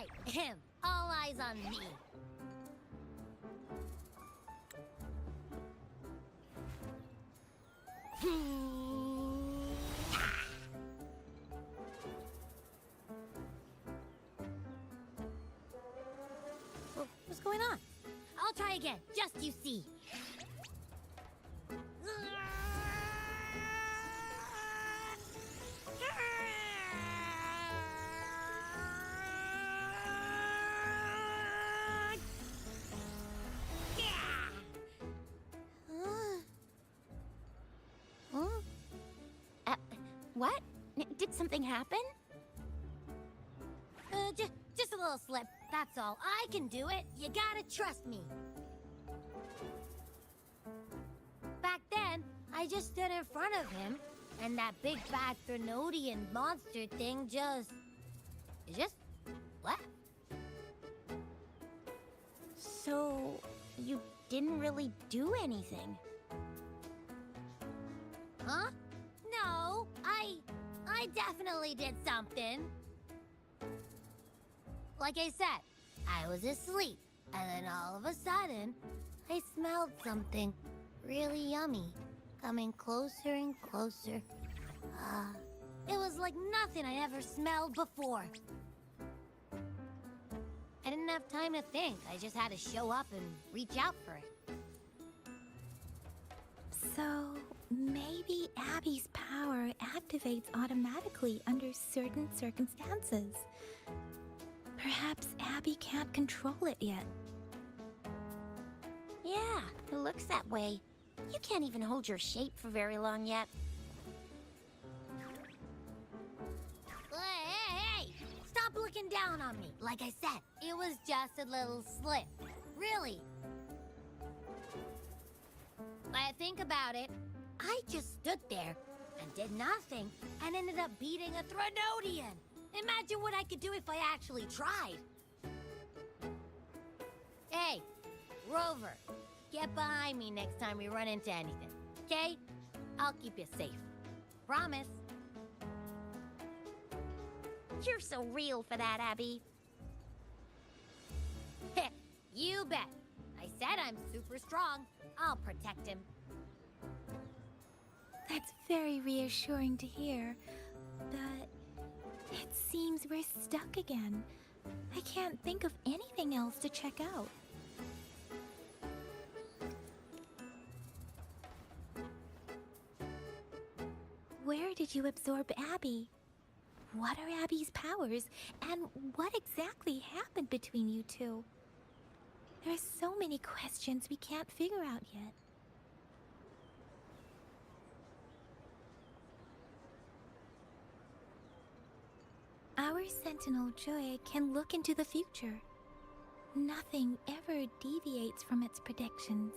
right, him. All eyes on me. What's going on? I'll try again, just you see. What? Did something happen? Just a little slip, that's all. I can do it. You gotta trust me. Back then, I just stood in front of him, and that big bad Threnodian monster thing just left. So, you didn't really do anything? Huh? No, I definitely did something. Like I said, I was asleep, and then all of a sudden, I smelled something really yummy coming closer and closer. It was like nothing I ever smelled before. I didn't have time to think. I just had to show up and reach out for it. So, maybe Abby's power activates automatically under certain circumstances. Perhaps Abby can't control it yet. Yeah, it looks that way. You can't even hold your shape for very long yet. Hey! Stop looking down on me. Like I said, it was just a little slip. Really. When I think about it, I just stood there and did nothing and ended up beating a Threnodian. Imagine what I could do if I actually tried. Hey, Rover, get behind me next time we run into anything, okay? I'll keep you safe. Promise. You're so real for that, Abby. You bet. I said I'm super strong. I'll protect him. That's very reassuring to hear, but it seems we're stuck again. I can't think of anything else to check out. Where did you absorb Abby? What are Abby's powers, and what exactly happened between you two? There are so many questions we can't figure out yet. Our Sentinel Joy can look into the future. Nothing ever deviates from its predictions.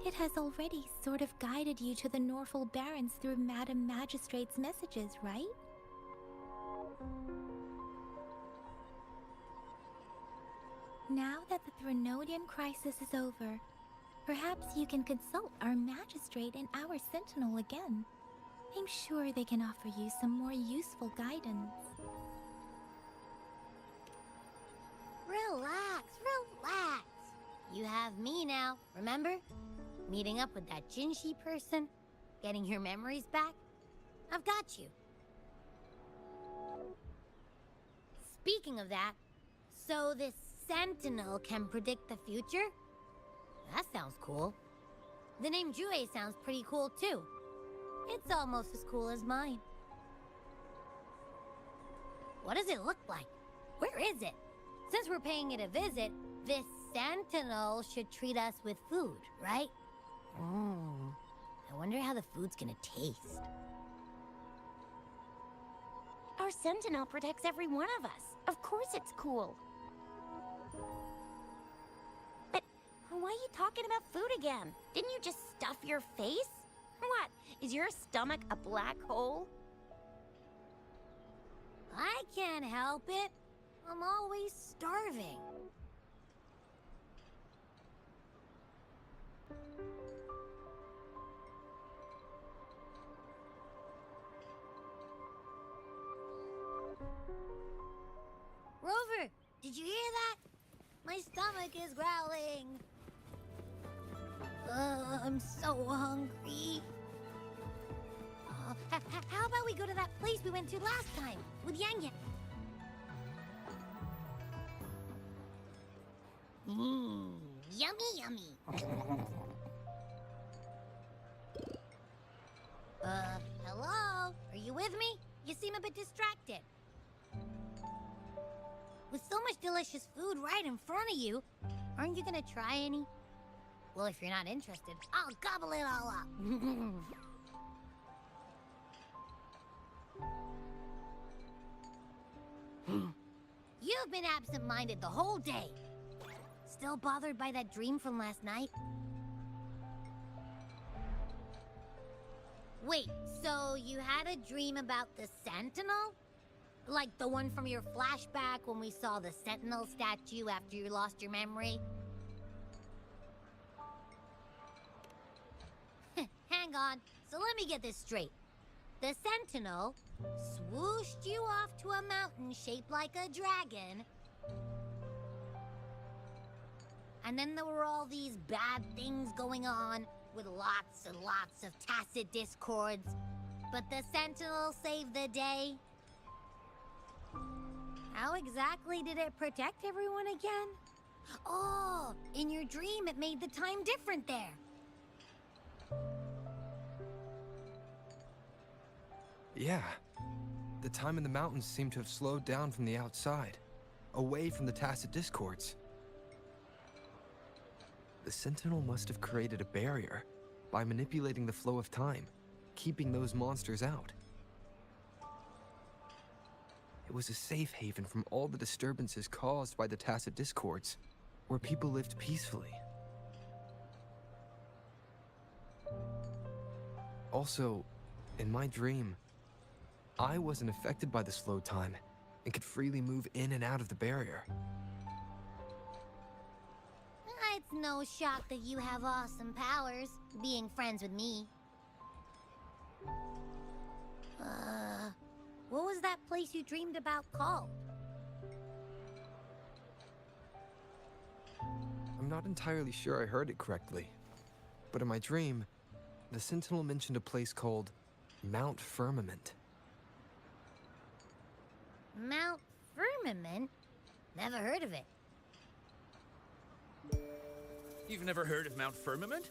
It has already sort of guided you to the Norful Barrens through Madam Magistrate's messages, right? Now that the Threnodian crisis is over, perhaps you can consult our Magistrate and our Sentinel again. I'm sure they can offer you some more useful guidance. Relax, relax. You have me now, remember? Meeting up with that Jinshi person, getting your memories back. I've got you. Speaking of that, so this Sentinel can predict the future? That sounds cool. The name Jue sounds pretty cool too. It's almost as cool as mine. What does it look like? Where is it? Since we're paying it a visit, this Sentinel should treat us with food, right? I wonder how the food's gonna taste. Our Sentinel protects every one of us. Of course it's cool. But why are you talking about food again? Didn't you just stuff your face? What? Is your stomach a black hole? I can't help it. I'm always starving. Rover, Did you hear that? My stomach is growling. I'm so hungry. How about we go to that place we went to last time with Yang Yang? Yummy, yummy. Hello? Are you with me? You seem a bit distracted. With so much delicious food right in front of you, aren't you gonna try any? Well, if you're not interested, I'll gobble it all up. You've been absent-minded the whole day. Still bothered by that dream from last night? Wait, so you had a dream about the Sentinel? Like the one from your flashback when we saw the Sentinel statue after you lost your memory? Hang on, so let me get this straight. The Sentinel swooshed you off to a mountain shaped like a dragon. And then there were all these bad things going on, with lots and lots of tacit discords. But the Sentinel saved the day. How exactly did it protect everyone again? Oh, in your dream it made the time different there. Yeah. The time in the mountains seemed to have slowed down from the outside, away from the tacit discords. The Sentinel must have created a barrier by manipulating the flow of time, keeping those monsters out. It was a safe haven from all the disturbances caused by the tacit discords, where people lived peacefully. Also, in my dream, I wasn't affected by the slow time and could freely move in and out of the barrier. It's no shock that you have awesome powers, being friends with me. What was that place you dreamed about called? I'm not entirely sure I heard it correctly, but in my dream, the Sentinel mentioned a place called Mount Firmament. Mount Firmament? Never heard of it. You've never heard of Mount Firmament?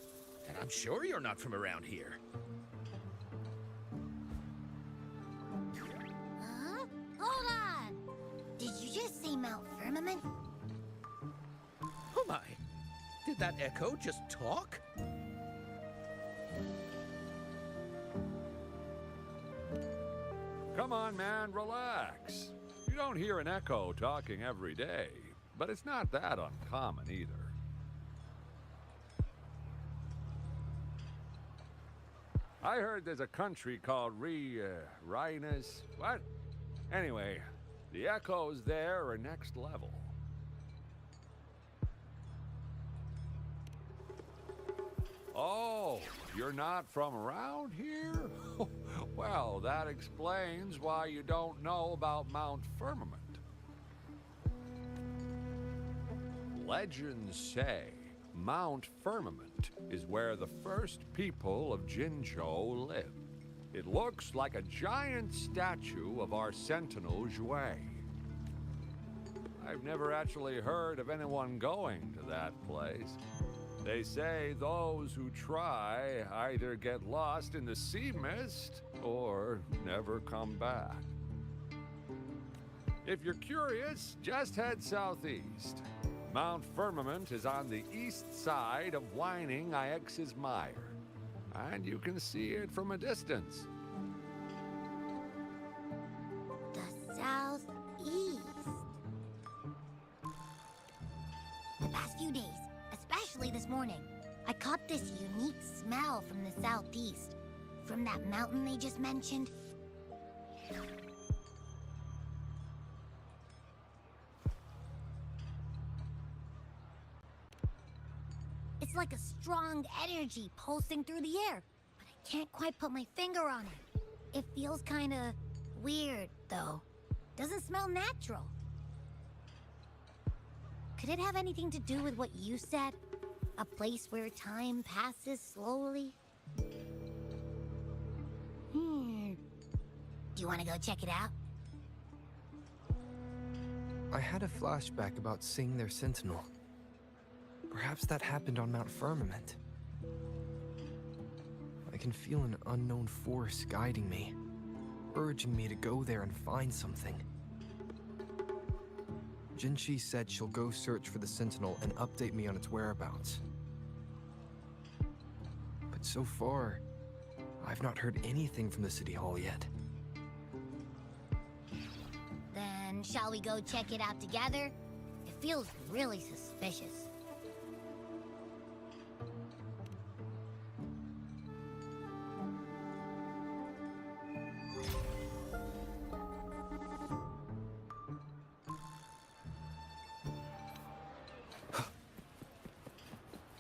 And I'm sure you're not from around here. Huh? Hold on! Did you just say Mount Firmament? Oh my! Did that echo just talk? Come on, man, relax. You don't hear an echo talking every day, but it's not that uncommon either. I heard there's a country called Rhinus. What? Anyway, the echoes there are next level. Oh, you're not from around here? Well, that explains why you don't know about Mount Firmament. Legends say Mount Firmament is where the first people of Jinzhou lived. It looks like a giant statue of our Sentinel Jue. I've never actually heard of anyone going to that place. They say those who try either get lost in the sea mist or never come back. If you're curious, just head southeast. Mount Firmament is on the east side of Whining Ix's Mire, and you can see it from a distance. The southeast. The past few days, especially this morning, I caught this unique smell from the southeast. From that mountain they just mentioned. It's like a strong energy pulsing through the air, but I can't quite put my finger on it. It feels kinda weird, though. Doesn't smell natural. Could it have anything to do with what you said? A place where time passes slowly? Do you want to go check it out? I had a flashback about seeing their sentinel. Perhaps that happened on Mount Firmament. I can feel an unknown force guiding me, urging me to go there and find something. Jinchi said she'll go search for the sentinel and update me on its whereabouts. But so far, I've not heard anything from the City Hall yet. Then shall we go check it out together? It feels really suspicious.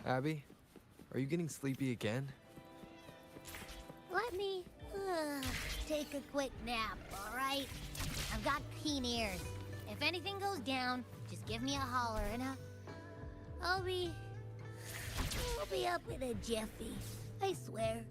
Abby, are you getting sleepy again? Let me take a quick nap, all right? I've got keen ears. If anything goes down, just give me a holler and I'll be up in a jiffy. I swear.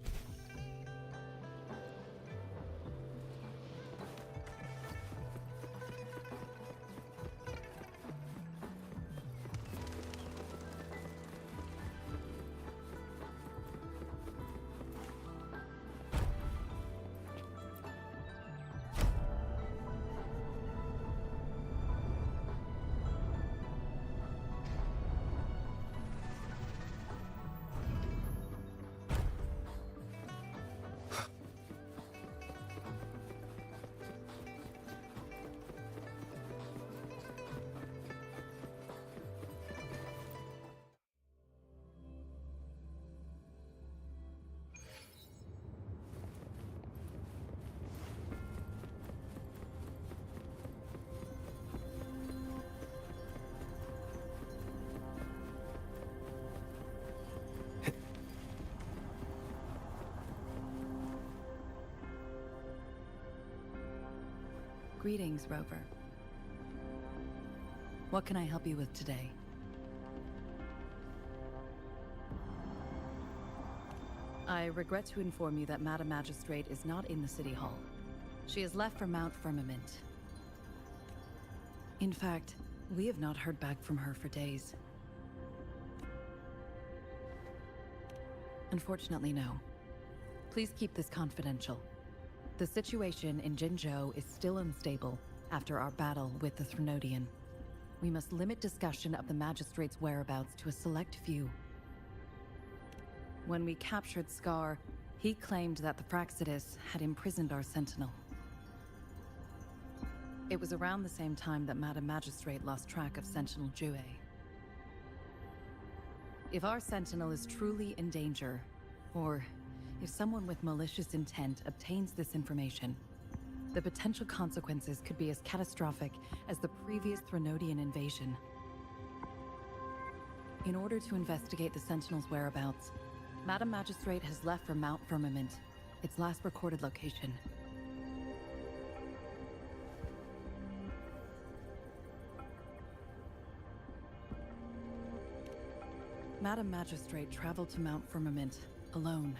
Greetings, Rover. What can I help you with today? I regret to inform you that Madam Magistrate is not in the City Hall. She has left for Mount Firmament. In fact, we have not heard back from her for days. Unfortunately, no. Please keep this confidential. The situation in Jinzhou is still unstable after our battle with the Threnodian. We must limit discussion of the Magistrate's whereabouts to a select few. When we captured Scar, he claimed that the Praxidus had imprisoned our Sentinel. It was around the same time that Madam Magistrate lost track of Sentinel Jue. If our Sentinel is truly in danger, or if someone with malicious intent obtains this information, the potential consequences could be as catastrophic as the previous Threnodian invasion. In order to investigate the Sentinel's whereabouts, Madam Magistrate has left for Mount Firmament, its last recorded location. Madam Magistrate traveled to Mount Firmament alone.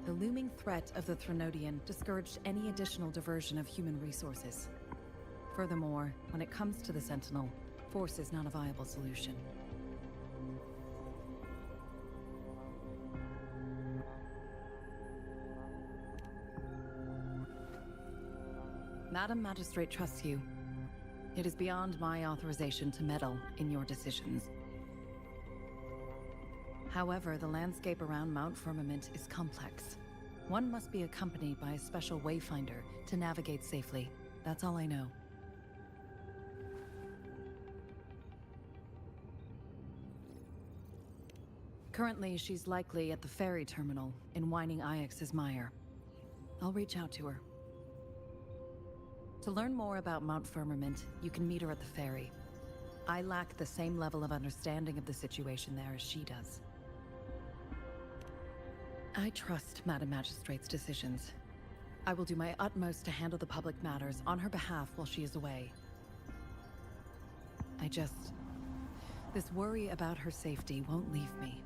The looming threat of the Threnodian discouraged any additional diversion of human resources. Furthermore, when it comes to the Sentinel, force is not a viable solution. Madam Magistrate trusts you. It is beyond my authorization to meddle in your decisions. However, the landscape around Mount Firmament is complex. One must be accompanied by a special wayfinder to navigate safely. That's all I know. Currently, she's likely at the ferry terminal in Whining Ix's Mire. I'll reach out to her. To learn more about Mount Firmament, you can meet her at the ferry. I lack the same level of understanding of the situation there as she does. I trust Madam Magistrate's decisions. I will do my utmost to handle the public matters on her behalf while she is away. This worry about her safety won't leave me.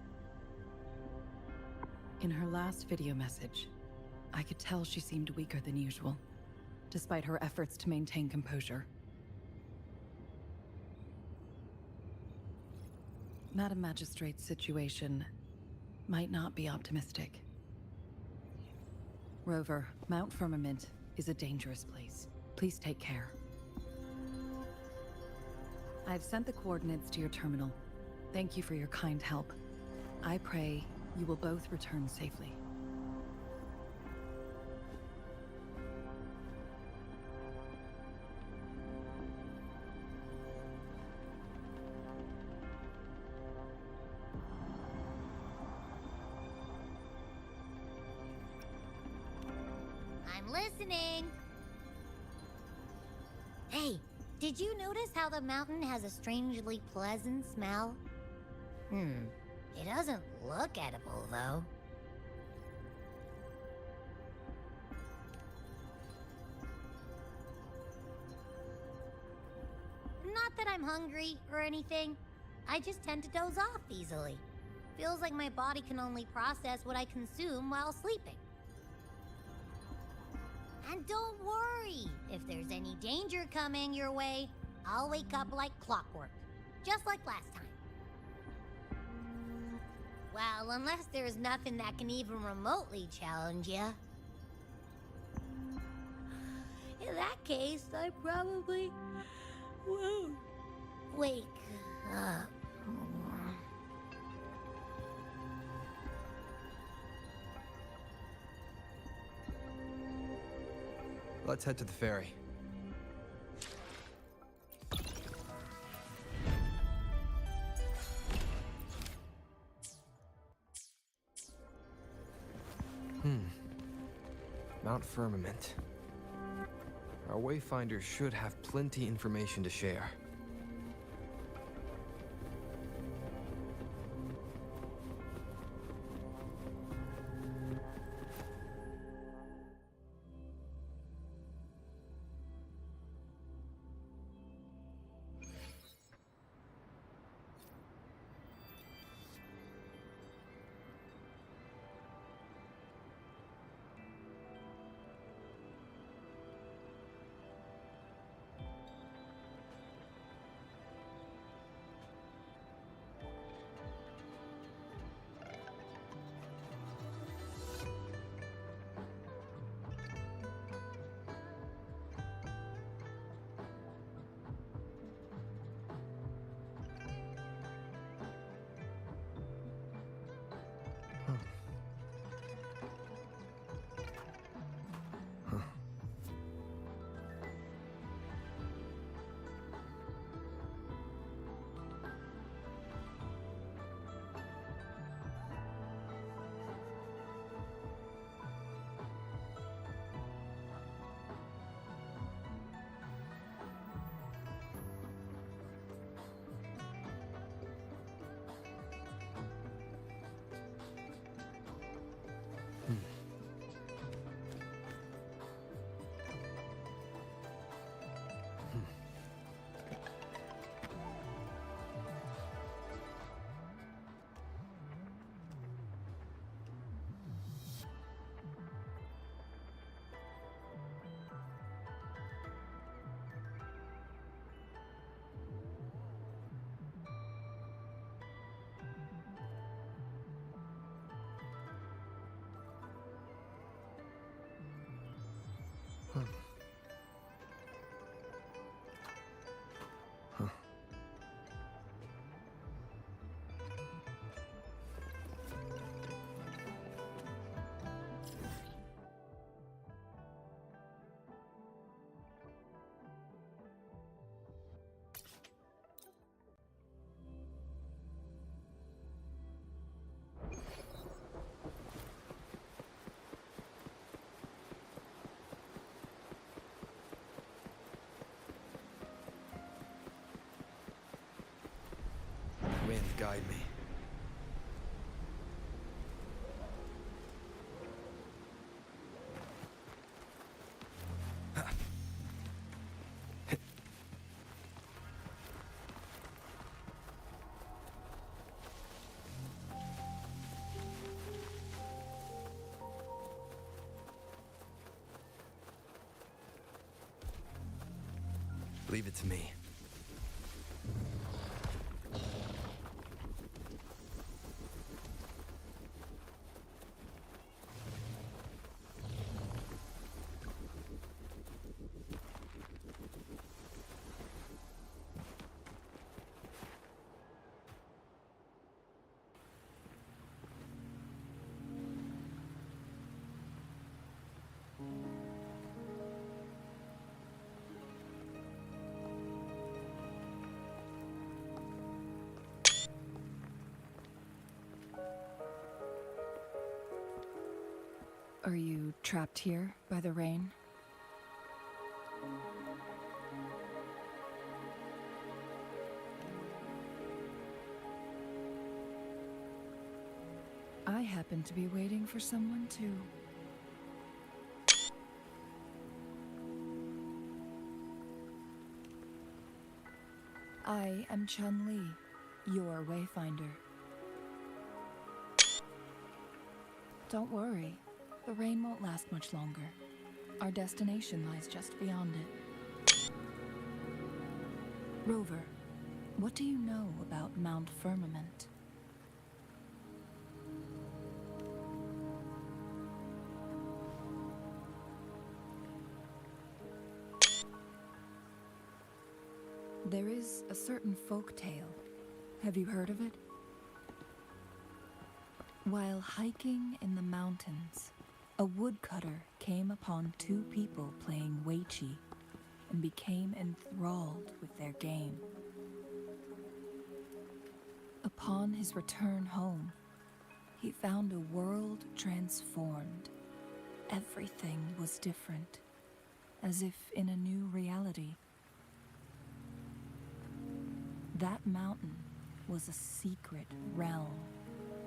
In her last video message, I could tell she seemed weaker than usual, despite her efforts to maintain composure. Madam Magistrate's situation might not be optimistic. Rover, Mount Firmament is a dangerous place. Please take care. I've sent the coordinates to your terminal. Thank you for your kind help. I pray you will both return safely. I'm listening. Hey, did you notice how the mountain has a strangely pleasant smell? It doesn't look edible, though. Not that I'm hungry or anything. I just tend to doze off easily. Feels like my body can only process what I consume while sleeping. And don't worry, if there's any danger coming your way, I'll wake up like clockwork, just like last time. Well, unless there's nothing that can even remotely challenge you. In that case, I probably won't wake up. Let's head to the ferry. Mount Firmament. Our Wayfinder should have plenty information to share. Wind, guide me. Leave it to me. Are you trapped here by the rain? I happen to be waiting for someone too. I am Chun-Li, your wayfinder. Don't worry, the rain won't last much longer. Our destination lies just beyond it. Rover, what do you know about Mount Firmament? There is a certain folk tale. Have you heard of it? While hiking in the mountains, a woodcutter came upon two people playing Weiqi and became enthralled with their game. Upon his return home, he found a world transformed. Everything was different, as if in a new reality. That mountain was a secret realm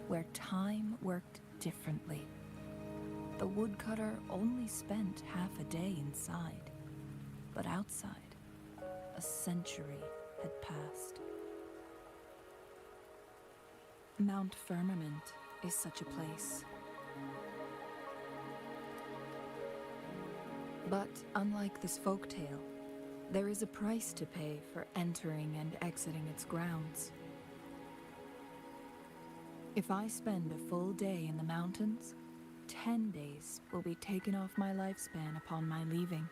where time worked differently. The woodcutter only spent half a day inside, but outside, a century had passed. Mount Firmament is such a place. But unlike this folktale, there is a price to pay for entering and exiting its grounds. If I spend a full day in the mountains, 10 days will be taken off my lifespan upon my leaving,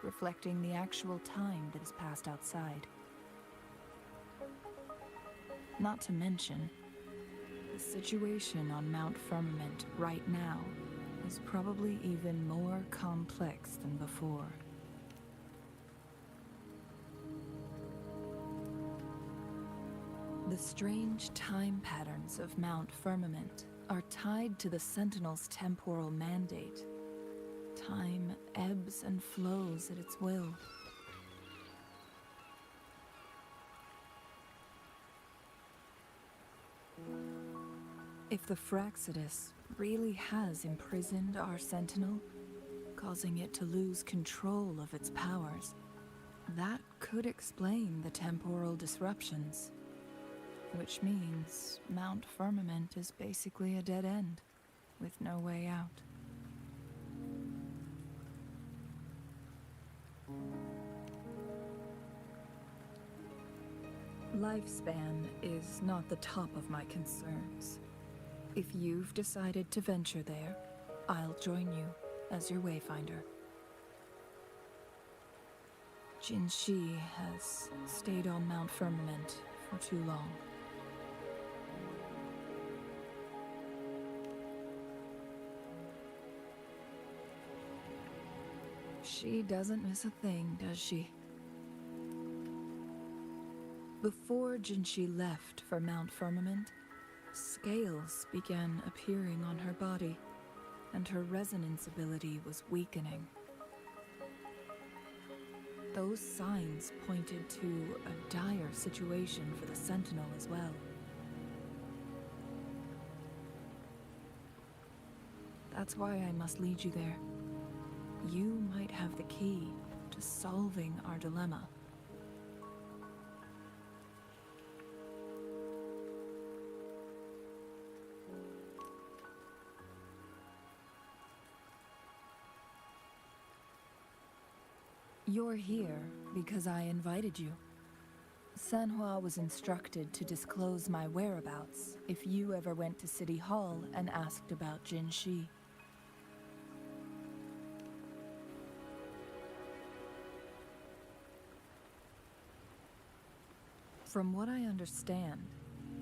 reflecting the actual time that is passed outside. Not to mention, the situation on Mount Firmament right now is probably even more complex than before. The strange time patterns of Mount Firmament are tied to the Sentinel's temporal mandate. Time ebbs and flows at its will. If the Fraxidus really has imprisoned our Sentinel, causing it to lose control of its powers, that could explain the temporal disruptions. Which means Mount Firmament is basically a dead end, with no way out. Lifespan is not the top of my concerns. If you've decided to venture there, I'll join you as your wayfinder. Jinshi has stayed on Mount Firmament for too long. She doesn't miss a thing, does she? Before Jinshi left for Mount Firmament, scales began appearing on her body, and her resonance ability was weakening. Those signs pointed to a dire situation for the Sentinel as well. That's why I must lead you there. You might have the key to solving our dilemma. You're here because I invited you. Sanhua was instructed to disclose my whereabouts if you ever went to City Hall and asked about Jinshi. From what I understand,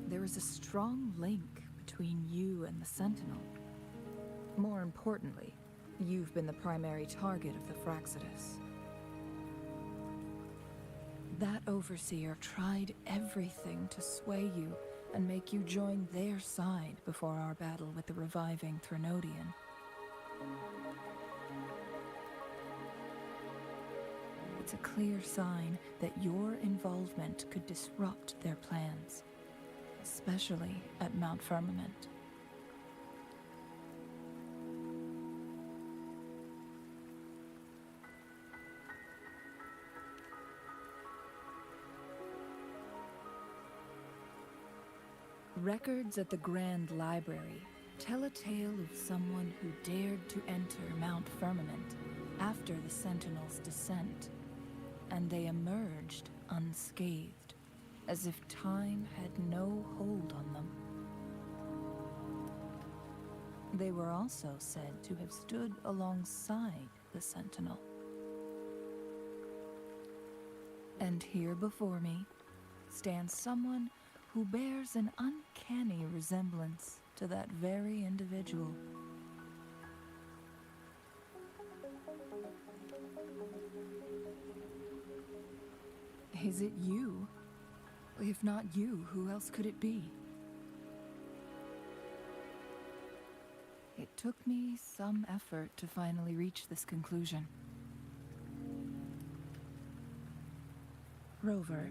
there is a strong link between you and the Sentinel. More importantly, you've been the primary target of the Fraxidus. That overseer tried everything to sway you and make you join their side before our battle with the reviving Threnodian. It's a clear sign that your involvement could disrupt their plans, especially at Mount Firmament. Records at the Grand Library tell a tale of someone who dared to enter Mount Firmament after the Sentinel's descent, and they emerged unscathed, as if time had no hold on them. They were also said to have stood alongside the Sentinel. And here before me stands someone who bears an uncanny resemblance to that very individual. Is it you? If not you, who else could it be? It took me some effort to finally reach this conclusion. Rover,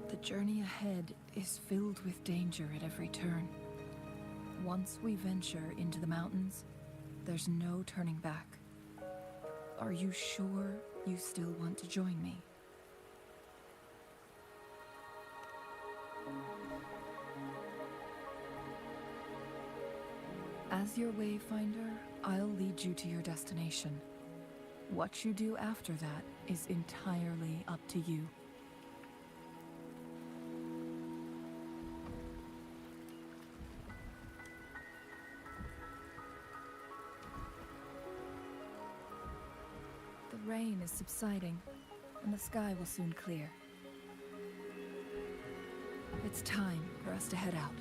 the journey ahead is filled with danger at every turn. Once we venture into the mountains, there's no turning back. Are you sure you still want to join me? As your wayfinder, I'll lead you to your destination. What you do after that is entirely up to you. The rain is subsiding, and the sky will soon clear. It's time for us to head out.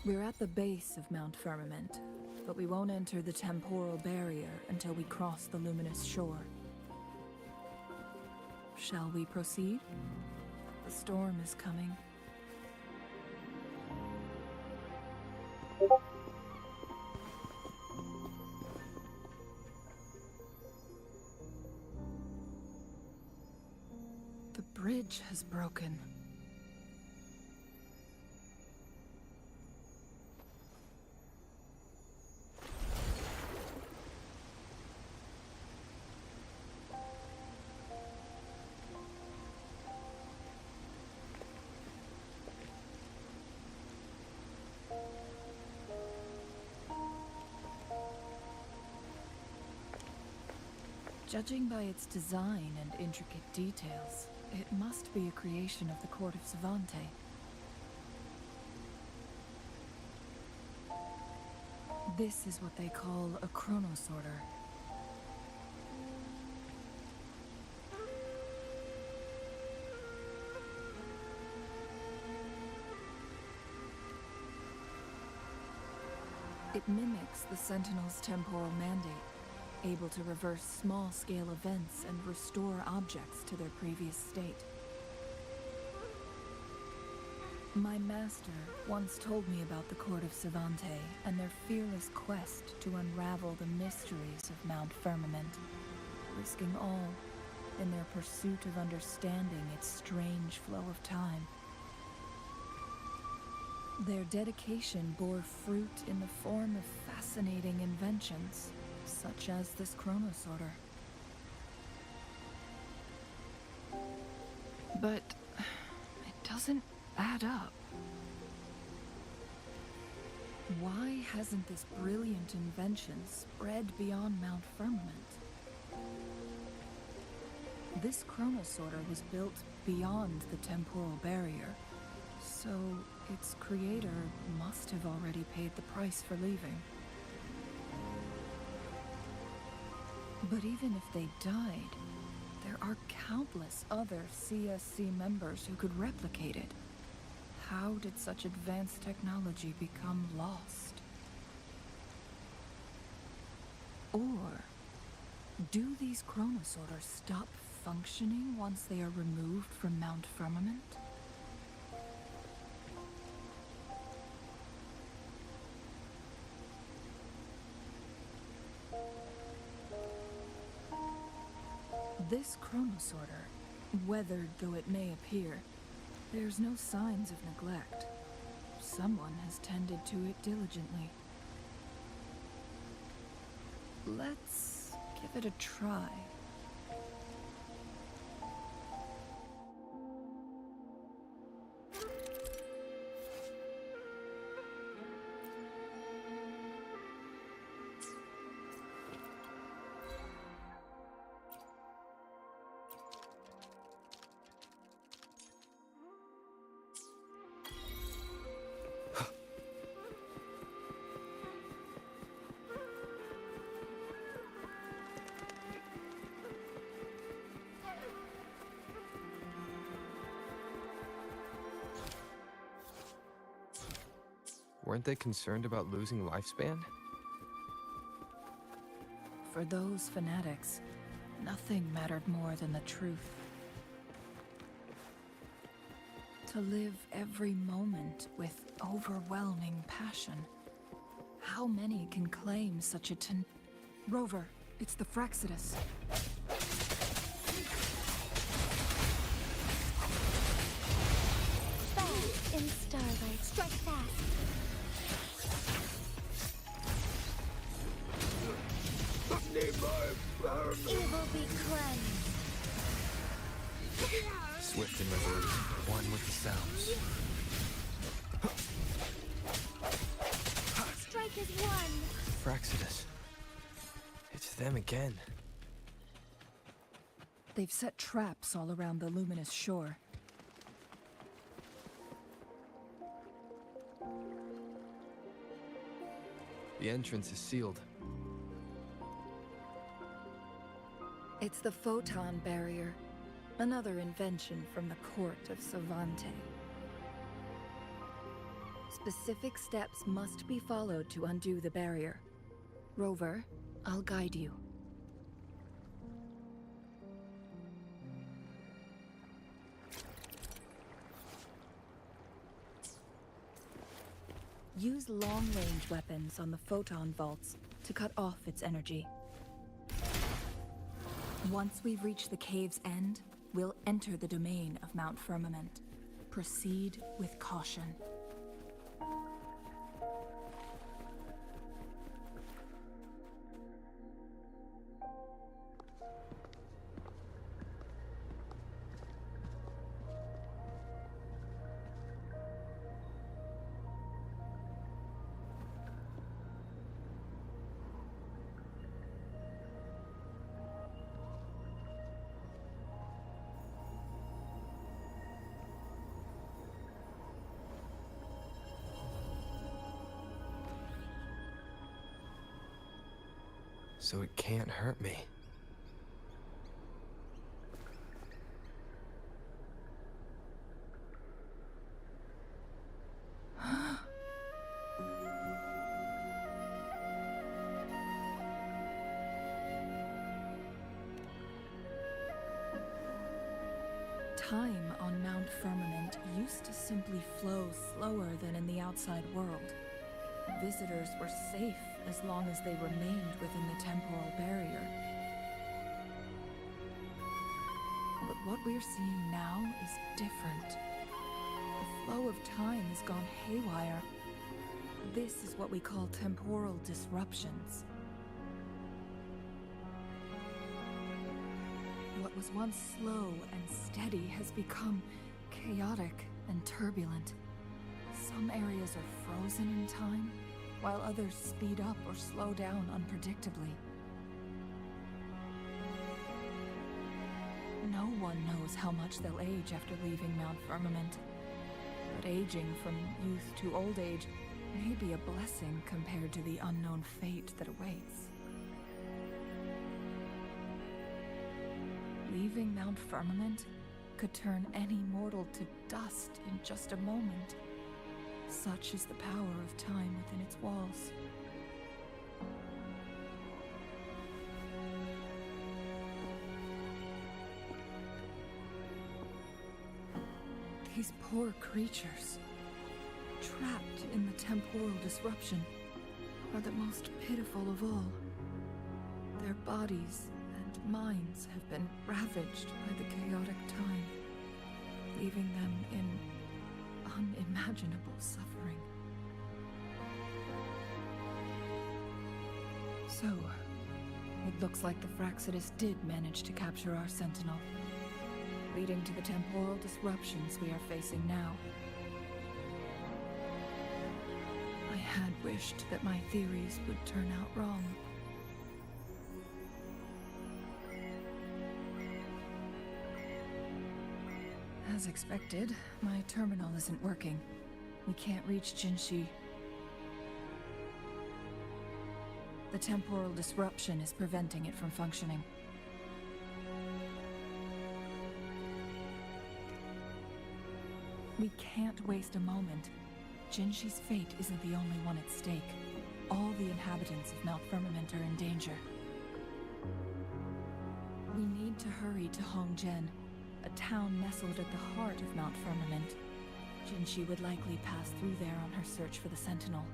We're at the base of Mount Firmament, but we won't enter the temporal barrier until we cross the luminous shore. Shall we proceed? The storm is coming. The bridge has broken. Judging by its design and intricate details, it must be a creation of the court of Savante. This is what they call a chronosorter. It mimics the Sentinel's temporal mandate, able to reverse small-scale events and restore objects to their previous state. My master once told me about the Court of Savante and their fearless quest to unravel the mysteries of Mount Firmament, risking all in their pursuit of understanding its strange flow of time. Their dedication bore fruit in the form of fascinating inventions, such as this chronosorter. But it doesn't add up. Why hasn't this brilliant invention spread beyond Mount Firmament? This chronosorter was built beyond the temporal barrier, so its creator must have already paid the price for leaving. But even if they died, there are countless other CSC members who could replicate it. How did such advanced technology become lost? Or do these chronosorters stop functioning once they are removed from Mount Firmament? This chronosorter, weathered though it may appear, there's no signs of neglect. Someone has tended to it diligently. Let's give it a try. Weren't they concerned about losing lifespan? For those fanatics, nothing mattered more than the truth. To live every moment with overwhelming passion. How many can claim such a Rover, it's the Fraxidus. Fast in starlight, strike fast. Evil be cleansed. Swift and resolute, one with the sounds. Strike is one. Fraxidus. It's them again. They've set traps all around the luminous shore. The entrance is sealed. It's the photon barrier, another invention from the court of Savante. Specific steps must be followed to undo the barrier. Rover, I'll guide you. Use long-range weapons on the photon vaults to cut off its energy. Once we've reached the cave's end, We'll enter the domain of Mount Firmament. Proceed with caution. So it can't hurt me. Time on Mount Firmament used to simply flow slower than in the outside world. Visitors were safe as long as they remained within the temporal barrier. But what we're seeing now is different. The flow of time has gone haywire. This is what we call temporal disruptions. What was once slow and steady has become chaotic and turbulent. Some areas are frozen in time, while others speed up or slow down unpredictably. No one knows how much they'll age after leaving Mount Firmament, but aging from youth to old age may be a blessing compared to the unknown fate that awaits. Leaving Mount Firmament could turn any mortal to dust in just a moment. Such is the power of time within its walls. These poor creatures, trapped in the temporal disruption, are the most pitiful of all. Their bodies and minds have been ravaged by the chaotic time, leaving them in unimaginable suffering. So, it looks like the Fraxidus did manage to capture our Sentinel, leading to the temporal disruptions we are facing now. I had wished that my theories would turn out wrong. As expected, my terminal isn't working. We can't reach Jinshi. The temporal disruption is preventing it from functioning. We can't waste a moment. Jinshi's fate isn't the only one at stake. All the inhabitants of Mount Firmament are in danger. We need to hurry to Hongjian, a town nestled at the heart of Mount Firmament. Jinshi would likely pass through there on her search for the Sentinel.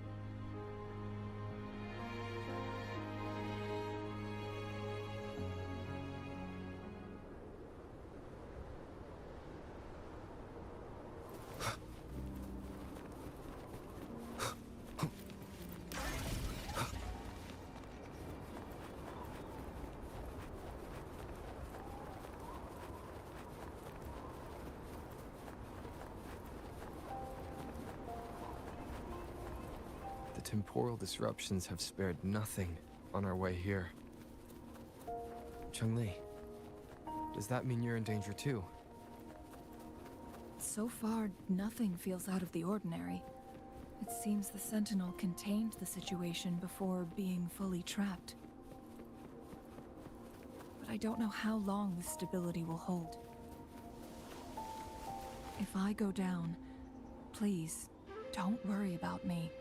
Temporal disruptions have spared nothing on our way here. Changli, does that mean you're in danger too? So far, nothing feels out of the ordinary. It seems the Sentinel contained the situation before being fully trapped. But I don't know how long this stability will hold. If I go down, please, don't worry about me.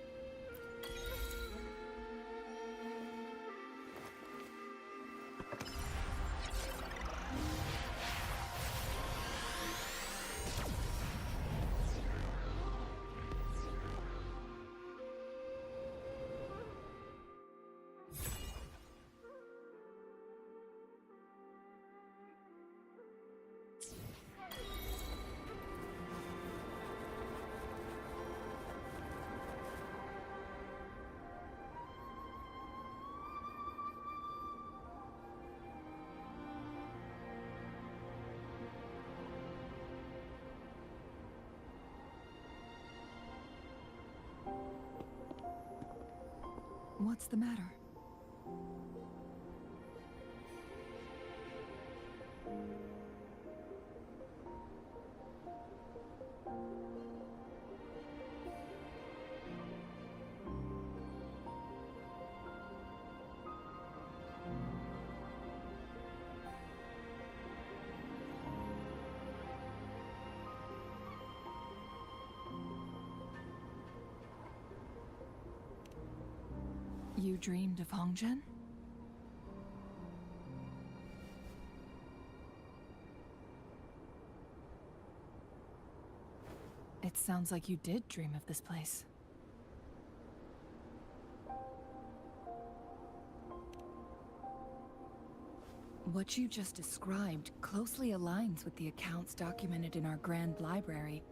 What's the matter? You dreamed of Hongzhen? It sounds like you did dream of this place. What you just described closely aligns with the accounts documented in our Grand Library.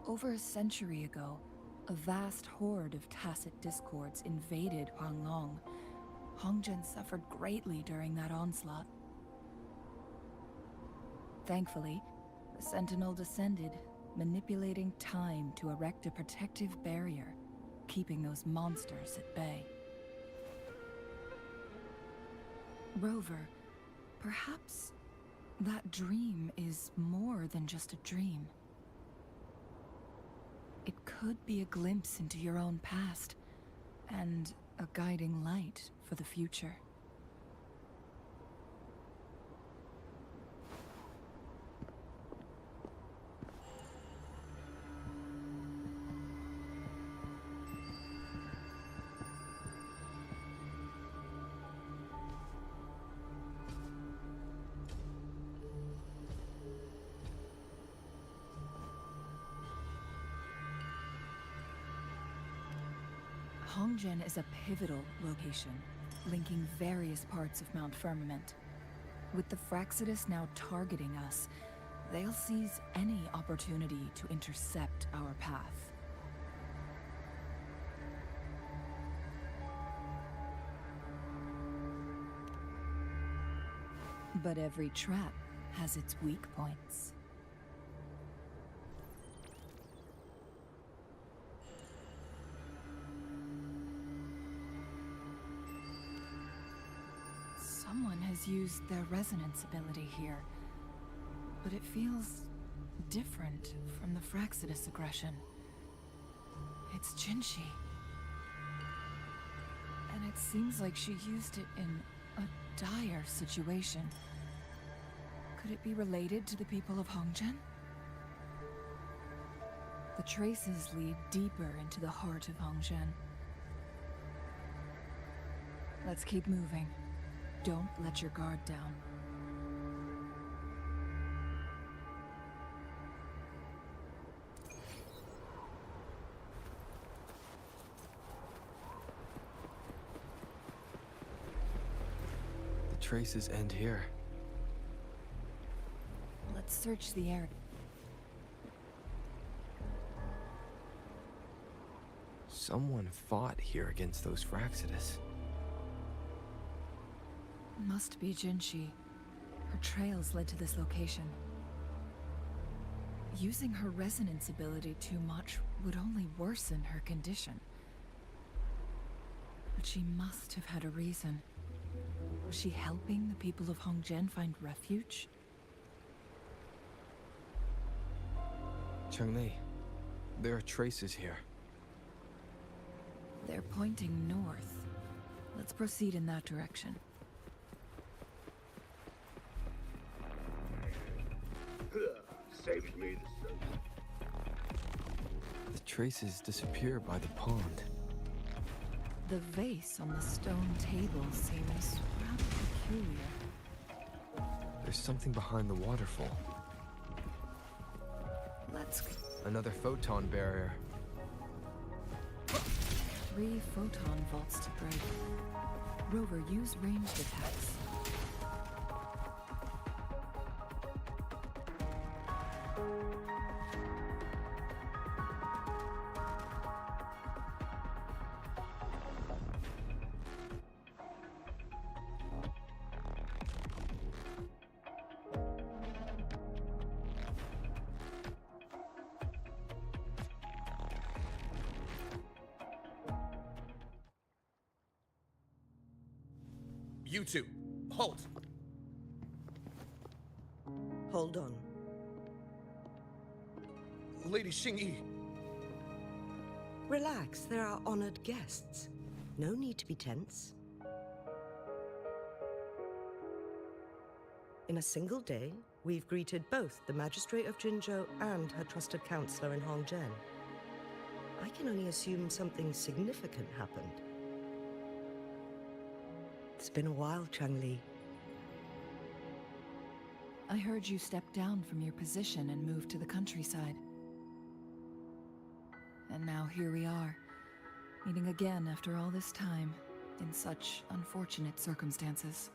Over a century ago, a vast horde of tacit discords invaded Huanglong. Hongzhen suffered greatly during that onslaught. Thankfully, the Sentinel descended, manipulating time to erect a protective barrier, keeping those monsters at bay. Rover, perhaps that dream is more than just a dream. It could be a glimpse into your own past, and a guiding light for the future. Hongzhen is a pivotal location, linking various parts of Mount Firmament. With the Fraxidus now targeting us, they'll seize any opportunity to intercept our path. But every trap has its weak points. Someone has used their resonance ability here, but it feels different from the Fraxidus aggression. It's Jinshi. And it seems like she used it in a dire situation. Could it be related to the people of Hongzhen? The traces lead deeper into the heart of Hongzhen. Let's keep moving. Don't let your guard down. The traces end here. Let's search the area. Someone fought here against those Fraxidus. Must be Jinshi. Her trails led to this location. Using her resonance ability too much would only worsen her condition. But she must have had a reason. Was she helping the people of Hongzhen find refuge? Changmei, there are traces here. They're pointing north. Let's proceed in that direction. Saved me The traces disappear by the pond. The vase on the stone table seems rather peculiar. There's something behind the waterfall. Let's... Another photon barrier. 3 photon vaults to break. Rover, use ranged attacks. You two, halt! Hold on. Lady Xingyi. Relax, they're our honored guests. No need to be tense. In a single day, we've greeted both the Magistrate of Jinzhou and her trusted counselor in Hongzhen. I can only assume something significant happened. It's been a while, Changli. I heard you stepped down from your position and moved to the countryside. And now here we are, meeting again after all this time, in such unfortunate circumstances.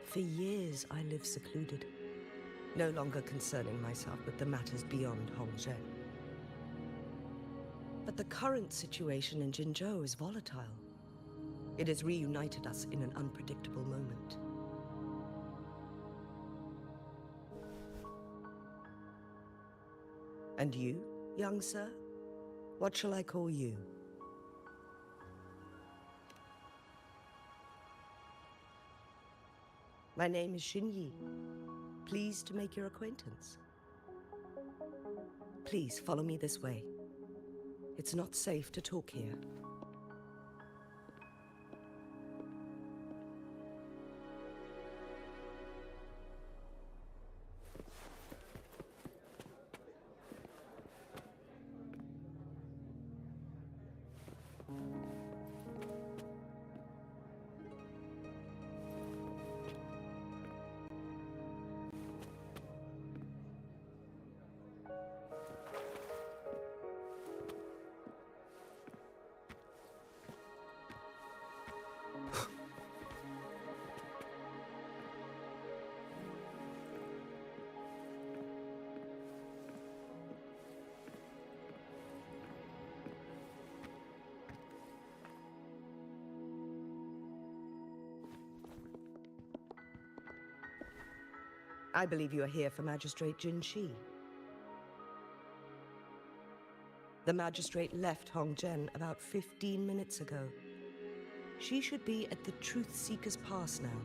For years, I lived secluded, no longer concerning myself with the matters beyond Hongzhen. But the current situation in Jinzhou is volatile. It has reunited us in an unpredictable moment. And you, young sir? What shall I call you? My name is Xinyi. Pleased to make your acquaintance. Please follow me this way. It's not safe to talk here. I believe you are here for Magistrate Jin Shi. The magistrate left Hongzhen about 15 minutes ago. She should be at the Truth Seeker's Pass now.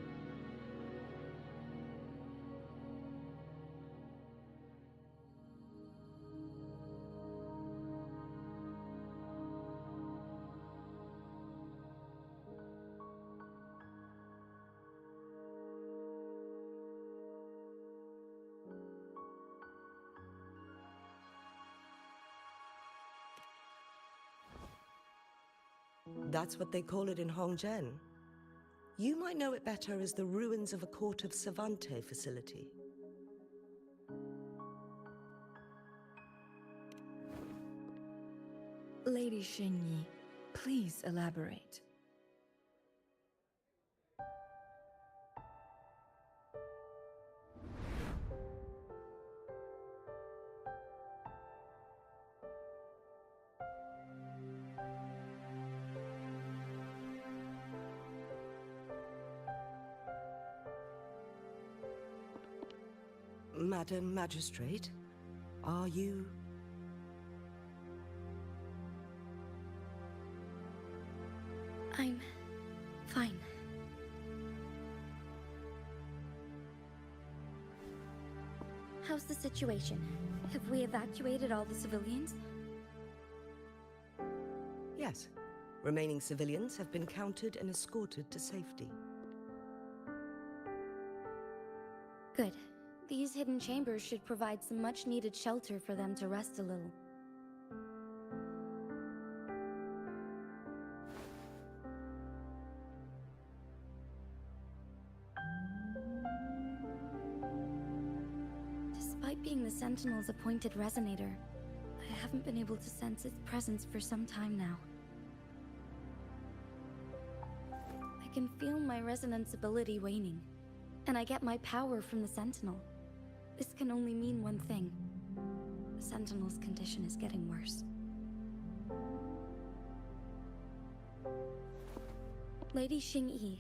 That's what they call it in Hongzhen. You might know it better as the ruins of a Court of Savante facility. Lady Xingyi, please elaborate. Madam Magistrate, are you... I'm fine. How's the situation? Have we evacuated all the civilians? Yes. Remaining civilians have been counted and escorted to safety. Good. These hidden chambers should provide some much-needed shelter for them to rest a little. Despite being the Sentinel's appointed resonator, I haven't been able to sense its presence for some time now. I can feel my resonance ability waning, and I get my power from the Sentinel. This can only mean one thing. The Sentinel's condition is getting worse. Lady Xingyi,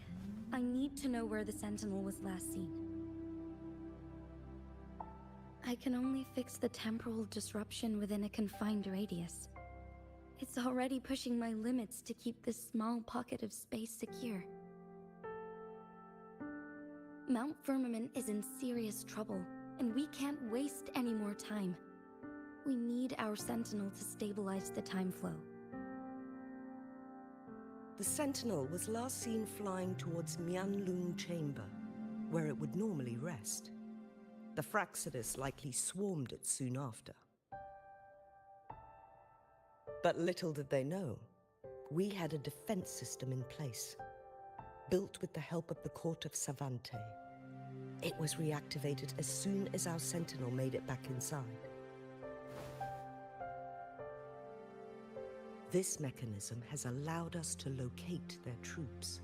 I need to know where the Sentinel was last seen. I can only fix the temporal disruption within a confined radius. It's already pushing my limits to keep this small pocket of space secure. Mount Firmament is in serious trouble, and we can't waste any more time. We need our Sentinel to stabilize the time flow. The Sentinel was last seen flying towards Mianlung Chamber, where it would normally rest. The Fraxidus likely swarmed it soon after. But little did they know, we had a defense system in place, built with the help of the court of Savante. It was reactivated as soon as our Sentinel made it back inside. This mechanism has allowed us to locate their troops,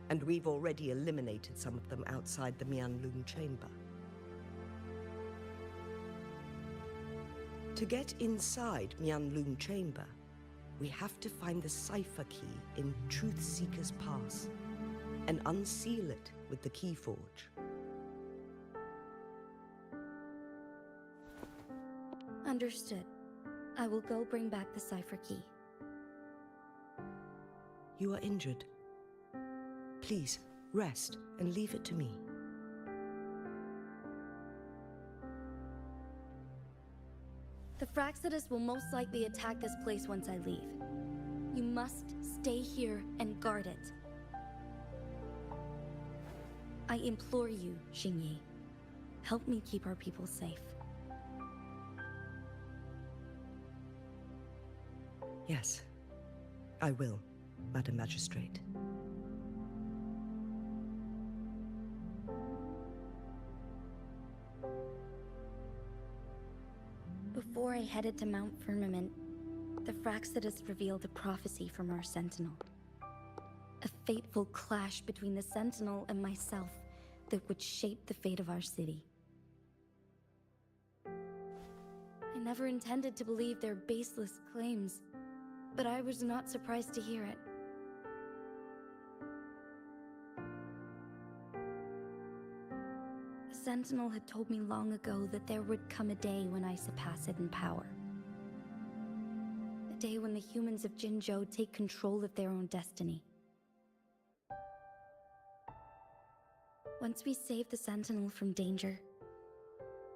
and we've already eliminated some of them outside the Mianlung Chamber. To get inside Mianlung Chamber, we have to find the cipher key in Truth Seeker's Pass and unseal it with the Keyforge. Understood. I will go bring back the cipher key. You are injured. Please, rest and leave it to me. The Fraxidus will most likely attack this place once I leave. You must stay here and guard it. I implore you, Xingyi. Help me keep our people safe. Yes, I will, Madam Magistrate. Before I headed to Mount Firmament, the Fraxidus revealed a prophecy from our Sentinel. A fateful clash between the Sentinel and myself that would shape the fate of our city. I never intended to believe their baseless claims, but I was not surprised to hear it. The Sentinel had told me long ago that there would come a day when I surpass it in power. A day when the humans of Jinzhou take control of their own destiny. Once we save the Sentinel from danger,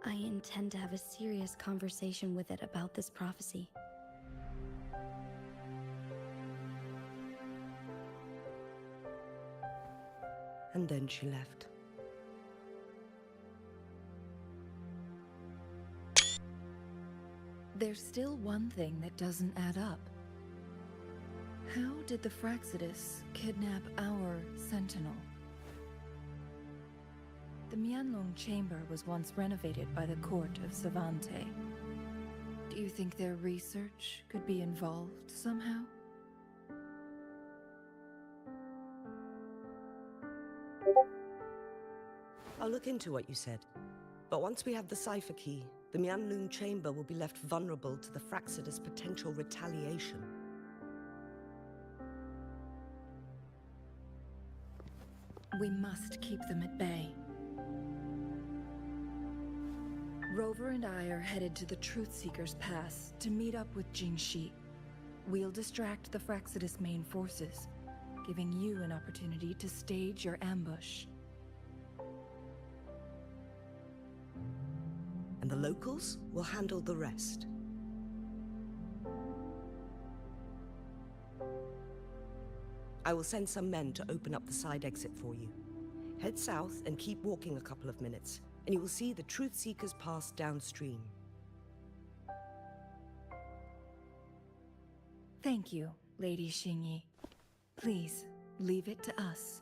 I intend to have a serious conversation with it about this prophecy. And then she left. There's still one thing that doesn't add up. How did the Fraxidus kidnap our Sentinel? The Mianlong Chamber was once renovated by the court of Savante. Do you think their research could be involved somehow? I'll look into what you said. But once we have the cipher key, the Mianlung Chamber will be left vulnerable to the Fraxidus' potential retaliation. We must keep them at bay. Rover and I are headed to the Truth Seeker's Pass to meet up with Jingxi. We'll distract the Fraxidus' main forces, giving you an opportunity to stage your ambush. And the locals will handle the rest. I will send some men to open up the side exit for you. Head south and keep walking a couple of minutes, and you will see the Truth Seeker's Pass downstream. Thank you, Lady Xingyi. Please, leave it to us.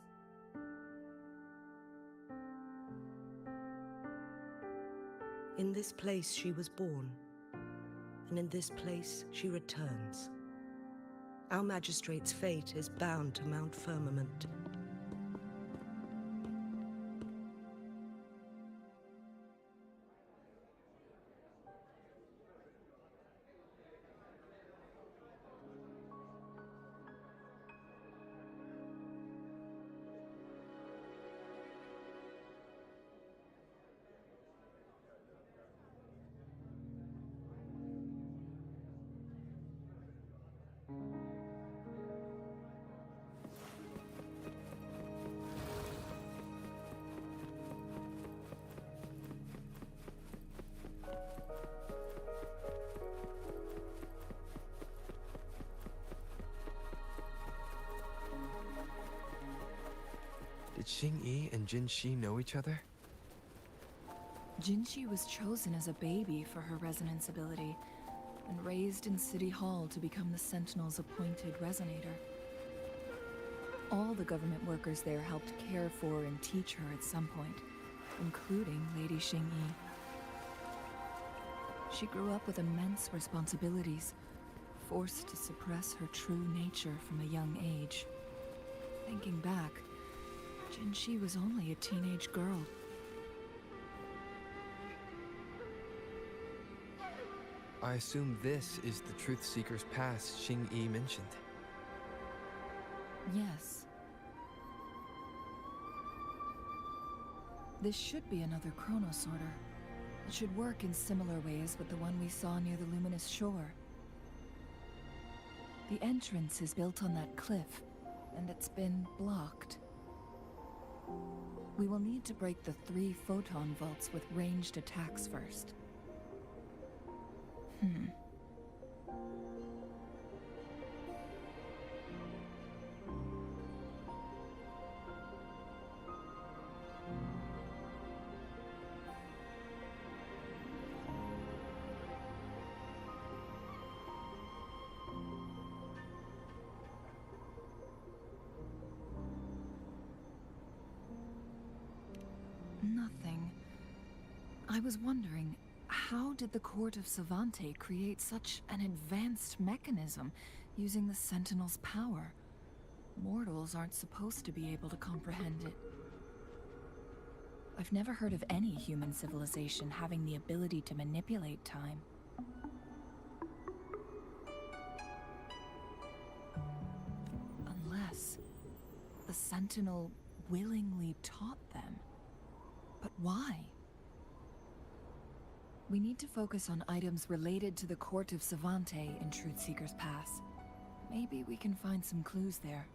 In this place she was born, and in this place she returns. Our magistrate's fate is bound to Mount Firmament. Did Xing-Yi and Jin-Shi know each other? Jinshi was chosen as a baby for her resonance ability, and raised in City Hall to become the Sentinel's appointed resonator. All the government workers there helped care for and teach her at some point, including Lady Xing-Yi. She grew up with immense responsibilities, forced to suppress her true nature from a young age. Thinking back, Jinshi was only a teenage girl. I assume this is the Truth Seeker's Pass Xing-Yi mentioned. Yes. This should be another chronosorter. It should work in similar ways with the one we saw near the luminous shore. The entrance is built on that cliff, and it's been blocked. We will need to break the 3 photon vaults with ranged attacks first. Nothing. I was wondering, how did the Court of Savante create such an advanced mechanism using the Sentinel's power? Mortals aren't supposed to be able to comprehend it. I've never heard of any human civilization having the ability to manipulate time. Unless the Sentinel willingly taught them. But why? We need to focus on items related to the Court of Savante in Truthseeker's Pass. Maybe we can find some clues there.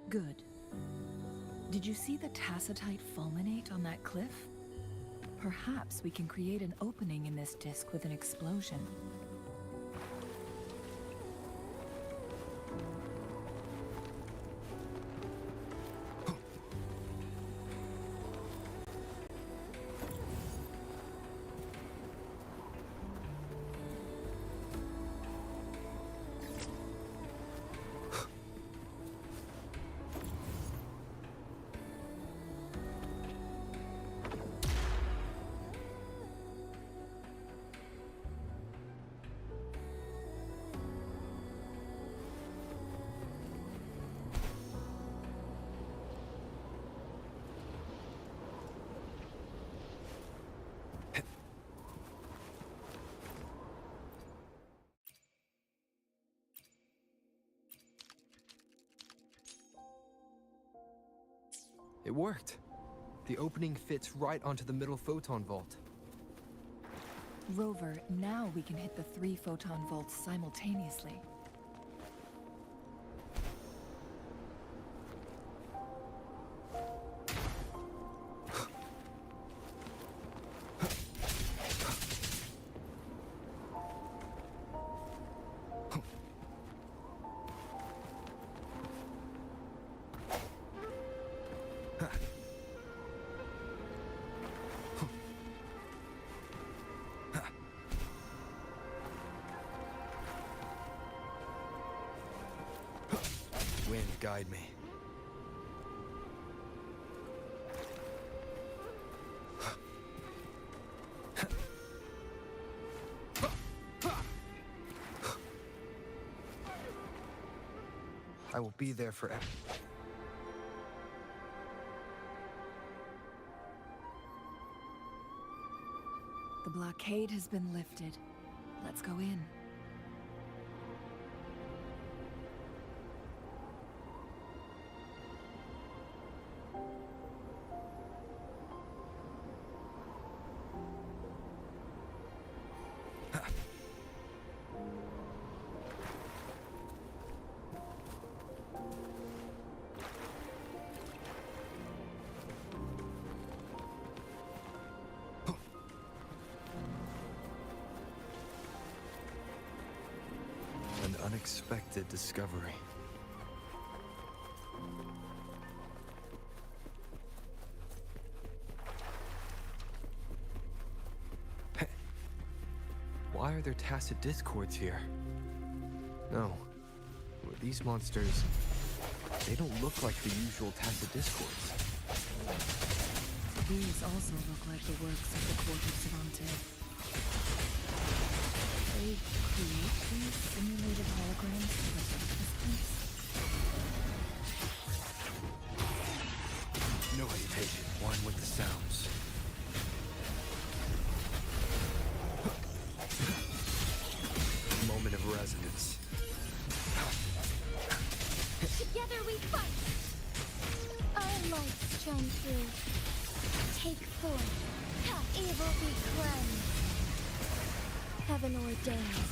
Good. Did you see the tacitite fulminate on that cliff? Perhaps we can create an opening in this disk with an explosion. It worked. The opening fits right onto the middle photon vault. Rover, now we can hit the 3 photon vaults simultaneously. Wind, guide me. I will be there forever. The blockade has been lifted. Let's go in. An unexpected discovery. Why are there tacit discords here? No. These monsters, they don't look like the usual tacit discords. These also look like the works of the court of Savante. They create these simulated holograms to protect this place? No hesitation, one with the sounds. Moment of resonance. Together we fight! Our lights shine through. Take form. Evil be cleansed. Heaven ordains.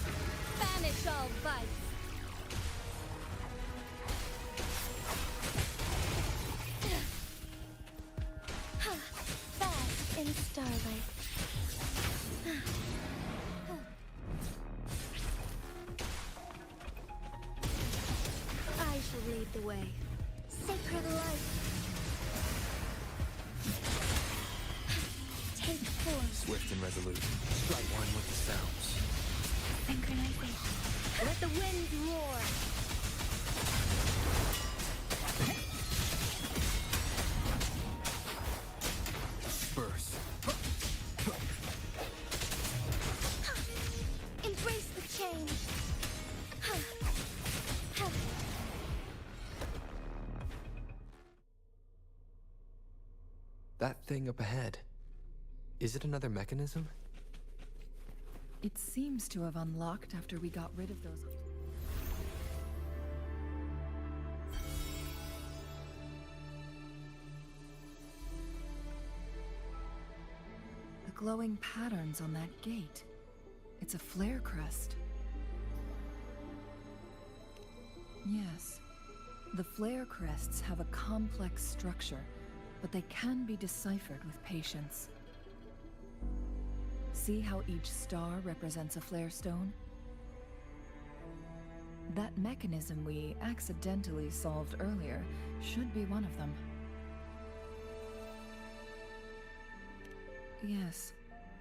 Banish all vice. Bask in starlight. I shall lead the way. Sacred light. Take form. Swift and resolute. Strike one with the sounds. Synchronization. Let the winds roar. Burst. Embrace the change. That thing up ahead. Is it another mechanism? It seems to have unlocked after we got rid of those. The glowing patterns on that gate. It's a flare crest. Yes. The flare crests have a complex structure, but they can be deciphered with patience. See how each star represents a flare stone? That mechanism we accidentally solved earlier should be one of them. Yes,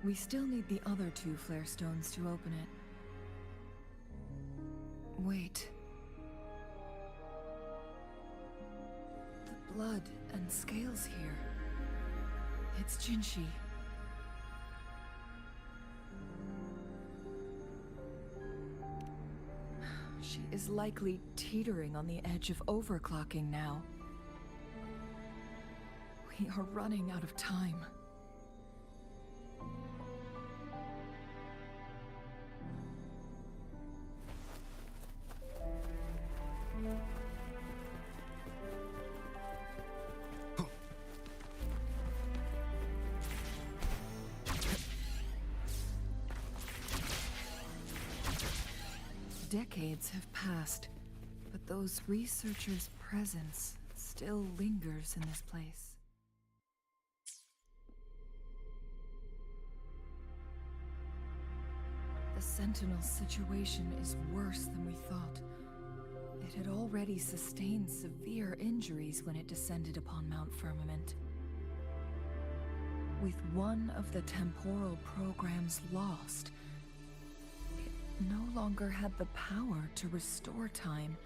we still need the other two flare stones to open it. Wait. The blood and scales here. It's Jinshi. She is likely teetering on the edge of overclocking now. We are running out of time. Decades have passed, but those researchers' presence still lingers in this place. The Sentinel's situation is worse than we thought. It had already sustained severe injuries when it descended upon Mount Firmament. With one of the temporal programs lost, no longer had the power to restore time.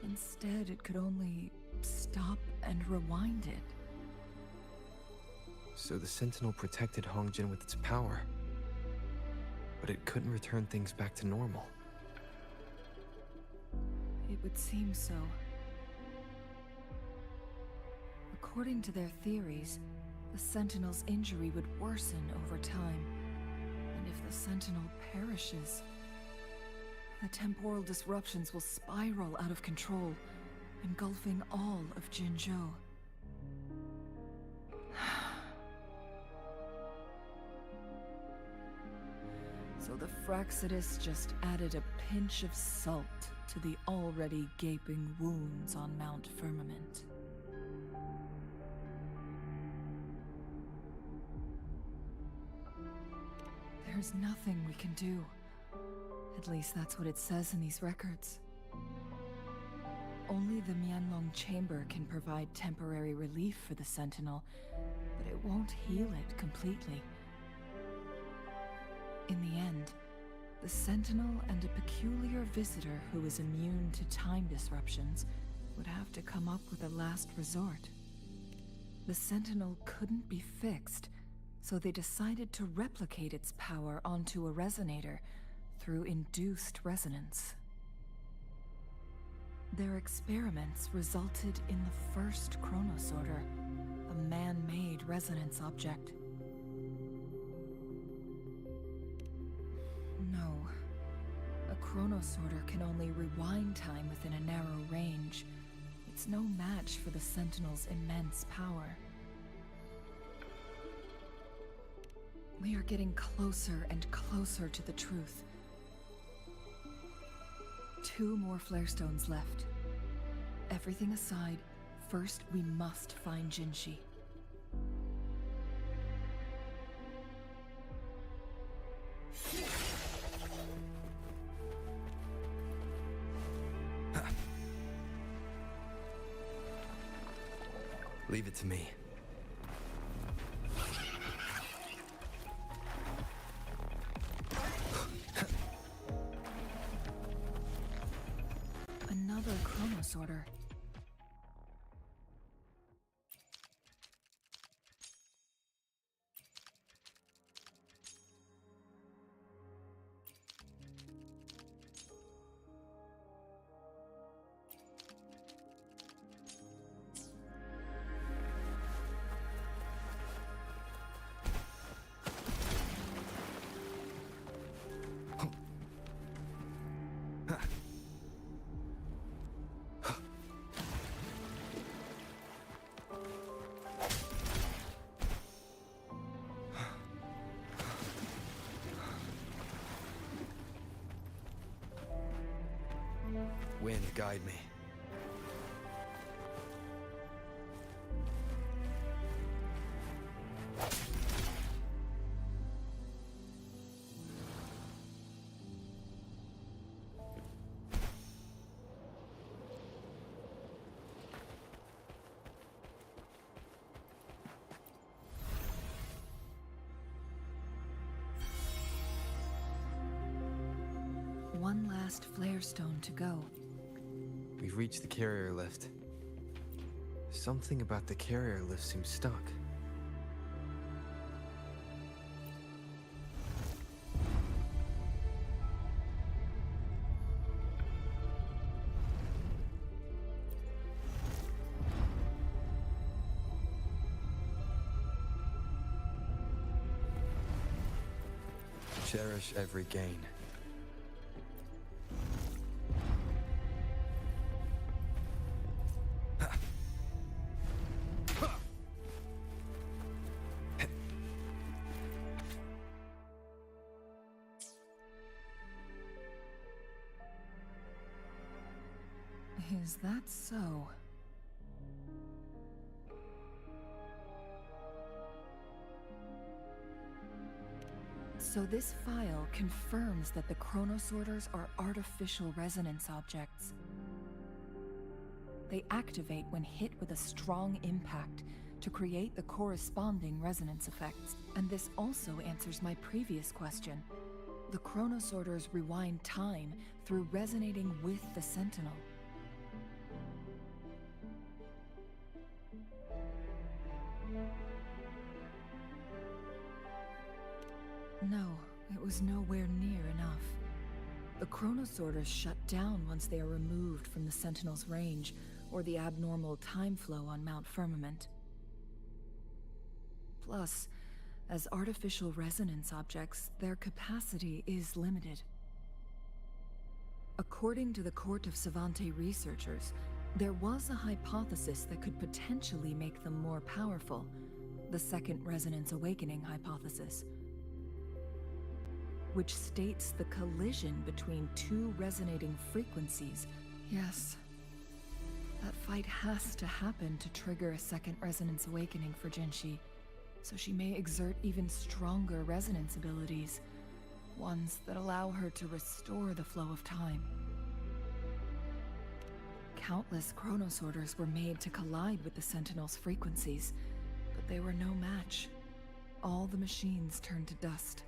Instead, it could only stop and rewind it. So the Sentinel protected Hongjin with its power, but it couldn't return things back to normal. It would seem so. According to their theories, the Sentinel's injury would worsen over time. Sentinel perishes, the temporal disruptions will spiral out of control, engulfing all of Jinzhou. So the Fraxidus just added a pinch of salt to the already gaping wounds on Mount Firmament. There's nothing we can do. At least that's what it says in these records. Only the Mianlong Chamber can provide temporary relief for the Sentinel, but it won't heal it completely. In the end, the Sentinel and a peculiar visitor who is immune to time disruptions would have to come up with a last resort. The Sentinel couldn't be fixed, so they decided to replicate its power onto a resonator through induced resonance. Their experiments resulted in the first chronosorter, a man-made resonance object. No, a chronosorter can only rewind time within a narrow range. It's no match for the Sentinel's immense power. We are getting closer and closer to the truth. 2 more flare stones left. Everything aside, first we must find Jinshi. Leave it to me. Another chronosorter. Wind, guide me. One last flare stone to go. We've reached the carrier lift. Something about the carrier lift seems stuck. Cherish every gain. Is that so? So this file confirms that the chronosorters are artificial resonance objects. They activate when hit with a strong impact to create the corresponding resonance effects. And this also answers my previous question. The chronosorters rewind time through resonating with the Sentinel. No, it was nowhere near enough. The chronosorters shut down once they are removed from the Sentinel's range, or the abnormal time flow on Mount Firmament. Plus, As artificial resonance objects, their capacity is limited. According to the Court of Savante researchers, there was a hypothesis that could potentially make them more powerful, the Second Resonance Awakening hypothesis, which states the collision between two resonating frequencies. Yes, that fight has to happen to trigger a Second Resonance Awakening for Jinshi, so she may exert even stronger resonance abilities, ones that allow her to restore the flow of time. Countless chronosorters were made to collide with the Sentinel's frequencies, but they were no match. All the machines turned to dust.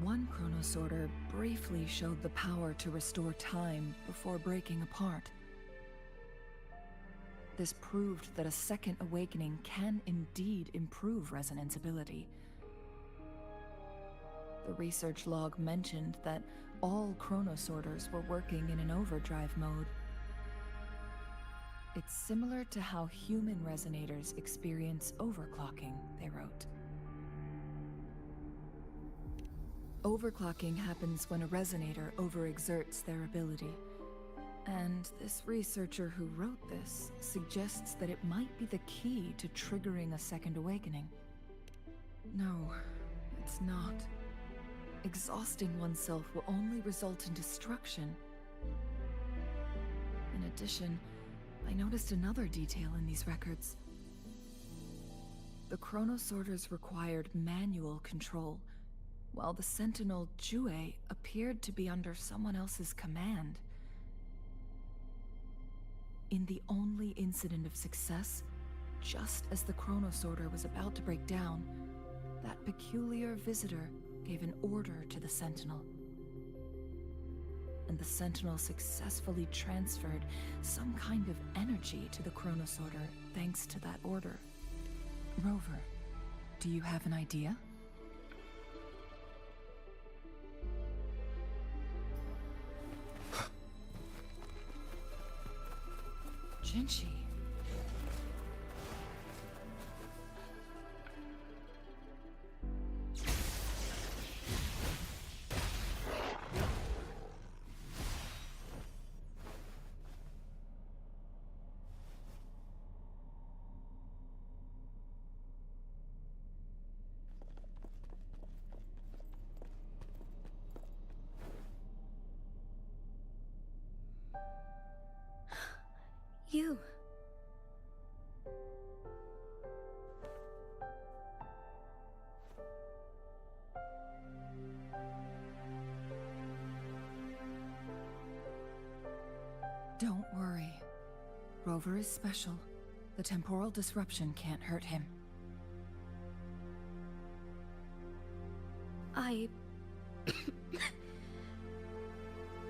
One chronosorter briefly showed the power to restore time before breaking apart. This proved that a second awakening can indeed improve resonance ability. The research log mentioned that all chronosorters were working in an overdrive mode. It's similar to how human resonators experience overclocking, they wrote. Overclocking happens when a resonator overexerts their ability. And this researcher who wrote this suggests that it might be the key to triggering a second awakening. No, it's not. Exhausting oneself will only result in destruction. In addition, I noticed another detail in these records. The chronosorters required manual control, while the Sentinel Jue appeared to be under someone else's command. In the only incident of success, just as the chronosorter was about to break down, that peculiar visitor gave an order to the Sentinel. And the Sentinel successfully transferred some kind of energy to the chronosorter thanks to that order. Rover, do you have an idea? Jinshi. You. Don't worry. Rover is special. The temporal disruption can't hurt him.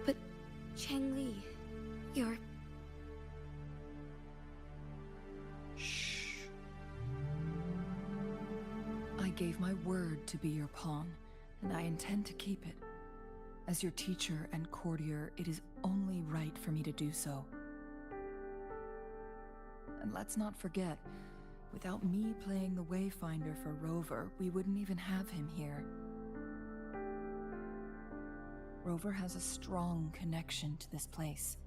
But Changli, you're... Shh. I gave my word to be your pawn, and I intend to keep it. As your teacher and courtier, it is only right for me to do so. And let's not forget, without me playing the Wayfinder for Rover, we wouldn't even have him here. Rover has a strong connection to this place.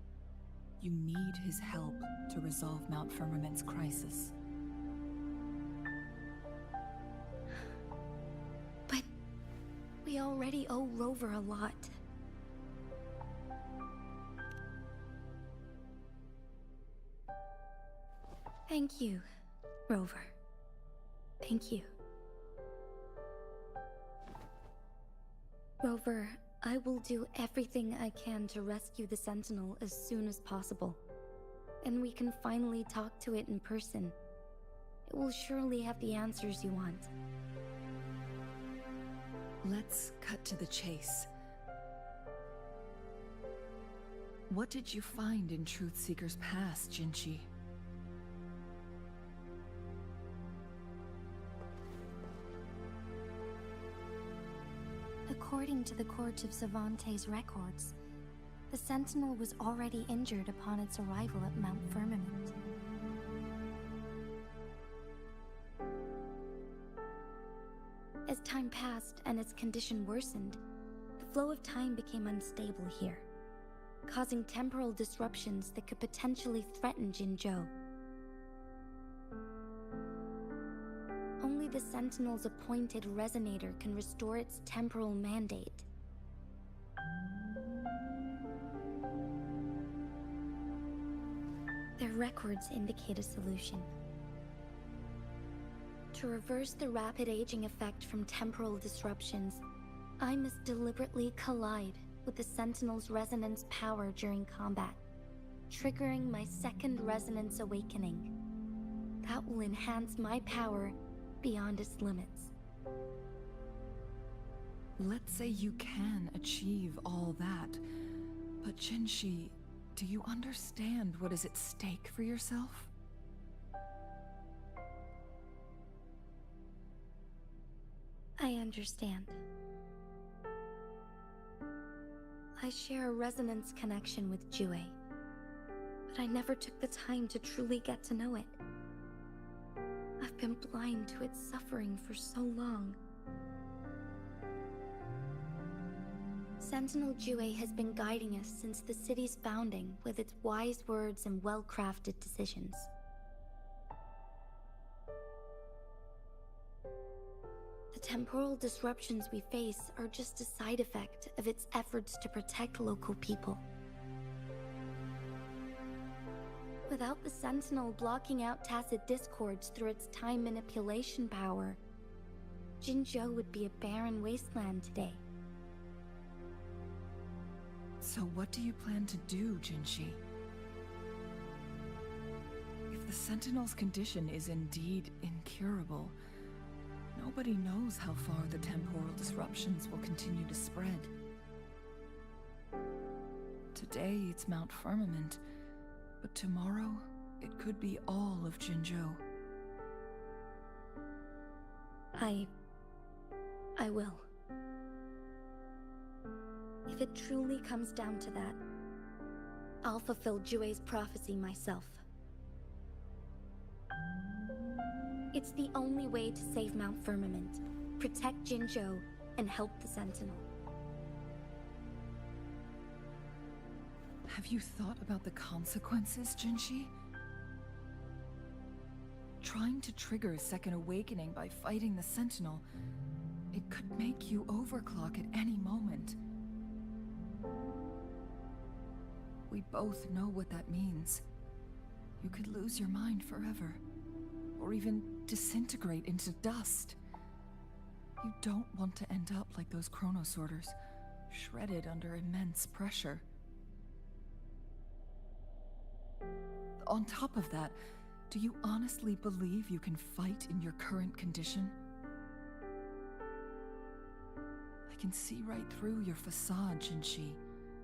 You need his help to resolve Mount Firmament's crisis. But we already owe Rover a lot. Thank you, Rover. Thank you. Rover, I will do everything I can to rescue the Sentinel as soon as possible. And we can finally talk to it in person. It will surely have the answers you want. Let's cut to the chase. What did you find in Truthseeker's past, Jinshi? According to the Court of Savante's records, the Sentinel was already injured upon its arrival at Mount Firmament. time passed and its condition worsened, the flow of time became unstable here, causing temporal disruptions that could potentially threaten Jinzhou. Only the Sentinel's appointed resonator can restore its temporal mandate. Their records indicate a solution. To reverse the rapid aging effect from temporal disruptions, I must deliberately collide with the Sentinel's resonance power during combat, triggering my second resonance awakening. That will enhance my power beyond its limits. Let's say you can achieve all that, but Jinshi, do you understand what is at stake for yourself? I understand. I share a resonance connection with Jue, but I never took the time to truly get to know it. I've been blind to its suffering for so long. Sentinel Jue has been guiding us since the city's founding with its wise words and well-crafted decisions. The temporal disruptions we face are just a side effect of its efforts to protect local people. Without the Sentinel blocking out tacit discords through its time manipulation power, Jinzhou would be a barren wasteland today. So what do you plan to do, Jinshi? If the Sentinel's condition is indeed incurable, nobody knows how far the temporal disruptions will continue to spread. Today it's Mount Firmament, but tomorrow it could be all of Jinzhou. I will. If it truly comes down to that, I'll fulfill Jue's prophecy myself. It's the only way to save Mount Firmament, protect Jinzhou, and help the Sentinel. Have you thought about the consequences, Jinshi? Trying to trigger a second awakening by fighting the Sentinel, it could make you overclock at any moment. We both know what that means. You could lose your mind forever, or even disintegrate into dust. You don't want to end up like those chronosorters, shredded under immense pressure. On top of that, do you honestly believe you can fight in your current condition? I can see right through your facade, Jinshi.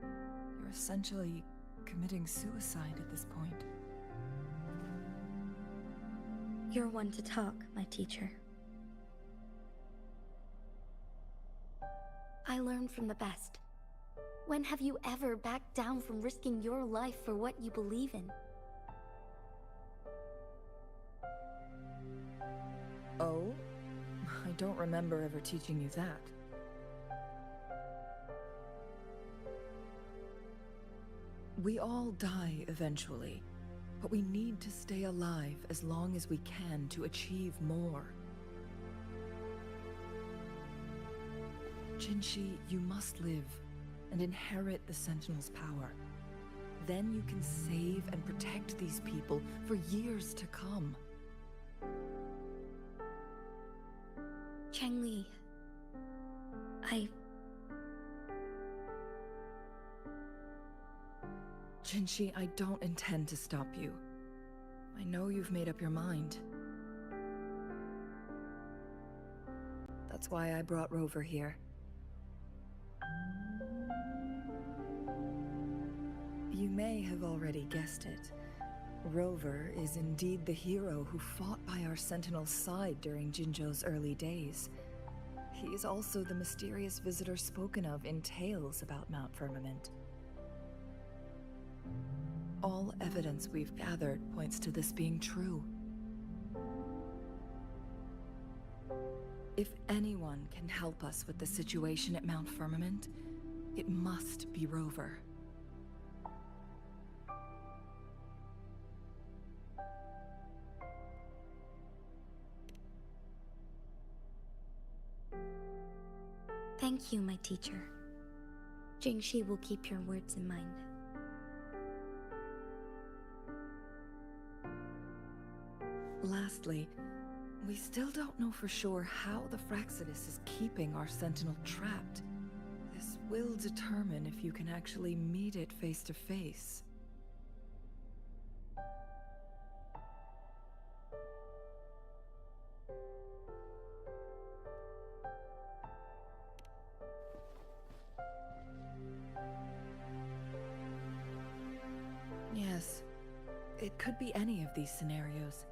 You're essentially committing suicide at this point. You're one to talk, my teacher. I learned from the best. When have you ever backed down from risking your life for what you believe in? Oh? I don't remember ever teaching you that. We all die eventually, but we need to stay alive as long as we can to achieve more. Jinshi, you must live and inherit the Sentinel's power. Then you can save and protect these people for years to come. Changli, Jinshi, I don't intend to stop you. I know you've made up your mind. That's why I brought Rover here. You may have already guessed it. Rover is indeed the hero who fought by our Sentinel's side during Jinzhou's early days. He is also the mysterious visitor spoken of in tales about Mount Firmament. All evidence we've gathered points to this being true. If anyone can help us with the situation at Mount Firmament, it must be Rover. Thank you, my teacher. Jingshi will keep your words in mind. Lastly, we still don't know for sure how the Fraxidus is keeping our Sentinel trapped. This will determine if you can actually meet it face to face. Yes, it could be any of these scenarios.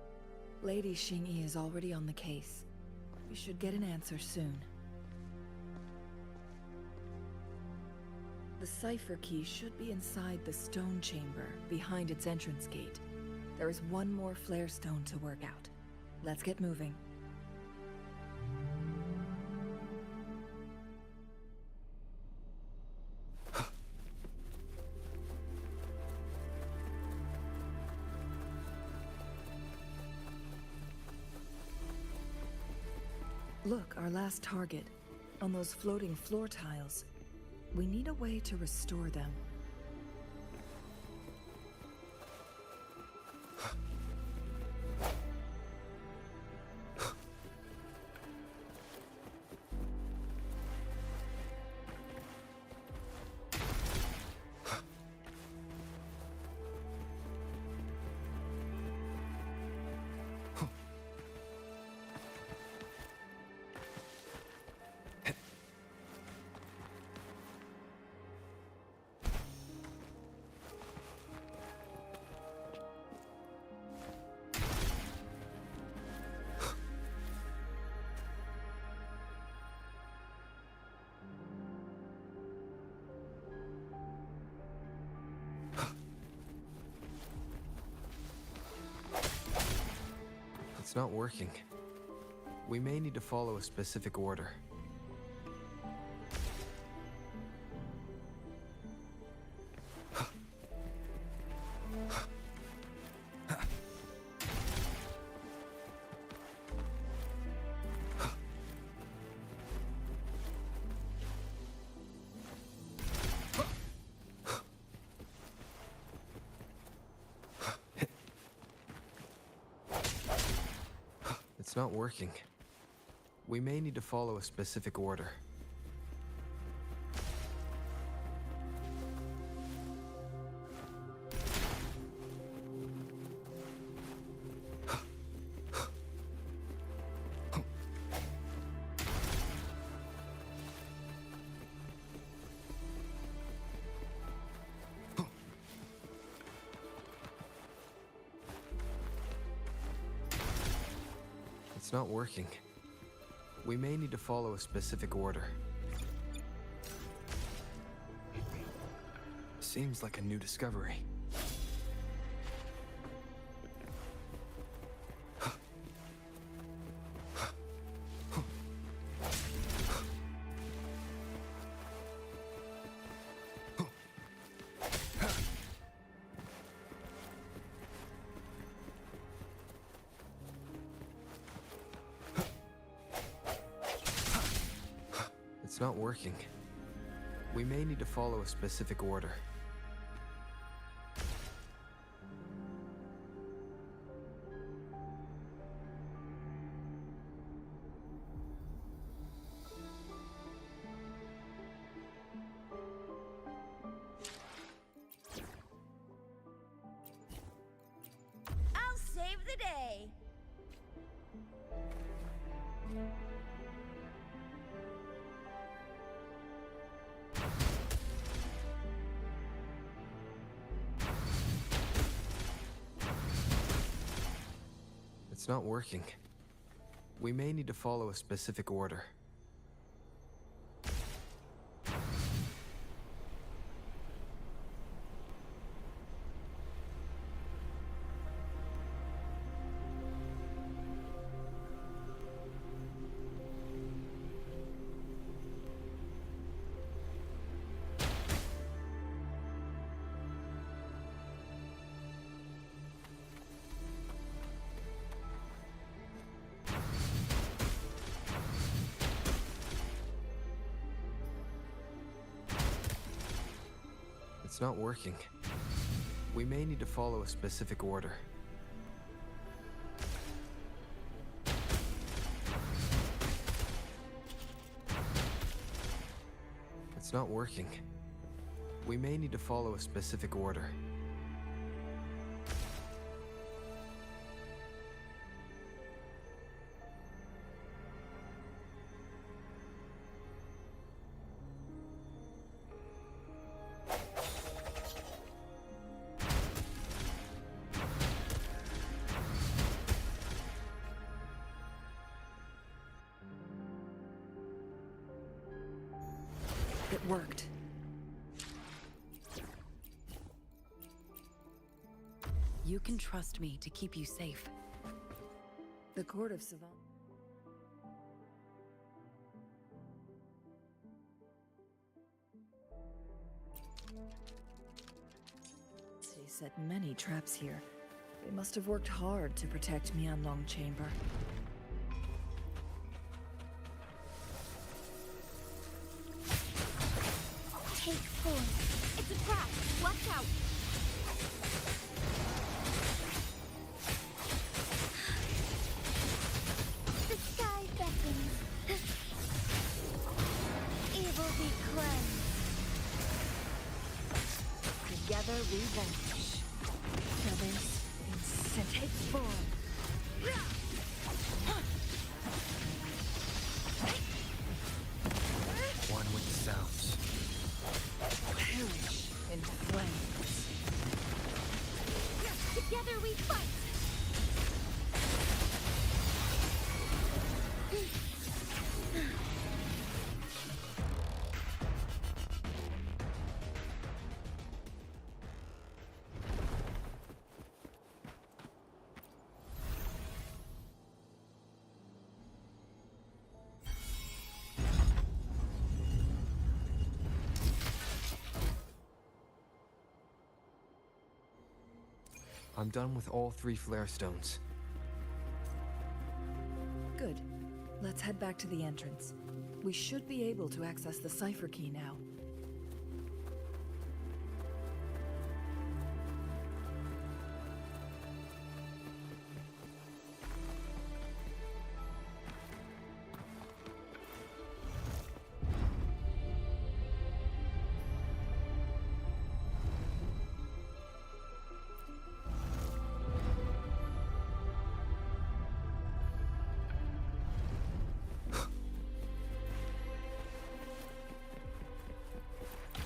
Lady Xingyi is already on the case. We should get an answer soon. The cipher key should be inside the stone chamber, behind its entrance gate. There is one more flare stone to work out. Let's get moving. Look, our last target. On those floating floor tiles. We need a way to restore them. It's not working. We may need to follow a specific order. It's not working. We may need to follow a specific order. It's not working. We may need to follow a specific order. Seems like a new discovery. It's not working. We may need to follow a specific order. I'll save the day. It's not working. We may need to follow a specific order. not working. We may need to follow a specific order. It's not working. We may need to follow a specific order. It worked. You can trust me to keep you safe. The court of Savant. They set many traps here. They must have worked hard to protect Mianlong Chamber. Take 4. It's a trap. Watch out. The sky beckons. Evil be cleansed. Together we vanish. Feathers in Take 4. One with the sounds. perish in flames. Together we fight. I'm done with all 3 flare stones. Good. Let's head back to the entrance. We should be able to access the cipher key now.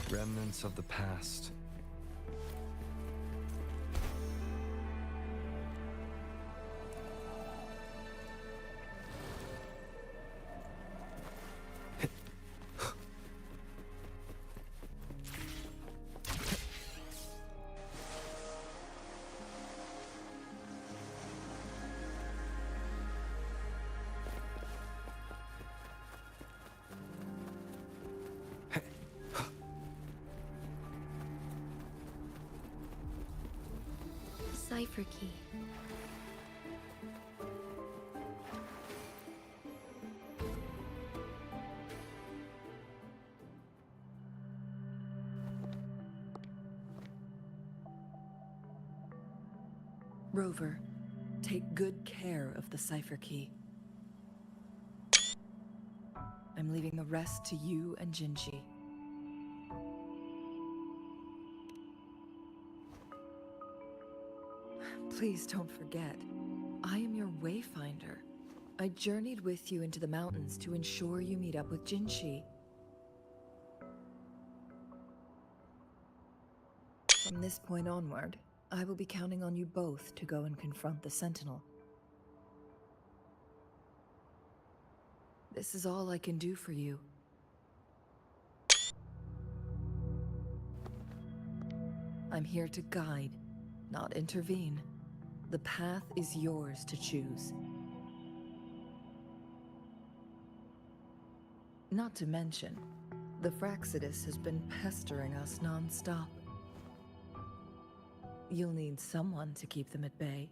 Remnants of the past. Cipher key. Rover, take good care of the cipher key. I'm leaving the rest to you and Jinji. Please don't forget, I am your wayfinder. I journeyed with you into the mountains to ensure you meet up with Jinshi. From this point onward, I will be counting on you both to go and confront the Sentinel. This is all I can do for you. I'm here to guide, not intervene. The path is yours to choose. Not to mention, the Fraxidus has been pestering us non-stop. You'll need someone to keep them at bay.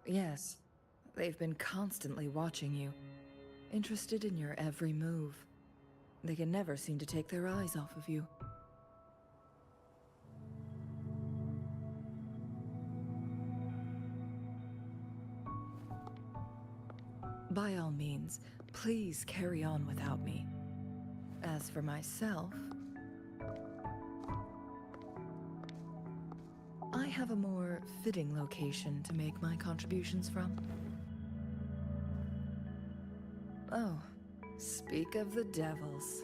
Yes, They've been constantly watching you, interested in your every move. They can never seem to take their eyes off of you. By all means, please carry on without me. As for myself, I have a more fitting location to make my contributions from. Oh, speak of the devils.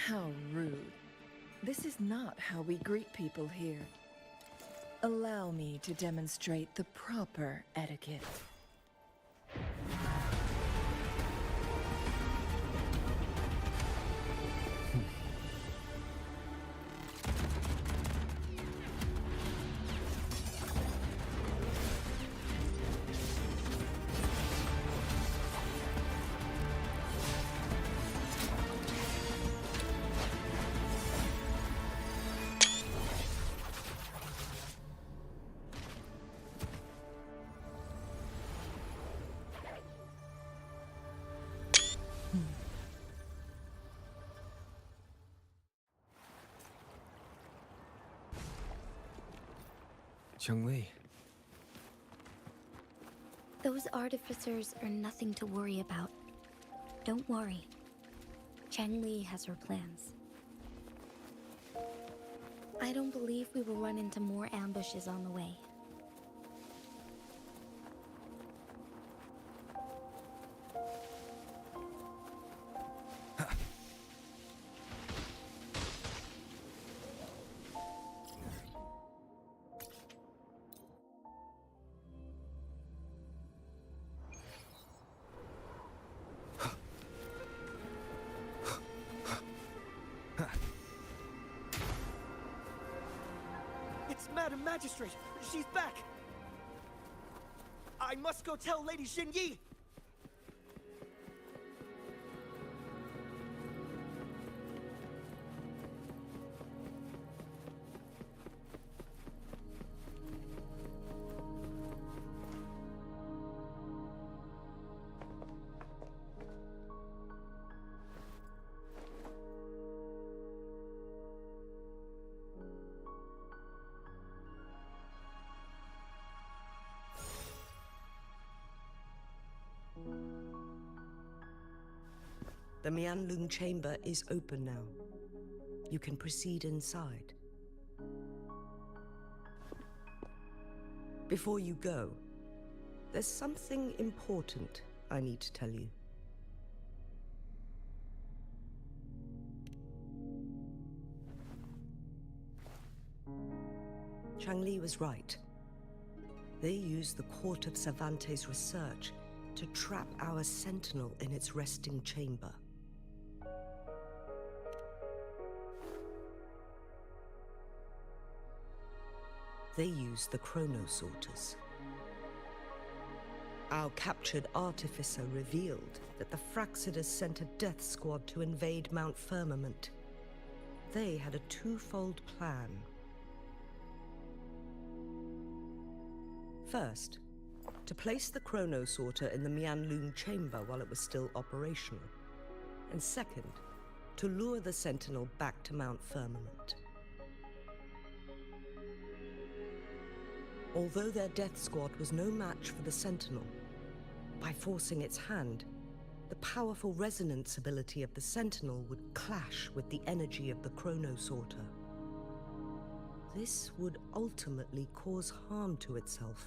How rude. This is not how we greet people here. Allow me to demonstrate the proper etiquette. Chun-Li. Those artificers are nothing to worry about. Don't worry. Chang-Li has her plans. I don't believe we will run into more ambushes on the way. It's Madam Magistrate! She's back! I must go tell Lady Xinyi! The Mianlun chamber is open now. You can proceed inside. Before you go, there's something important I need to tell you. Chang-Li was right. They used the Court of Cervantes' research to trap our Sentinel in its resting chamber. They used the Chronosorters. Our captured artificer revealed that the Fraxidus sent a death squad to invade Mount Firmament. They had a twofold plan. First, to place the Chronosorter in the Mianlun chamber while it was still operational. And second, to lure the Sentinel back to Mount Firmament. Although their death squad was no match for the Sentinel, by forcing its hand, the powerful resonance ability of the Sentinel would clash with the energy of the Chronosorter. This would ultimately cause harm to itself.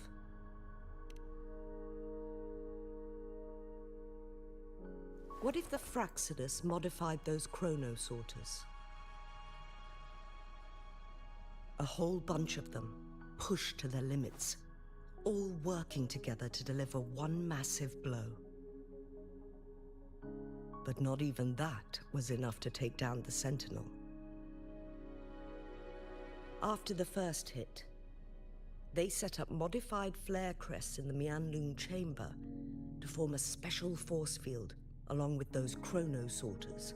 What if the Fraxidus modified those Chronosorters? A whole bunch of them, pushed to their limits, all working together to deliver one massive blow. But not even that was enough to take down the Sentinel. After the first hit, they set up modified flare crests in the Mianlun chamber to form a special force field along with those chrono-sorters.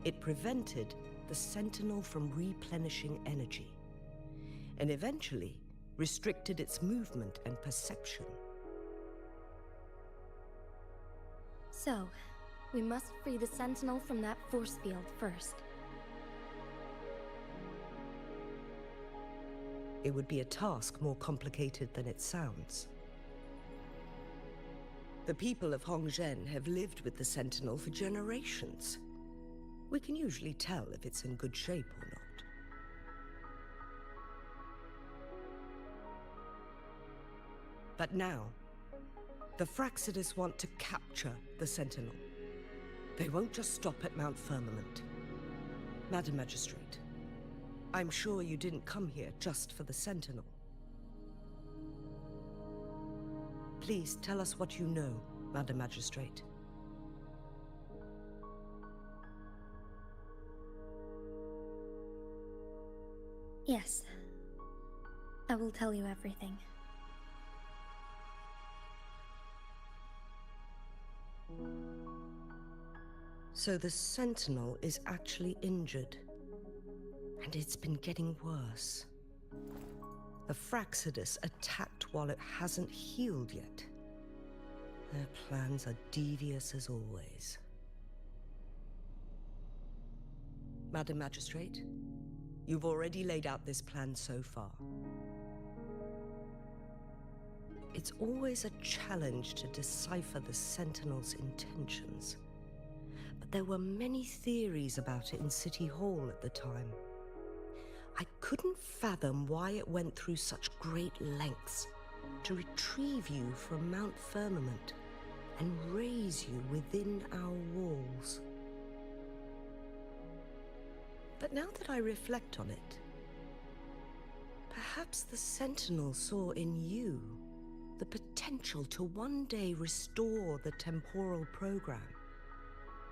It prevented the Sentinel from replenishing energy, and eventually restricted its movement and perception. So, we must free the Sentinel from that force field first. It would be a task more complicated than it sounds. The people of Hongzhen have lived with the Sentinel for generations. We can usually tell if it's in good shape or not. But now, the Fraxidus want to capture the Sentinel. They won't just stop at Mount Firmament. Madam Magistrate, I'm sure you didn't come here just for the Sentinel. Please tell us what you know, Madam Magistrate. Yes. I will tell you everything. So the Sentinel is actually injured. And it's been getting worse. The Fraxidus attacked while it hasn't healed yet. Their plans are devious as always. Madam Magistrate, you've already laid out this plan so far. It's always a challenge to decipher the Sentinel's intentions. But there were many theories about it in City Hall at the time. I couldn't fathom why it went through such great lengths to retrieve you from Mount Firmament and raise you within our walls. But now that I reflect on it, perhaps the Sentinel saw in you the potential to one day restore the temporal program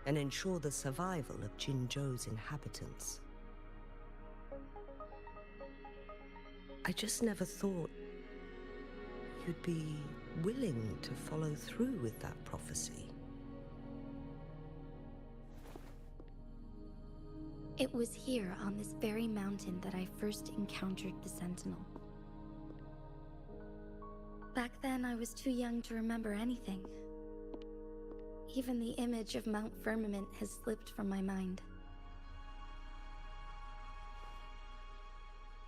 and ensure the survival of Jinzhou's inhabitants. I just never thought you'd be willing to follow through with that prophecy. It was here on this very mountain that I first encountered the Sentinel. Back then, I was too young to remember anything. Even the image of Mount Firmament has slipped from my mind.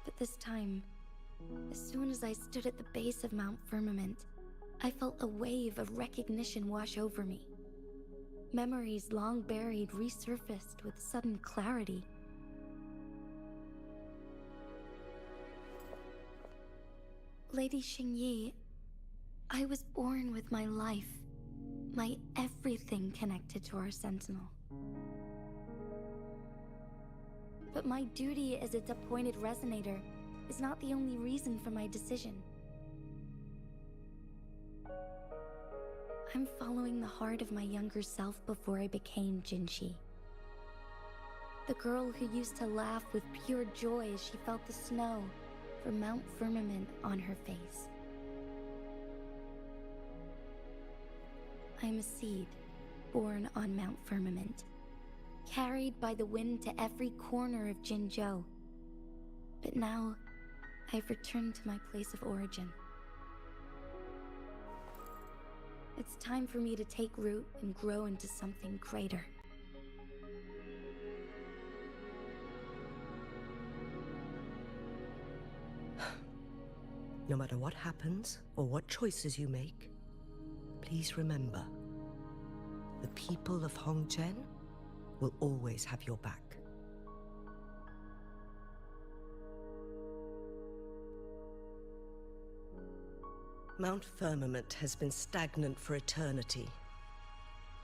But this time, as soon as I stood at the base of Mount Firmament, I felt a wave of recognition wash over me. Memories long buried resurfaced with sudden clarity. Lady Xingyi, I was born with my life, my everything connected to our Sentinel. But my duty as its appointed resonator is not the only reason for my decision. I'm following the heart of my younger self before I became Jinshi. The girl who used to laugh with pure joy as she felt the snow from Mount Firmament on her face. I'm a seed born on Mount Firmament, carried by the wind to every corner of Jinzhou. But now, I've returned to my place of origin. It's time for me to take root and grow into something greater. No matter what happens or what choices you make, please remember, the people of Hongzhen will always have your back. Mount Firmament has been stagnant for eternity.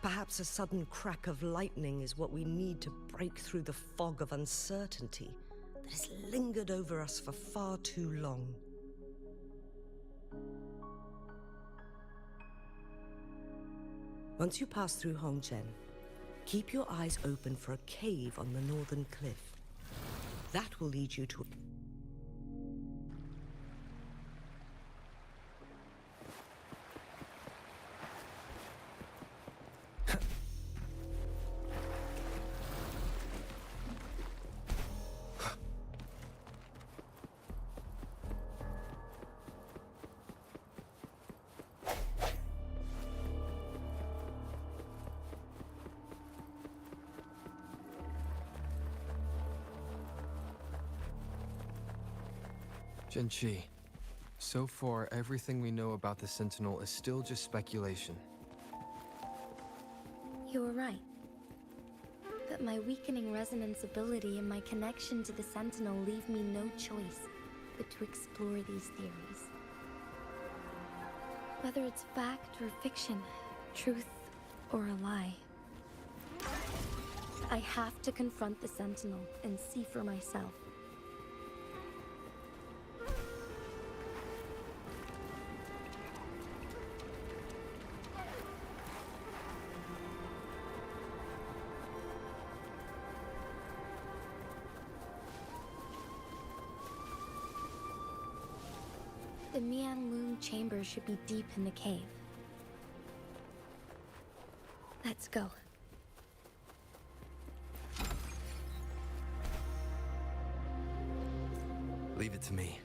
Perhaps a sudden crack of lightning is what we need to break through the fog of uncertainty that has lingered over us for far too long. Once you pass through Hongzhen, keep your eyes open for a cave on the northern cliff. That will lead you to... Jinchi, so far everything we know about the Sentinel is still just speculation. You were right. But my weakening resonance ability and my connection to the Sentinel leave me no choice but to explore these theories. Whether it's fact or fiction, truth or a lie, I have to confront the Sentinel and see for myself. The Mian chamber should be deep in the cave. Let's go. Leave it to me.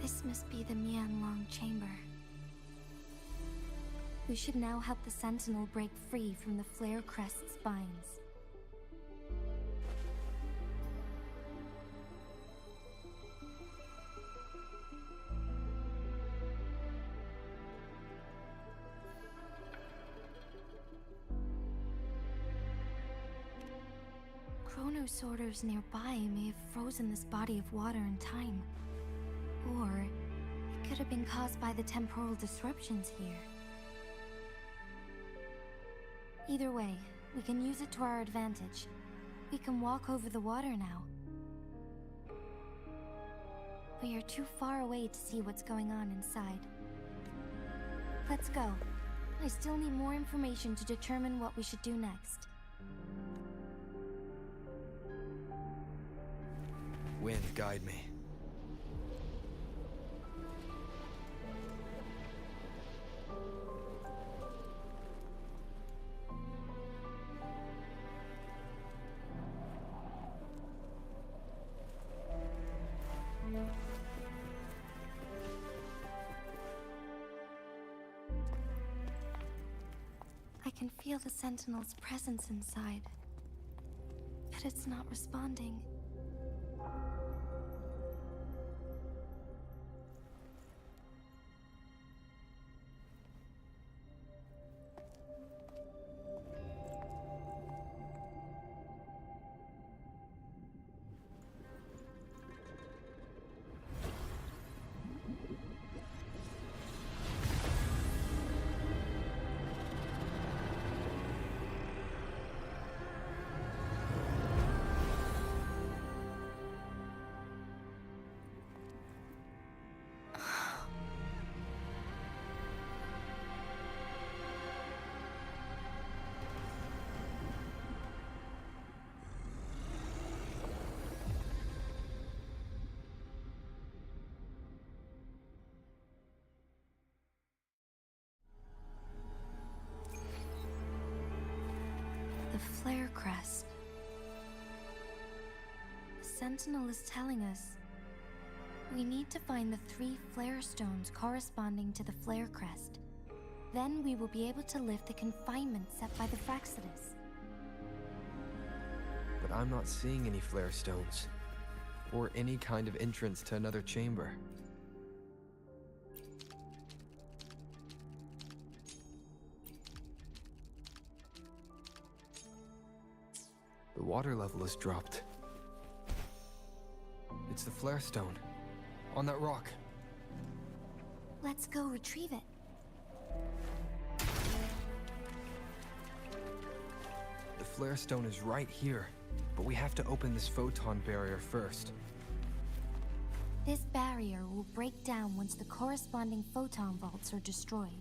This must be the Mian chamber. We should now help the Sentinel break free from the Flare Crest's spines. Chronosorters nearby may have frozen this body of water in time. Or it could have been caused by the temporal disruptions here. Either way, we can use it to our advantage. We can walk over the water now. We are too far away to see what's going on inside. Let's go. I still need more information to determine what we should do next. Wind, guide me. I can feel the Sentinel's presence inside, but it's not responding. The Flare Crest. The Sentinel is telling us we need to find the 3 flare stones corresponding to the Flare Crest. Then we will be able to lift the confinement set by the Fraxidus. but I'm not seeing any flare stones, or any kind of entrance to another chamber. The water level has dropped. It's the flare stone, on that rock. Let's go retrieve it. The flare stone is right here, but we have to open this photon barrier first. This barrier will break down once the corresponding photon vaults are destroyed.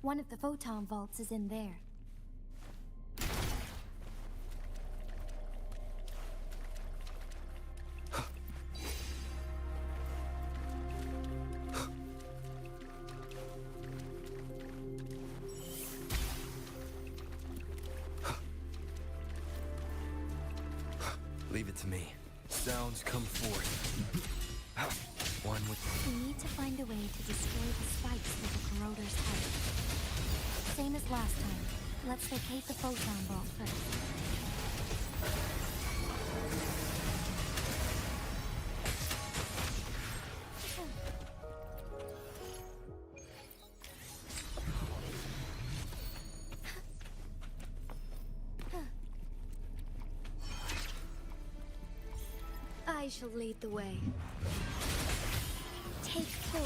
One of the photon vaults is in there. Leave it to me. Sounds come forth. One with... We need to find a way to destroy the spikes with the corroder's head. Same as last time. Let's locate the photon vault first. I shall lead the way. Take 4.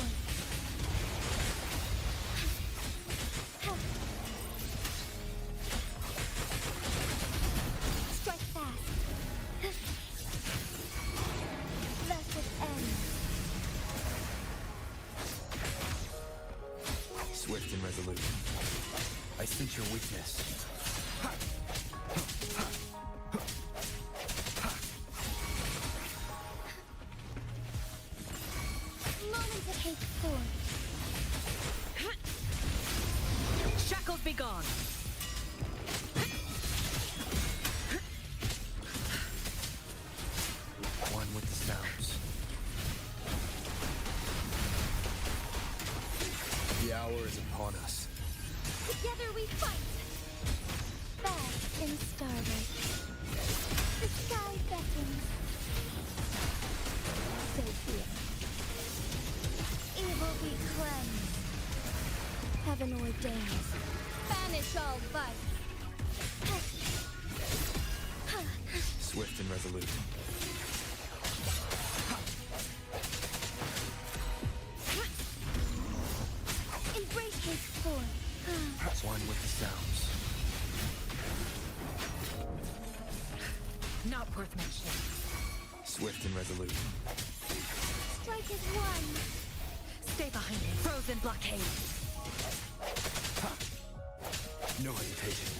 Strike fast. Let it end. Swift and resolute. I sense your weakness. Take 4. Shackles be gone! One with the sounds. The hour is upon us. Together we fight! Bask in starlight. The sky beckons. So be it. Evil be cleansed. Heaven ordains. Banish all vice. Swift and resolute. Embrace his form. One with the sounds. Not worth mentioning. Swift and resolute. Strike is one. Stay behind me. Frozen blockade. No hesitation.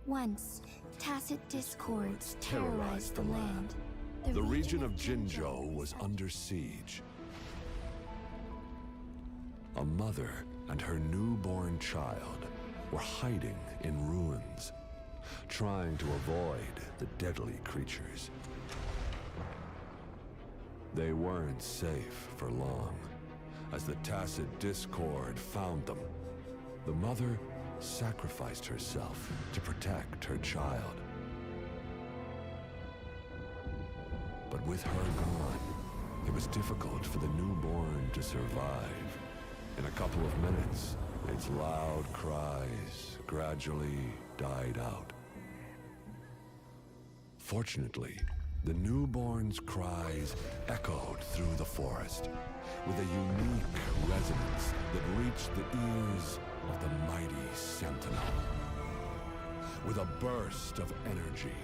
Once, tacit discords terrorized the land. The region of Jinzhou was under siege. A mother and her newborn child were hiding in ruins, trying to avoid the deadly creatures. They weren't safe for long, as the tacit discord found them. The mother sacrificed herself to protect her child. But with her gone, it was difficult for the newborn to survive. In a couple of minutes, its loud cries gradually died out. Fortunately, the newborn's cries echoed through the forest, with a unique resonance that reached the ears of the mighty Sentinel. With a burst of energy,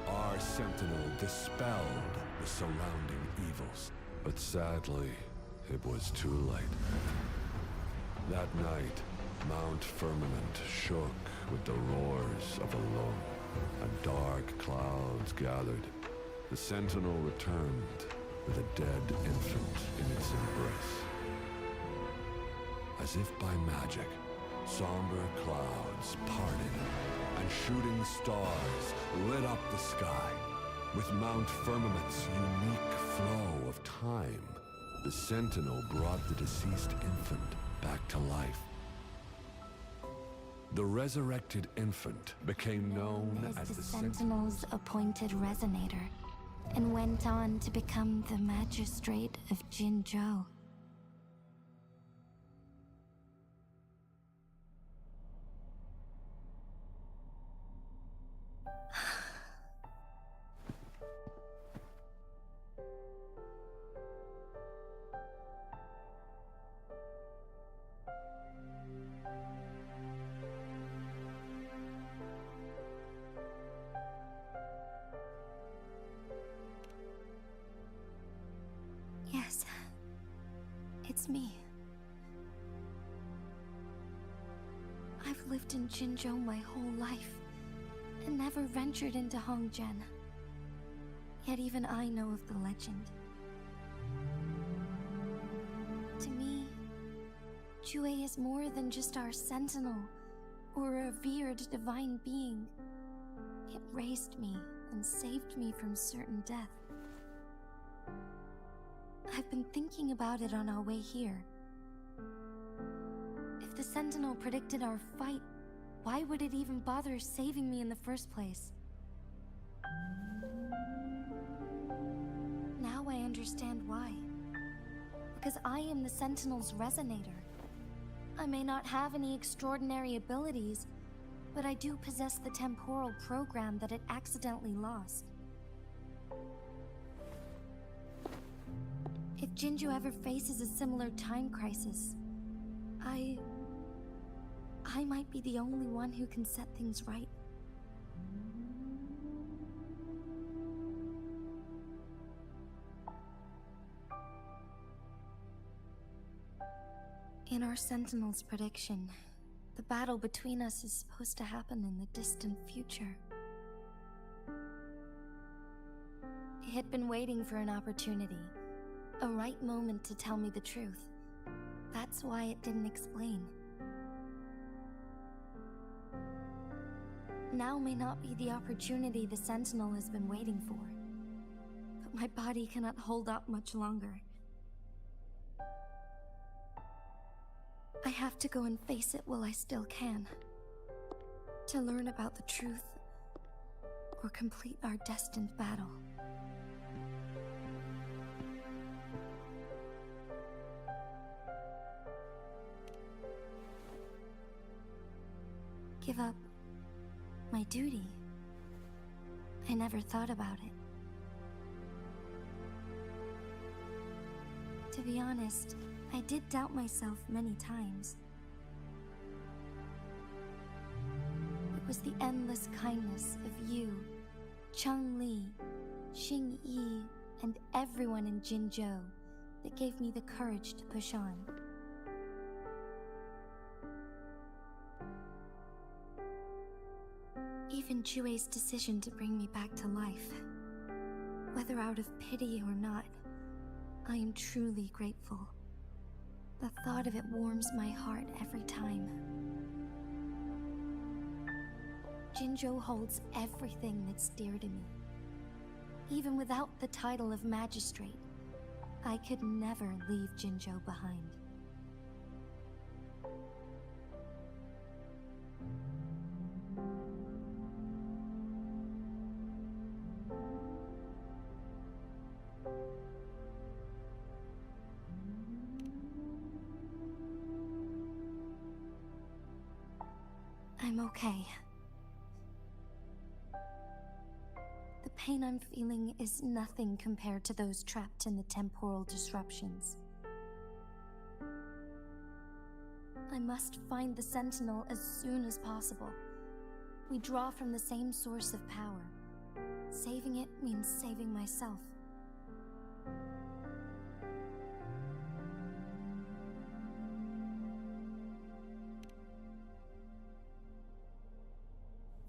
our Sentinel dispelled the surrounding evils. But sadly, it was too late. That night, Mount Firmament shook with the roars of a loam, and dark clouds gathered. The Sentinel returned with a dead infant in its embrace. As if by magic, Somber clouds parted, and shooting stars lit up the sky. With Mount Firmament's unique flow of time, the Sentinel brought the deceased infant back to life. The resurrected infant became known as the Sentinel's appointed resonator, and went on to become the magistrate of Jinzhou. Yes, it's me. I've lived in Jinzhou my whole life, and never ventured into Hongzhen. Yet even I know of the legend. To me, Jue is more than just our sentinel, or a revered divine being. It raised me and saved me from certain death. I've been thinking about it on our way here. If the Sentinel predicted our fight, why would it even bother saving me in the first place? Now I understand why. Because I am the Sentinel's resonator. I may not have any extraordinary abilities, but I do possess the temporal program that it accidentally lost. If Jinzhou ever faces a similar time crisis, I might be the only one who can set things right. In our Sentinel's prediction, the battle between us is supposed to happen in the distant future. It had been waiting for an opportunity. A right moment to tell me the truth. That's why it didn't explain. Now may not be the opportunity the Sentinel has been waiting for. But my body cannot hold up much longer. I have to go and face it while I still can. To learn about the truth, or complete our destined battle. Give up my duty. I never thought about it. To be honest, I did doubt myself many times. It was the endless kindness of you, Cheng Li, Xing Yi, and everyone in Jinzhou that gave me the courage to push on. Even Jue's decision to bring me back to life, whether out of pity or not, I am truly grateful. The thought of it warms my heart every time. Jinzhou holds everything that's dear to me. Even without the title of magistrate, I could never leave Jinzhou behind. I'm okay. The pain I'm feeling is nothing compared to those trapped in the temporal disruptions. I must find the Sentinel as soon as possible. We draw from the same source of power. Saving it means saving myself.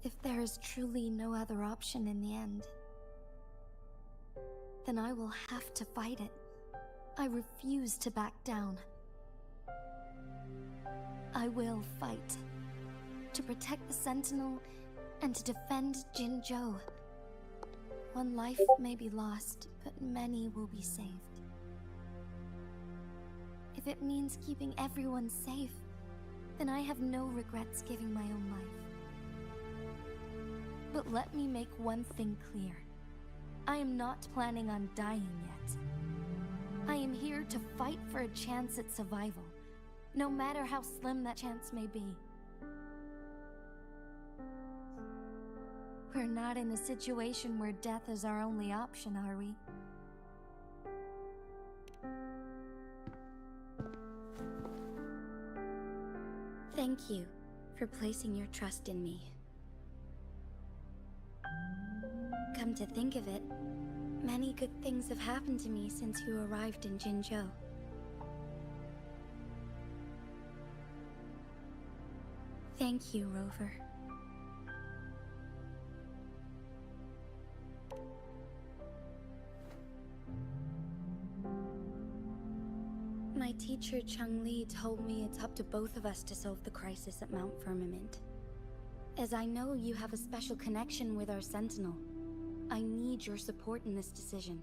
If there is truly no other option in the end, then I will have to fight it. I refuse to back down. I will fight. To protect the Sentinel and to defend Jinzhou. One life may be lost, but many will be saved. If it means keeping everyone safe, then I have no regrets giving my own life. But let me make one thing clear. I am not planning on dying yet. I am here to fight for a chance at survival, no matter how slim that chance may be. We're not in a situation where death is our only option, are we? Thank you for placing your trust in me. Come to think of it, many good things have happened to me since you arrived in Jinzhou. Thank you, Rover. My teacher Cheng-Li told me it's up to both of us to solve the crisis at Mount Firmament. As I know you have a special connection with our Sentinel, I need your support in this decision.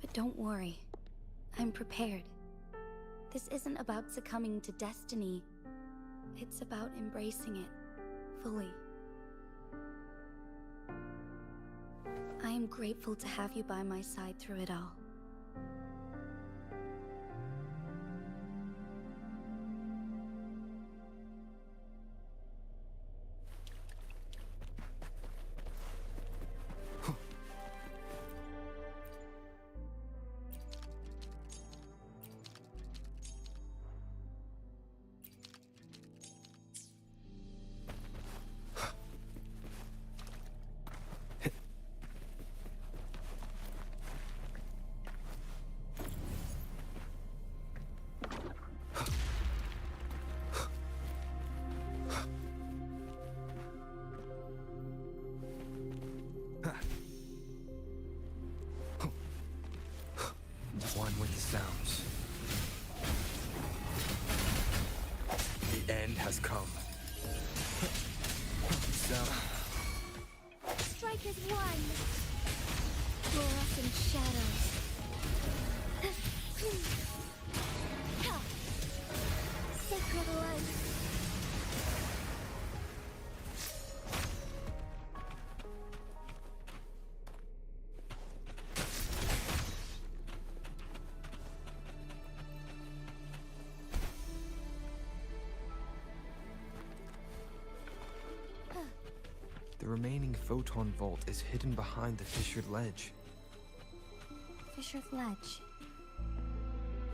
But don't worry, I'm prepared. This isn't about succumbing to destiny, it's about embracing it fully. I am grateful to have you by my side through it all. One with the sounds. The end has come. Strike as one! Fluorescent shadows. Sacred light. The remaining photon vault is hidden behind the fissured ledge. Fissured ledge.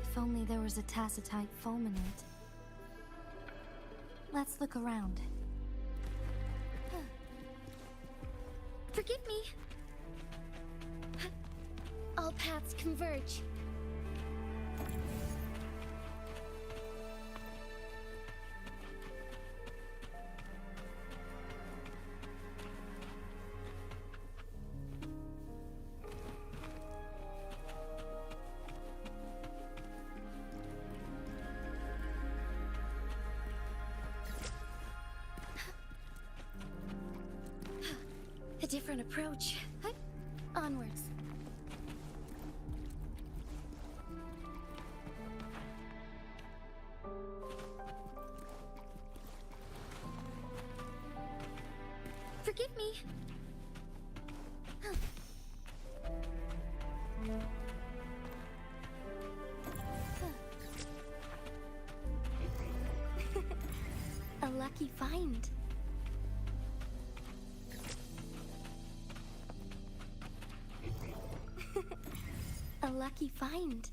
If only there was a tacitite fulminant. Let's look around. Forgive me. All paths converge. A different approach. Onwards. Forgive me. A lucky find. A lucky find.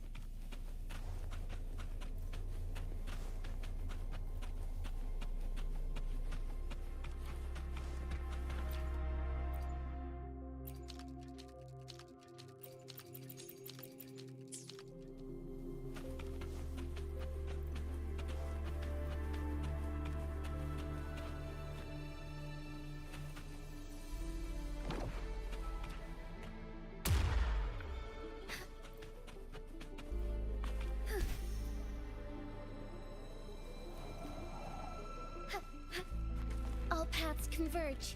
converge.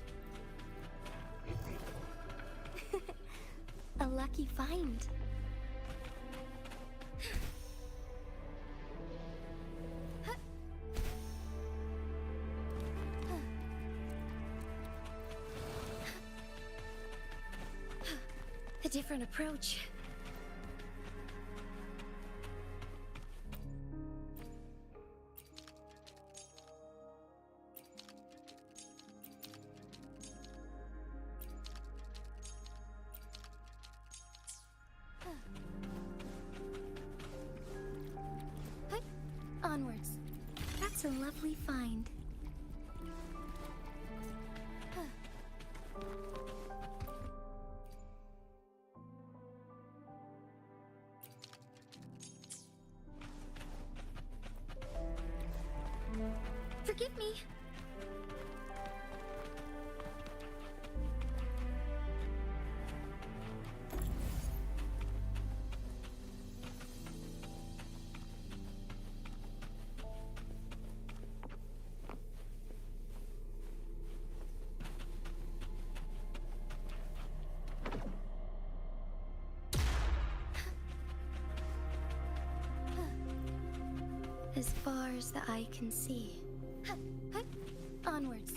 A lucky find. A different approach. Onwards. That's a lovely find. Forgive me. As far as the eye can see. Onwards.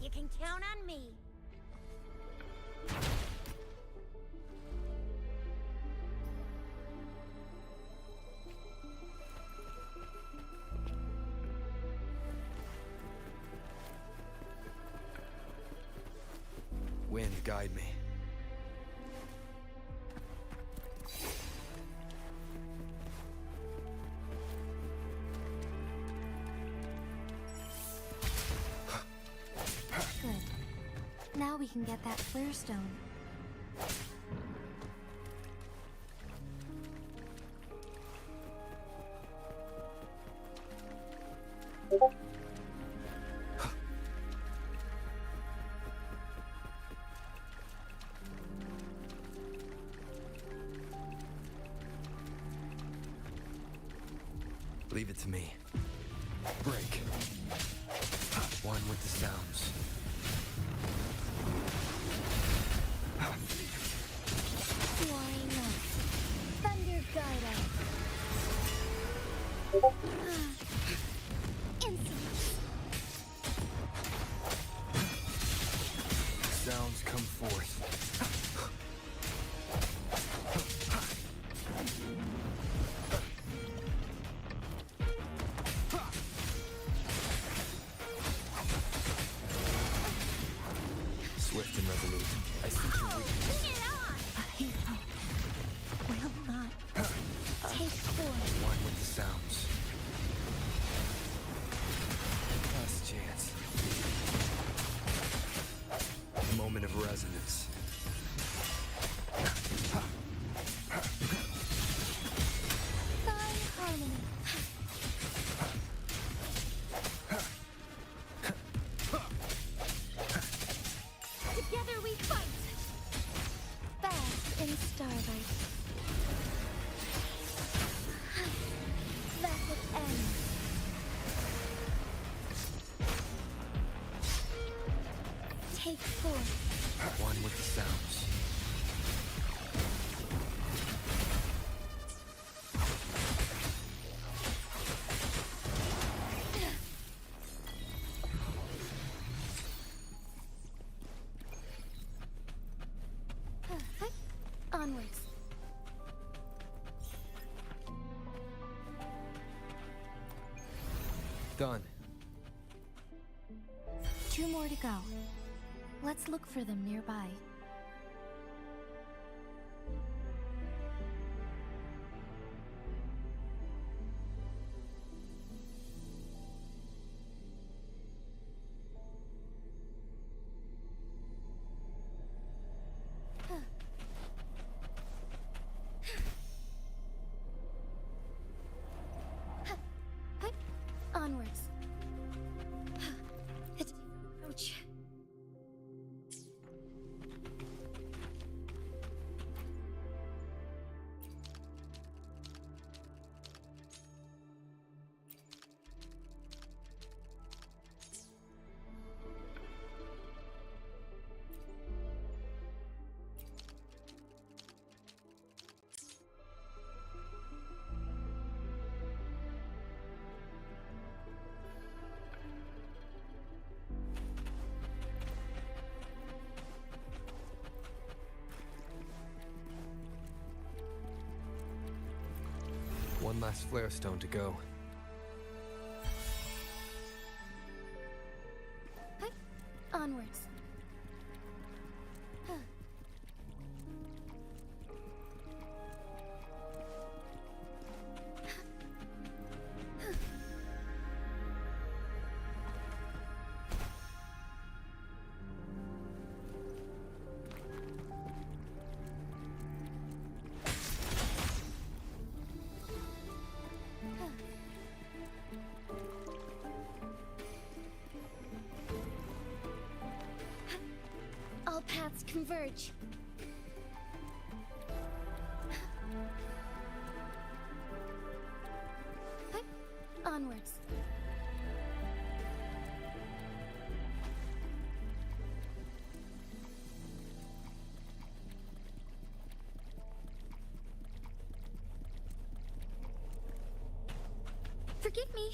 You can count on me. Wind, guide me. Good. Now we can get that flare stone. Leave it to me. Break. One with the sounds. Why not? Thunder guide us. Insolence. Sounds come forth. Swift and resolute. I see your weakness. Bring it on! A hero will not Take forth. One with the sounds. Last chance. Moment of resonance. Fine harmony. Together we fight! Fast in starlight. Vapid end. Take forth. One with the sounds. Onwards. Done. 2 more to go. Let's look for them nearby. Onwards. A different approach. one last flare stone to go. Onwards. All paths converge. Onwards. Forgive me.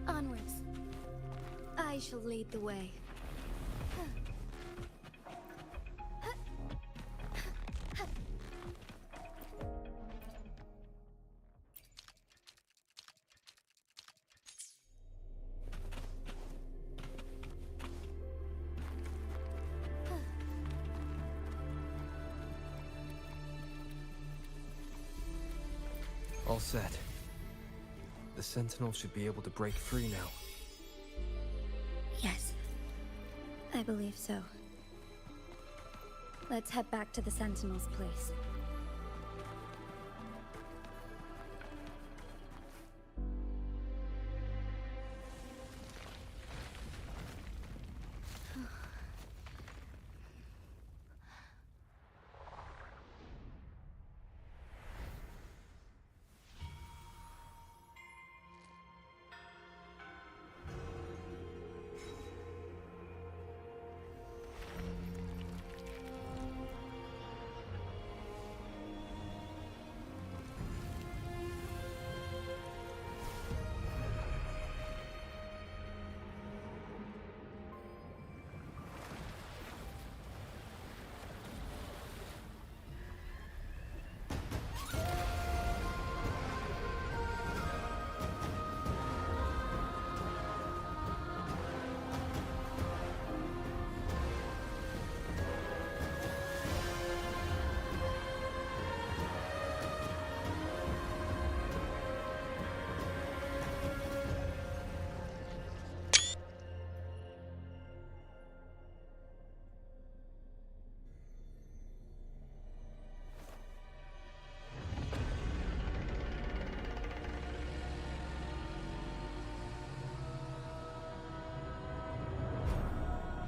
Onwards. I shall lead the way. All set. The Sentinel should be able to break free now. Yes. I believe so. Let's head back to the Sentinel's place.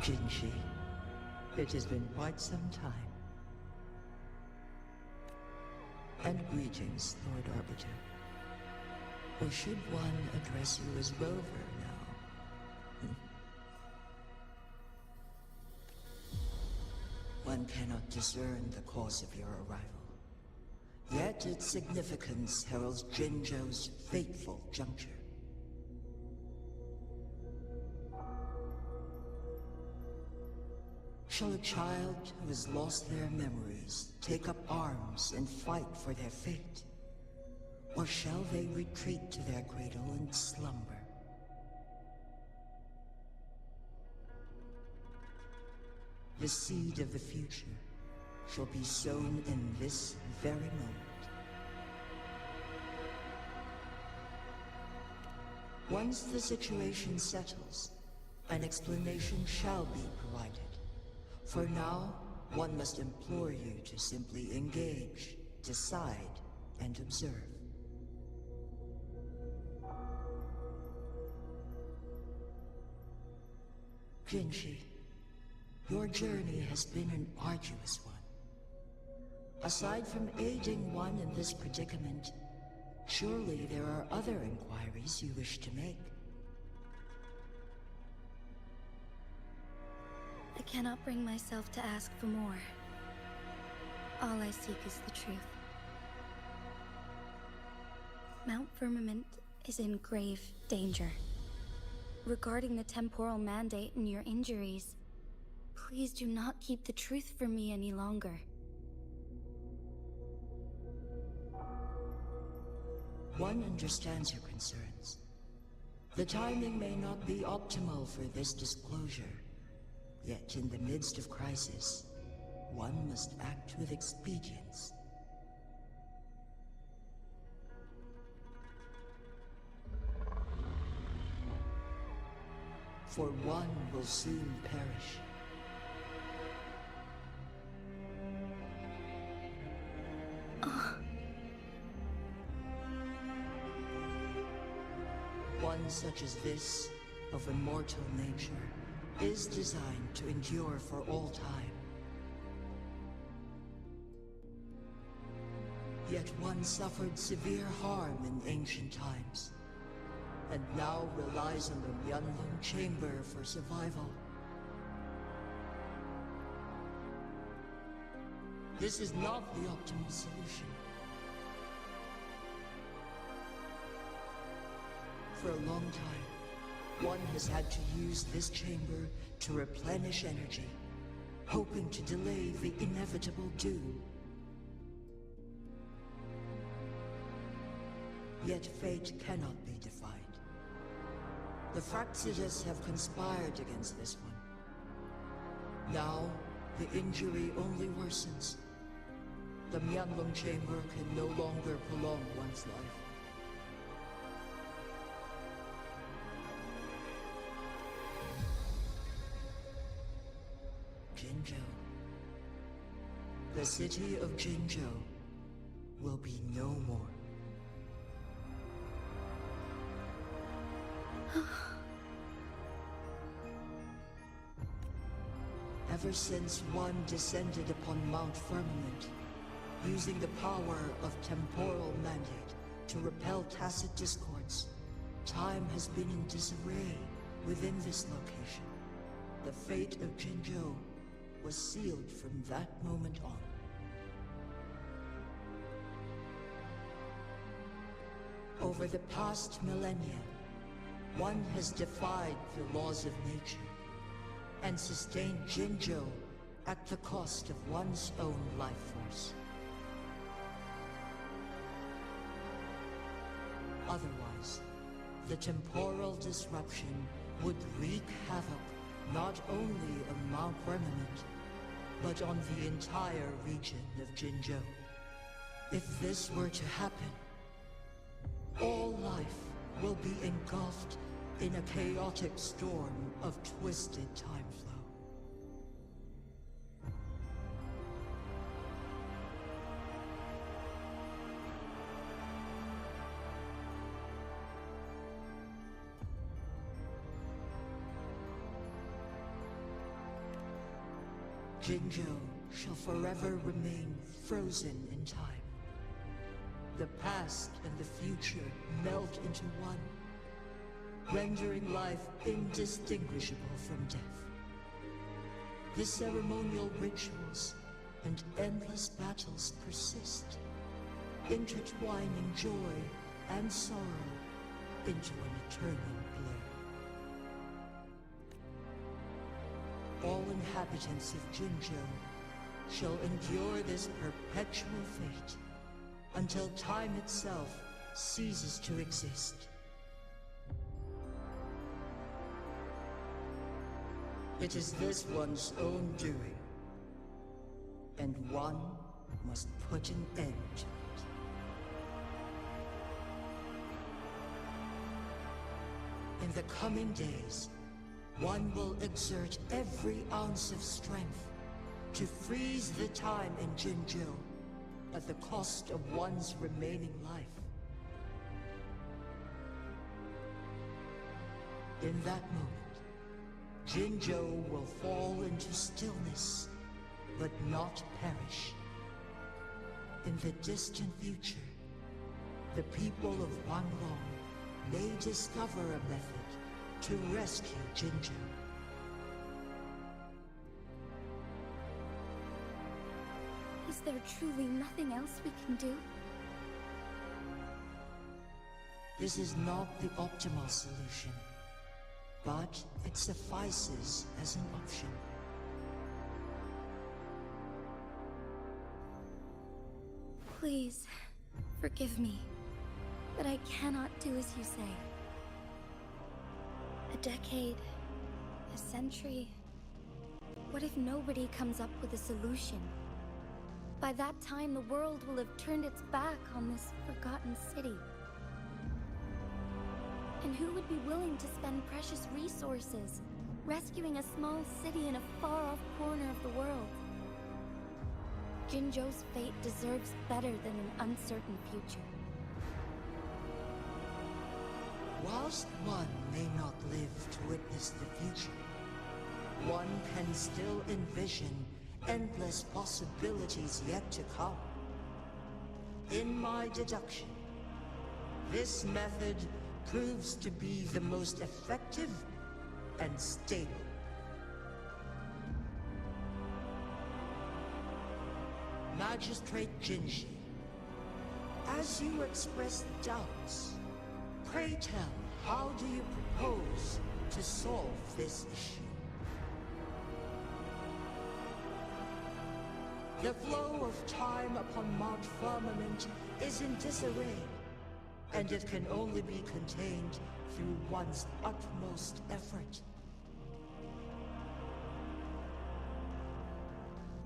Jinshi, it has been quite some time. And greetings, Lord Arbiter. Or should one address you as Rover now? One cannot discern the cause of your arrival. Yet its significance heralds Jinzhou's fateful juncture. Shall a child who has lost their memories take up arms and fight for their fate? Or shall they retreat to their cradle and slumber? The seed of the future shall be sown in this very moment. Once the situation settles, an explanation shall be provided. For now, one must implore you to simply engage, decide, and observe. Jinshi, your journey has been an arduous one. Aside from aiding one in this predicament, surely there are other inquiries you wish to make. I cannot bring myself to ask for more. All I seek is the truth. Mount Firmament is in grave danger. Regarding the temporal mandate and your injuries, Please do not keep the truth from me any longer. One understands your concerns. The timing may not be optimal for this disclosure. Yet in the midst of crisis, one must act with expedience. For one will soon perish. One such as this, of immortal nature, is designed to endure for all time. Yet one suffered severe harm in ancient times, and now relies on the Myeonlung Chamber for survival. This is not the optimal solution. For a long time, one has had to use this chamber to replenish energy, hoping to delay the inevitable doom. Yet fate cannot be defied. The Fraxidas have conspired against this one. Now, the injury only worsens. The Myeonlung Chamber can no longer prolong one's life. Jinzhou. The city of Jinzhou will be no more. Ever since one descended upon Mount Firmament, using the power of temporal mandate to repel tacit discords, time has been in disarray within this location. The fate of Jinzhou was sealed from that moment on. Over the past millennia, one has defied the laws of nature and sustained Jinzhou at the cost of one's own life force. Otherwise, the temporal disruption would wreak havoc not only on Mount Firmament, but on the entire region of Jinzhou. If this were to happen, all life will be engulfed in a chaotic storm of twisted time flow. Jinzhou shall forever remain frozen in time. The past and the future melt into one, rendering life indistinguishable from death. The ceremonial rituals and endless battles persist, intertwining joy and sorrow into an eternal blur. All inhabitants of Jinzhou shall endure this perpetual fate until time itself ceases to exist. It is this one's own doing, and one must put an end to it. In the coming days, one will exert every ounce of strength to freeze the time in Jinzhou at the cost of one's remaining life. In that moment, Jinzhou will fall into stillness, but not perish. In the distant future, the people of Wanglong may discover a method to rescue Jinzhou. Is there truly nothing else we can do? This is not the optimal solution, but it suffices as an option. Please, forgive me, but I cannot do as you say. A decade, a century. What if nobody comes up with a solution? By that time, the world will have turned its back on this forgotten city. And who would be willing to spend precious resources rescuing a small city in a far-off corner of the world? Jinzhou's fate deserves better than an uncertain future. Whilst one may not live to witness the future, one can still envision endless possibilities yet to come. In my deduction, this method proves to be the most effective and stable. Magistrate Jinji, as you express doubts, pray tell, how do you propose to solve this issue? The flow of time upon Mount Firmament is in disarray, and it can only be contained through one's utmost effort.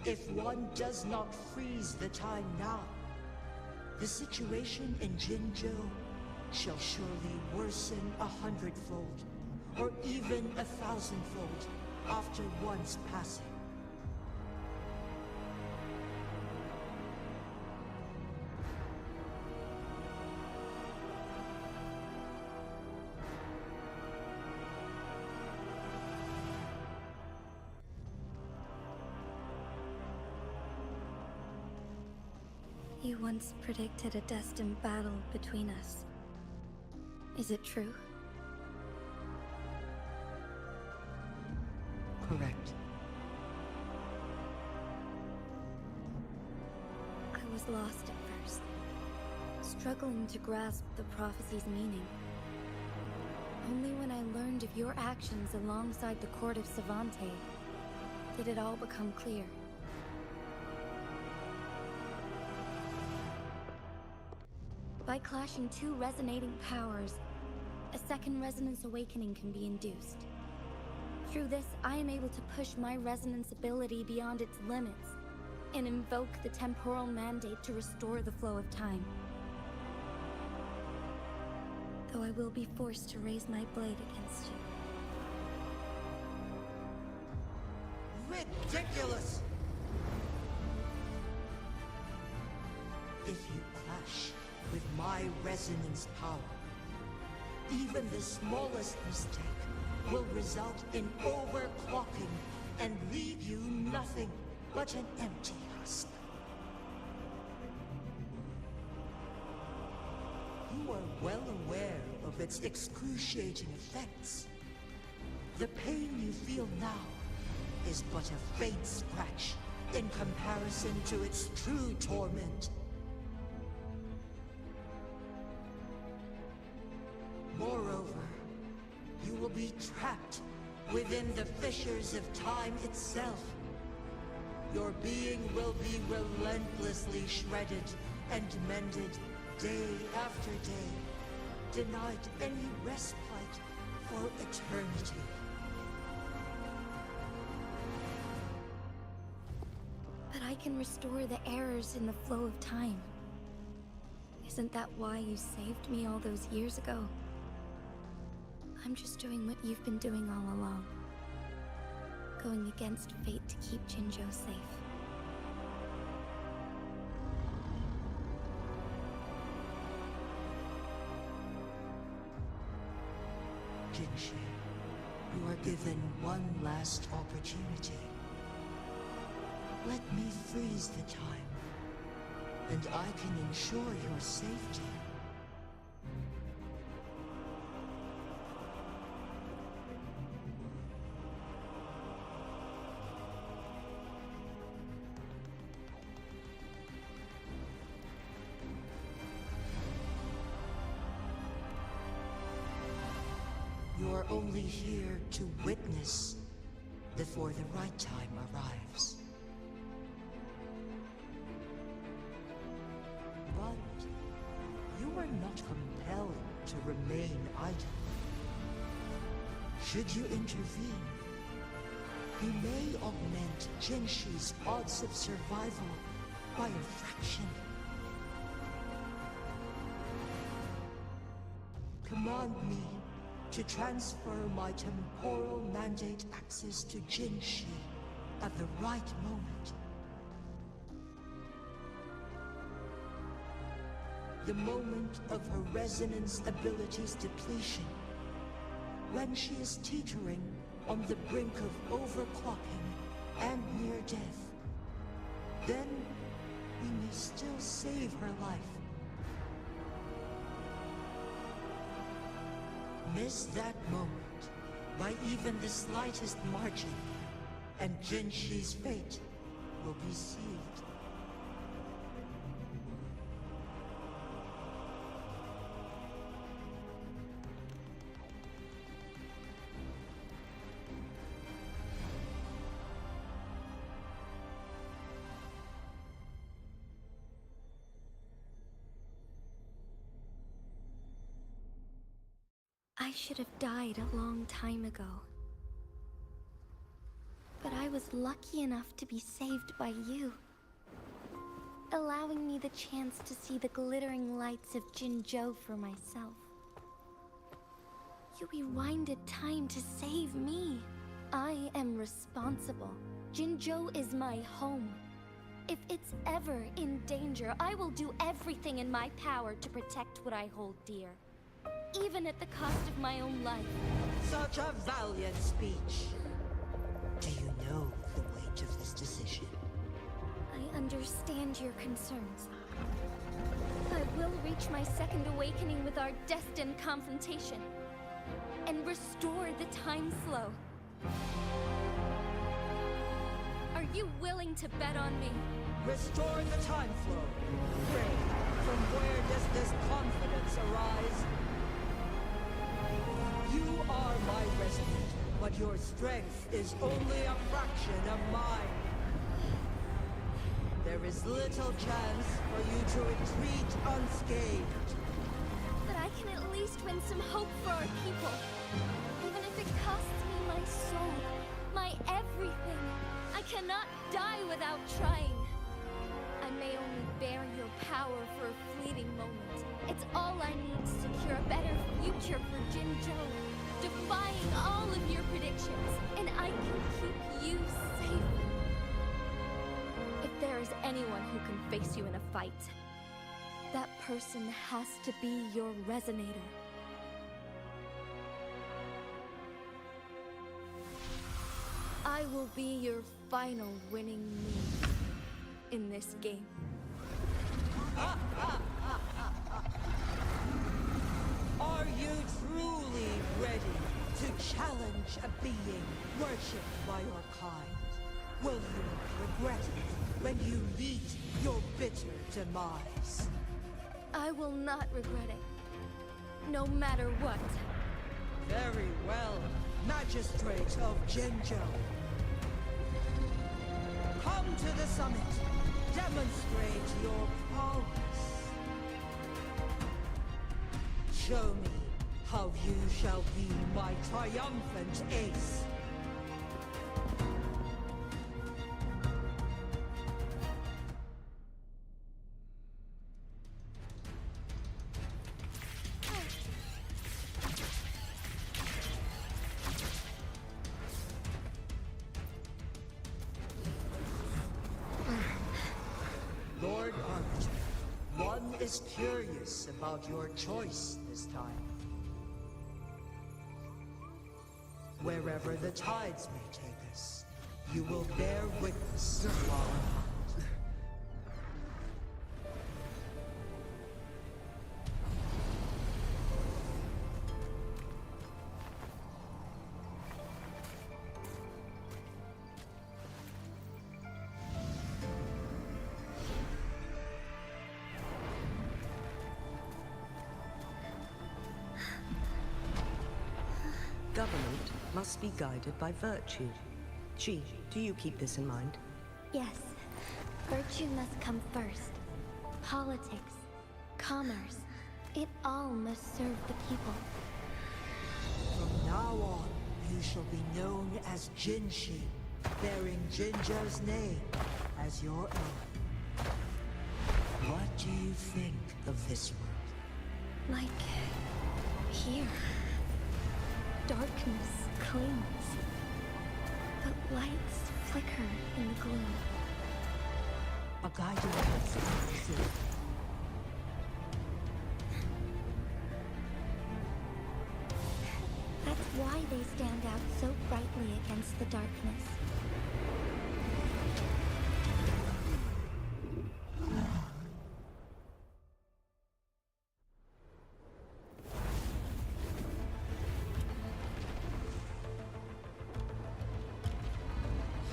If one does not freeze the time now, the situation in Jinzhou shall surely worsen 100-fold, or even 1,000-fold, after one's passing. You once predicted a destined battle between us. Is it true? Correct. I was lost at first, struggling to grasp the prophecy's meaning. Only when I learned of your actions alongside the court of Savante did it all become clear. By clashing two resonating powers, a second resonance awakening can be induced. Through this, I am able to push my resonance ability beyond its limits and invoke the temporal mandate to restore the flow of time. Though I will be forced to raise my blade against you. Ridiculous! If you clash with my resonance power, even the smallest mistake will result in overclocking and leave you nothing but an empty husk. You are well aware of its excruciating effects. The pain you feel now is but a faint scratch in comparison to its true torment. Moreover, you will be trapped within the fissures of time itself. Your being will be relentlessly shredded and mended day after day, denied any respite for eternity. But I can restore the errors in the flow of time. Isn't that why you saved me all those years ago? I'm just doing what you've been doing all along. Going against fate to keep Jinzhou safe. Jinshi, you are given one last opportunity. Let me freeze the time, and I can ensure your safety. You're only here to witness before the right time arrives. compelled to remain idle. Should you intervene, you may augment Jinshi's odds of survival by a fraction. Command me to transfer my temporal mandate access to Jinshi at the right moment. The moment of her resonance ability's depletion, when she is teetering on the brink of overclocking and near death. Then we may still save her life. Miss that moment by even the slightest margin, and Jinshi's fate will be sealed. I should have died a long time ago. But I was lucky enough to be saved by you, allowing me the chance to see the glittering lights of Jinzhou for myself. You rewinded time to save me. I am responsible. Jinzhou is my home. If it's ever in danger, I will do everything in my power to protect what I hold dear, even at the cost of my own life. Such a valiant speech. Do you know the weight of this decision? I understand your concerns. I will reach my second awakening with our destined confrontation, and restore the time flow. Are you willing to bet on me? Restore the time flow. Pray, from where does this confidence arise? You are my resident, but your strength is only a fraction of mine. There is little chance for you to retreat unscathed. But I can at least win some hope for our people. Even if it costs me my soul, my everything. I cannot die without trying. I may only bear your power for a fleeting moment. It's all I need to secure a better future for Jinzhou, defying all of your predictions, and I can keep you safe. If there is anyone who can face you in a fight, that person has to be your resonator. I will be your final winning move in this game. Are you truly ready to challenge a being worshipped by your kind? Will you regret it when you meet your bitter demise? I will not regret it, no matter what. Very well, Magistrate of Jinzhou. Come to the summit. Demonstrate your prowess. Show me how you shall be my triumphant ace. Lord Arbiter, one is curious about your choice this time. Wherever the tides may take us, you will bear witness to our hunt. Government must be guided by virtue. Chi, do you keep this in mind? Yes, virtue must come first. Politics, commerce, It all must serve the people. From now on, you shall be known as Jinshi, bearing Jinjo's name as your own. What do you think of this world? Like here. Darkness clings. The lights flicker in the gloom. A guiding principle. That's why they stand out so brightly against the darkness.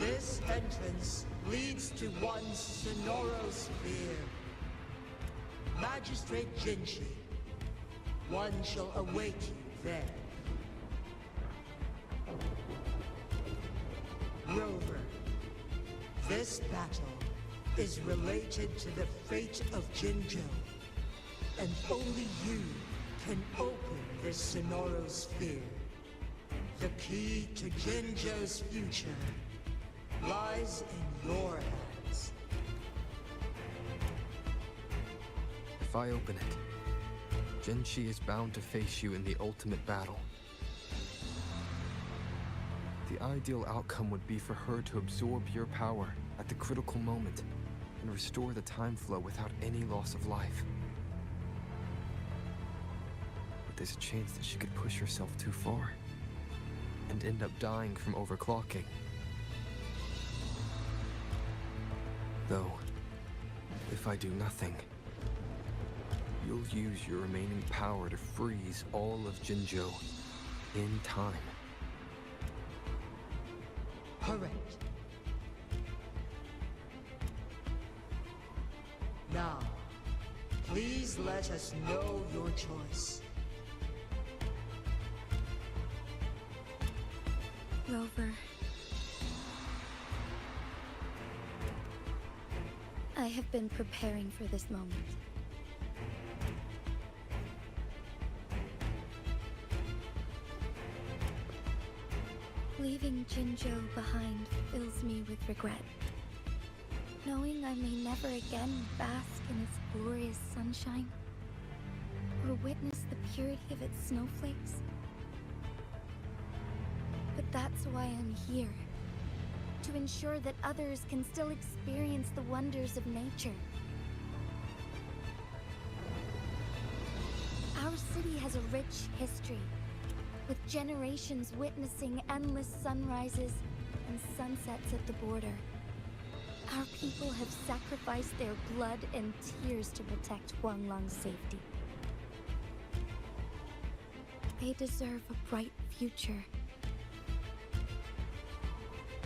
This entrance leads to one Sonoro Sphere. Magistrate Jinshi, one shall await you there. Rover, this battle is related to the fate of Jinjo, and only you can open this Sonoro Sphere. The key to Jinjo's future lies in your hands. If I open it, Jinshi is bound to face you in the ultimate battle. The ideal outcome would be for her to absorb your power at the critical moment and restore the time flow without any loss of life. But there's a chance that she could push herself too far and end up dying from overclocking. Though, if I do nothing, you'll use your remaining power to freeze all of Jinjo in time. Correct. Now, please let us know your choice. Rover. I have been preparing for this moment. Leaving Jinjo behind fills me with regret. Knowing I may never again bask in its glorious sunshine, or witness the purity of its snowflakes. But that's why I'm here. To ensure that others can still experience the wonders of nature. Our city has a rich history, with generations witnessing endless sunrises and sunsets at the border. Our people have sacrificed their blood and tears to protect Huanglang's safety. They deserve a bright future.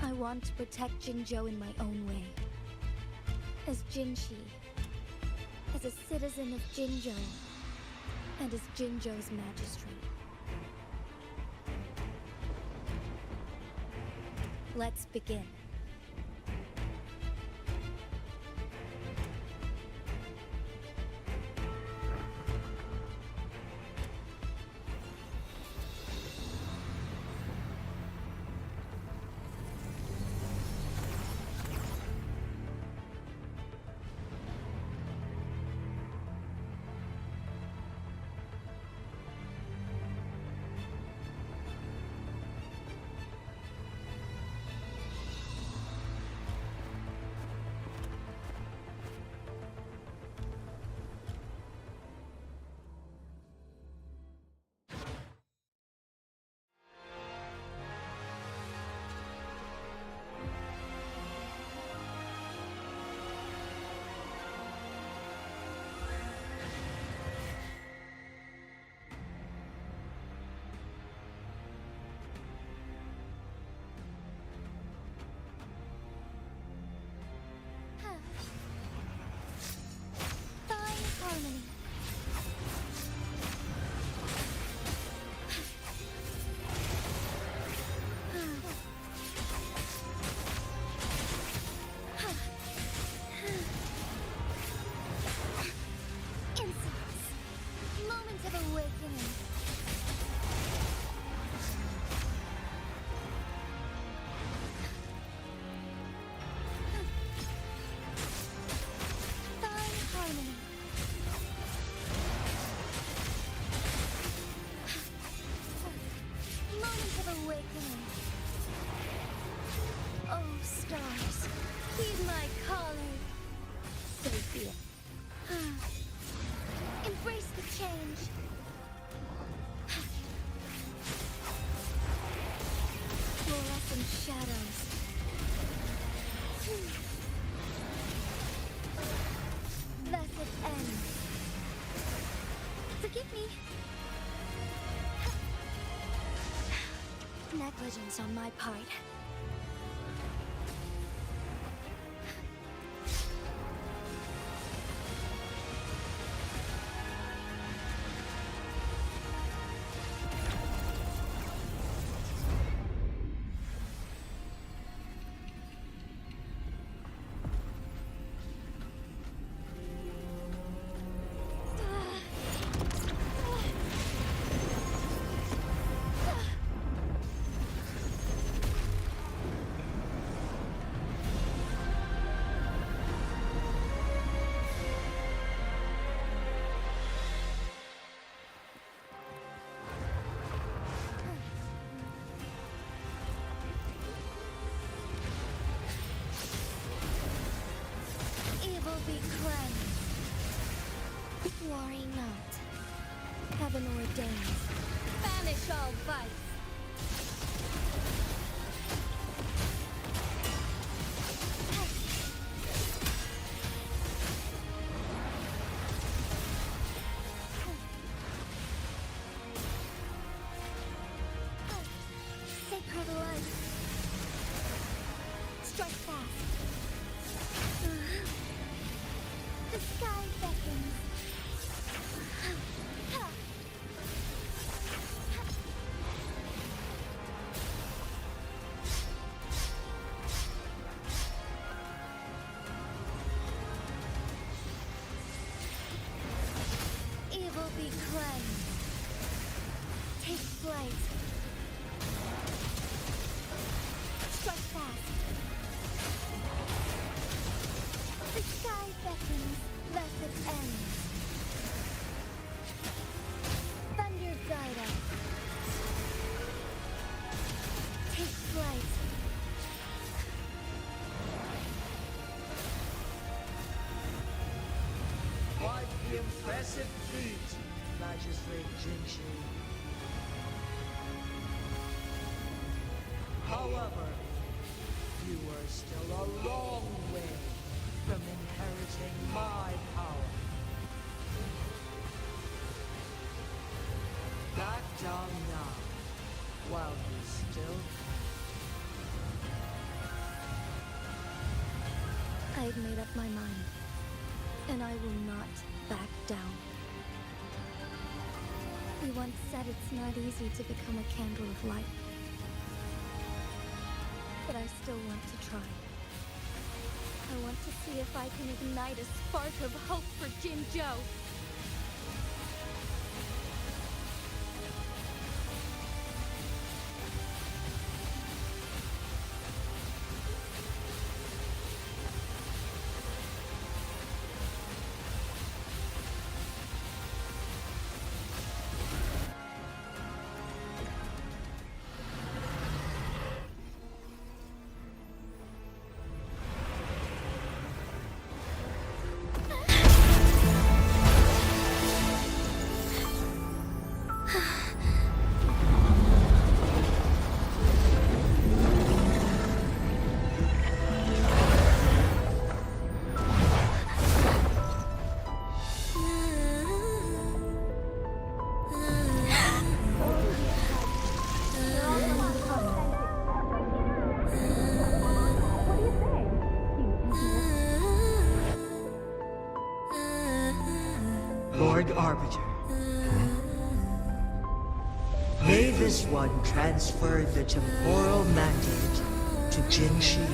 I want to protect Jinjo in my own way. As Jinshi, as a citizen of Jinjo, and as Jinjo's magistrate. Let's begin. awakening. Oh, stars, heed my calling. So be it. Embrace the change. Fluorescent shadows. Thus it ends. Forgive me. Negligence on my part. Evil be cleansed. Worry not. Heaven ordains. Banish all vice. Sacred light. Strike fast. The sky beckons. Evil be cleansed. Take flight. Strike fast. The sky beckons, thus it ends. Thunder guide us. Take flight. Quite the impressive feat, Magistrate Jinchi. However, you are still a long way from inheriting my power. Back down now, while you still I've made up my mind, and I will not back down. We once said it's not easy to become a candle of light. But I still want to try. I want to see if I can ignite a spark of hope for Jinzhou. Lord Arbiter. May this one transfer the temporal mandate to Jinshi.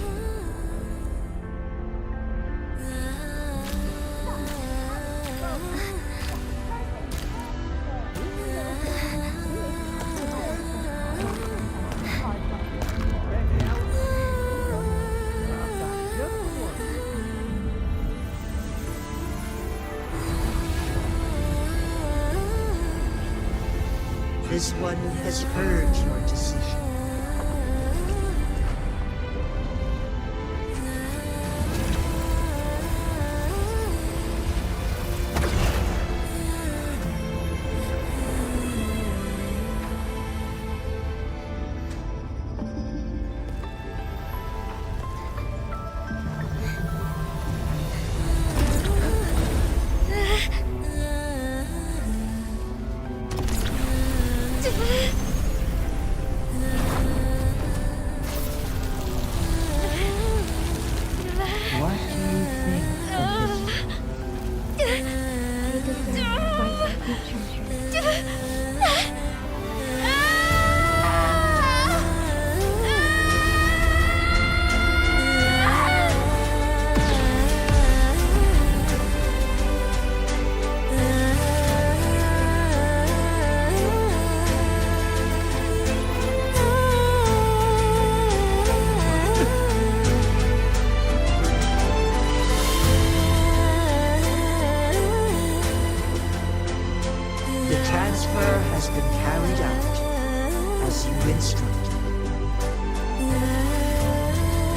This one has heard your decision. as you instructed.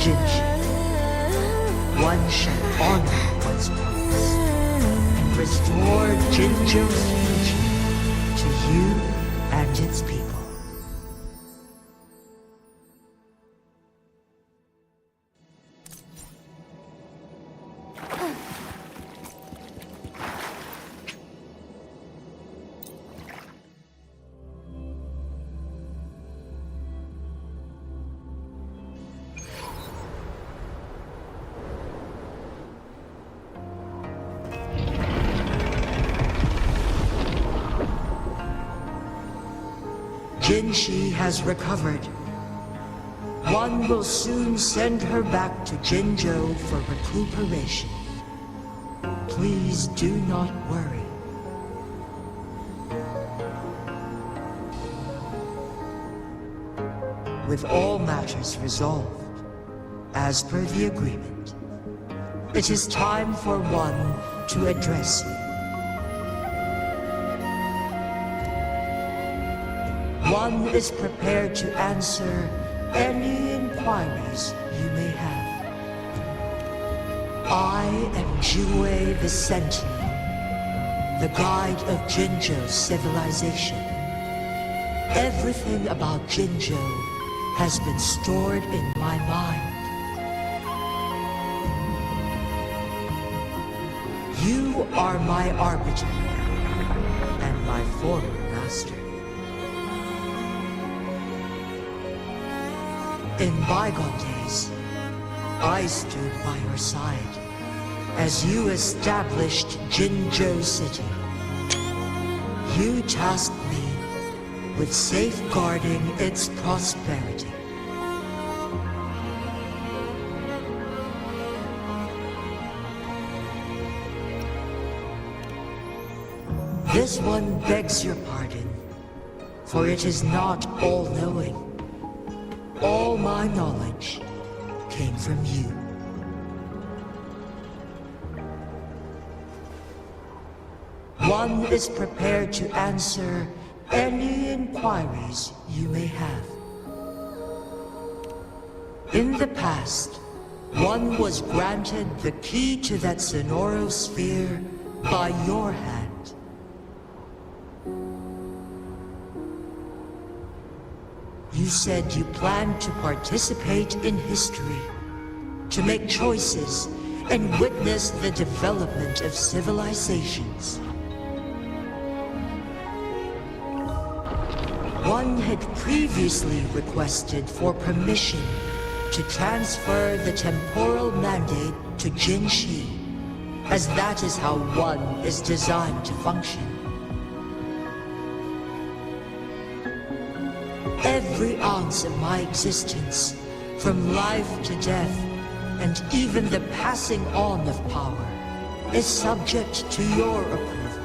Jinji, one shall honor one's promise and restore Jinjo's future to you and its people. Jinshi has recovered. One will soon send her back to Jinjo for recuperation. Please do not worry. With all matters resolved, as per the agreement, it is time for one to address you. One is prepared to answer any inquiries you may have. I am Jue the Sentinel, the guide of Jinjo's civilization. Everything about Jinjo has been stored in my mind. You are my arbiter and my former master. In bygone days, I stood by your side as you established Jinjo City. You tasked me with safeguarding its prosperity. This one begs your pardon, for it is not all-knowing. All my knowledge came from you. One is prepared to answer any inquiries you may have. In the past, one was granted the key to that Sonoro sphere by your hand. You said you planned to participate in history, to make choices and witness the development of civilizations. One had previously requested for permission to transfer the temporal mandate to Jinshi, as that is how one is designed to function. Every ounce of my existence, from life to death, and even the passing on of power, is subject to your approval.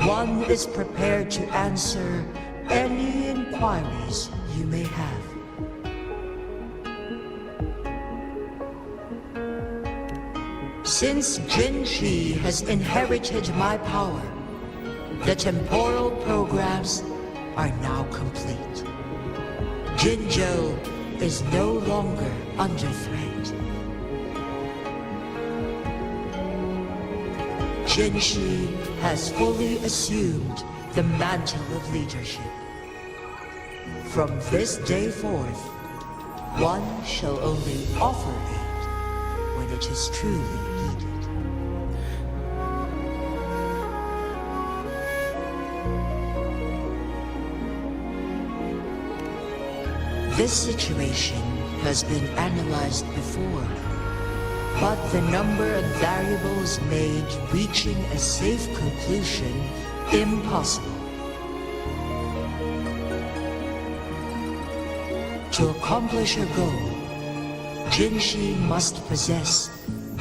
One is prepared to answer any inquiries you may have. Since Jinshi has inherited my power, the temporal programs are now complete. Jinjo is no longer under threat. Jinshi has fully assumed the mantle of leadership. From this day forth, one shall only offer aid when it is truly needed. This situation has been analyzed before, but the number of variables made reaching a safe conclusion impossible. To accomplish her goal, Jinshi must possess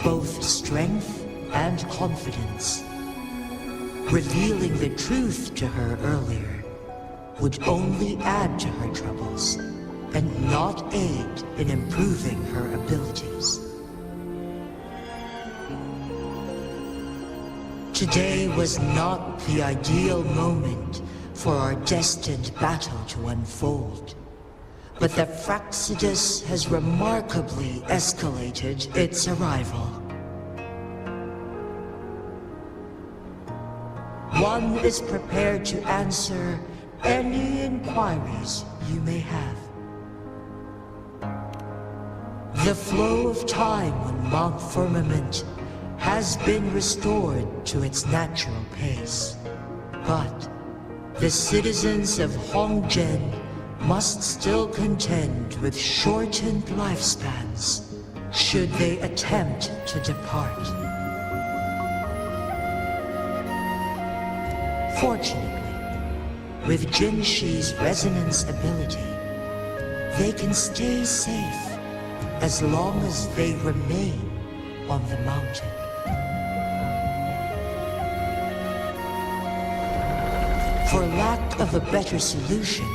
both strength and confidence. Revealing the truth to her earlier would only add to her troubles and not aid in improving her abilities. Today was not the ideal moment for our destined battle to unfold. But the Fraxidus has remarkably escalated its arrival. One is prepared to answer any inquiries you may have. The flow of time on Mount Firmament has been restored to its natural pace. But the citizens of Hongzhen must still contend with shortened lifespans should they attempt to depart. Fortunately, with Jinshi's resonance ability, they can stay safe as long as they remain on the mountain. For lack of a better solution,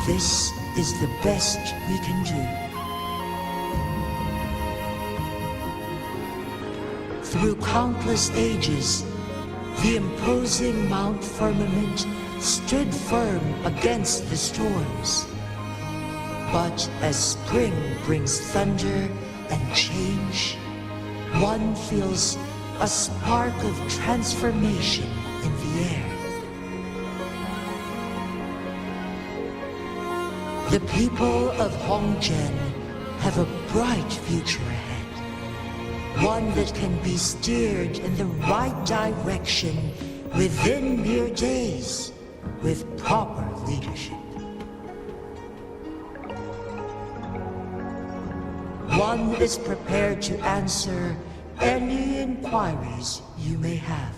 this is the best we can do. Through countless ages, the imposing Mount Firmament stood firm against the storms. But as spring brings thunder and change, one feels a spark of transformation in the air. The people of Hongzhen have a bright future ahead. One that can be steered in the right direction within mere days with proper leadership. One is prepared to answer any inquiries you may have.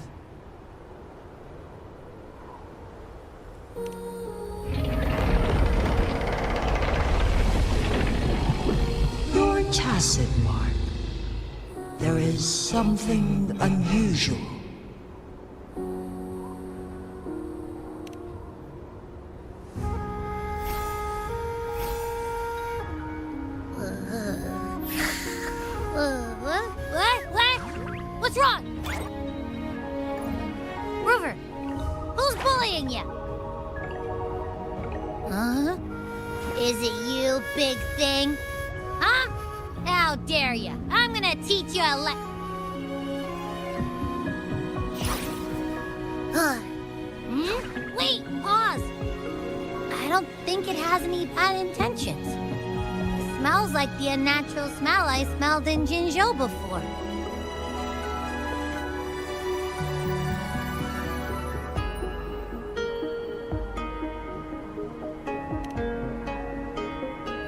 Your tacit mark. There is something unusual. What? What's wrong? Rover, who's bullying you? Huh? Is it you, big thing? Huh? How dare you? I'm gonna teach you a Wait, pause. I don't think it has any bad intentions. It smells like the unnatural smell I smelled in Jinzhou before.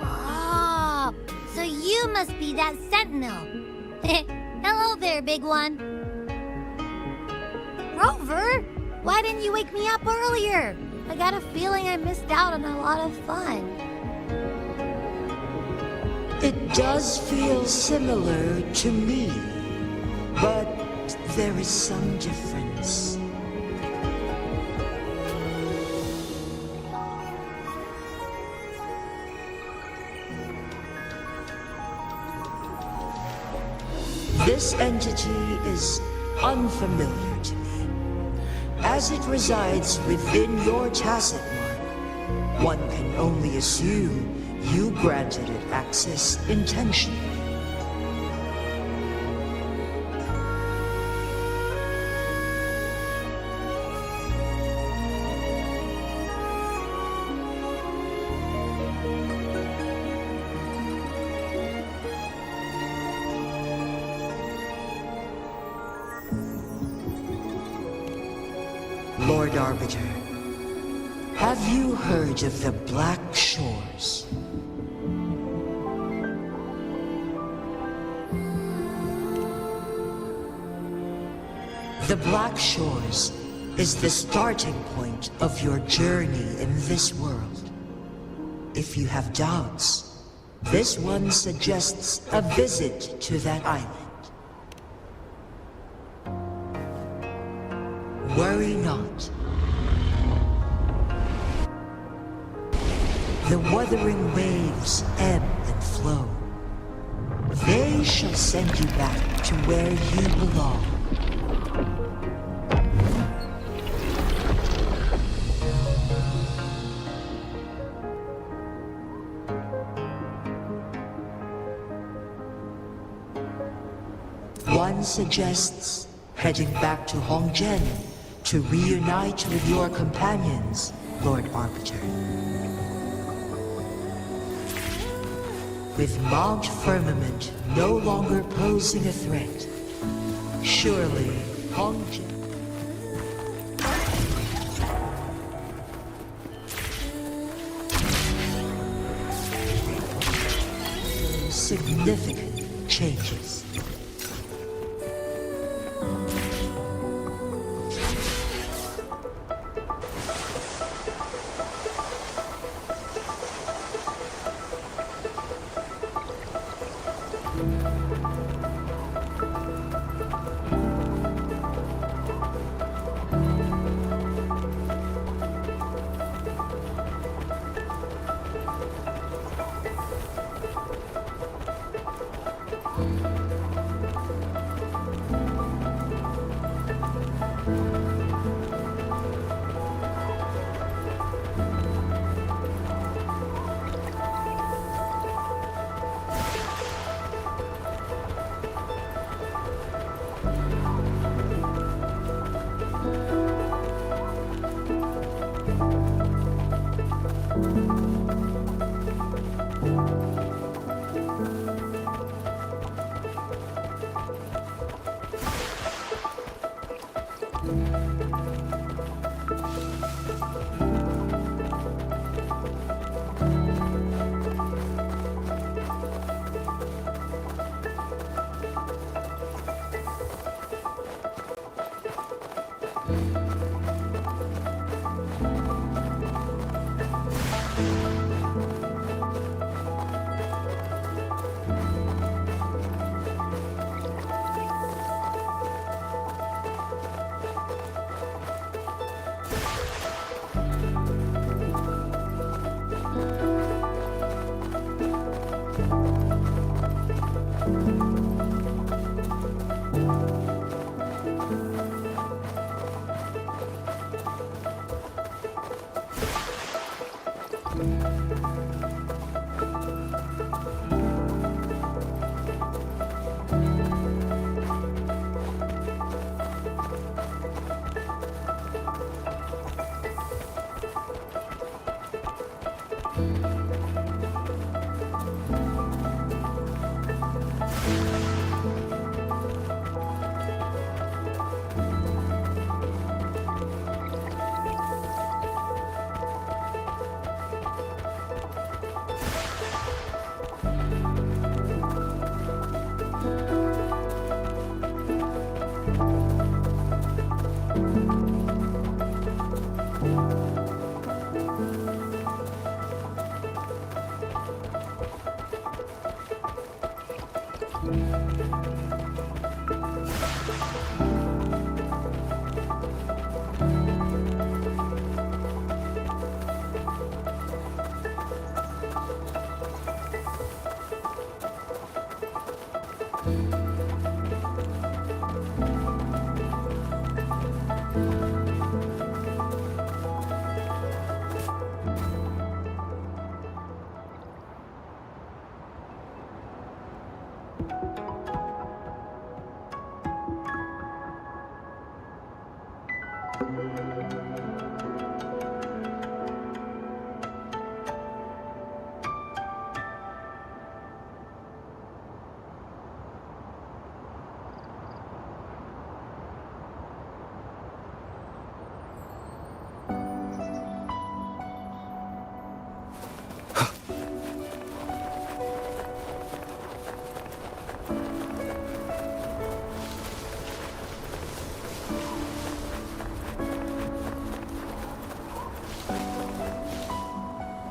Oh, so you must be that sentinel. Hello there, big one. Rover, why didn't you wake me up earlier? I got a feeling I missed out on a lot of fun. It does feel similar to me, but there is some difference. This entity is unfamiliar to me, as it resides within your tacit mark. One can only assume you granted it access intentionally. Lord Arbiter, have you heard of the Black Shores? The Black Shores is the starting point of your journey in this world. If you have doubts, this one suggests a visit to that island. Worry not. The wuthering waves ebb and flow. They shall send you back to where you belong. One suggests heading back to Hongzhen to reunite with your companions, Lord Arbiter. With Mount Firmament no longer posing a threat, surely Hongzhen... Significant changes.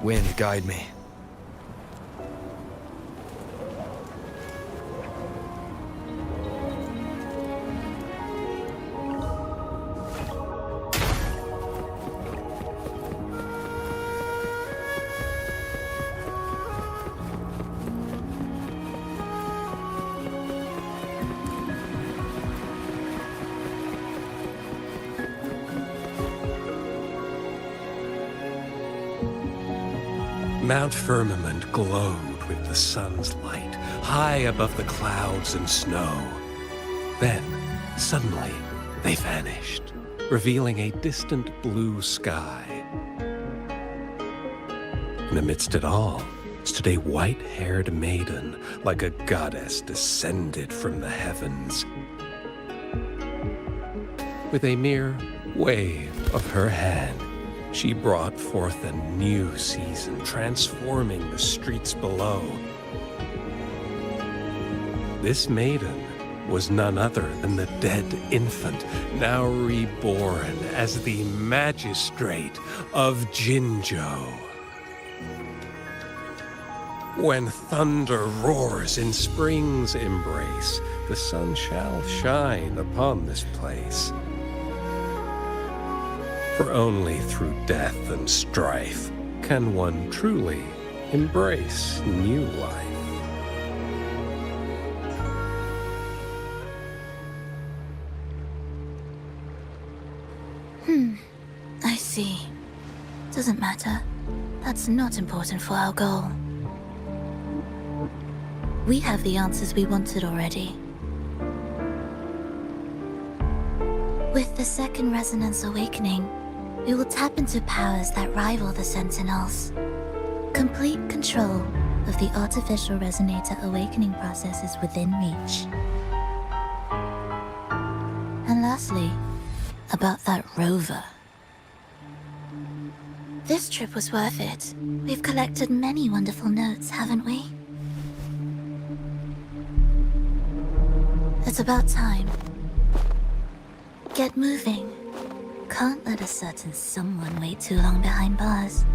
Wind, guide me. Mount Firmament glowed with the sun's light, high above the clouds and snow. Then, suddenly, they vanished, revealing a distant blue sky. And amidst it all stood a white-haired maiden, like a goddess descended from the heavens. With a mere wave of her hand, she brought forth a new season, transforming the streets below. This maiden was none other than the dead infant, now reborn as the magistrate of Jinzhou. When thunder roars in spring's embrace, the sun shall shine upon this place. For only through death and strife can one truly embrace new life. I see. Doesn't matter. That's not important for our goal. We have the answers we wanted already. With the second resonance awakening, we will tap into powers that rival the Sentinels. Complete control of the artificial resonator awakening process is within reach. And lastly, about that rover. This trip was worth it. We've collected many wonderful notes, haven't we? It's about time. Get moving. Can't let a certain someone wait too long behind bars.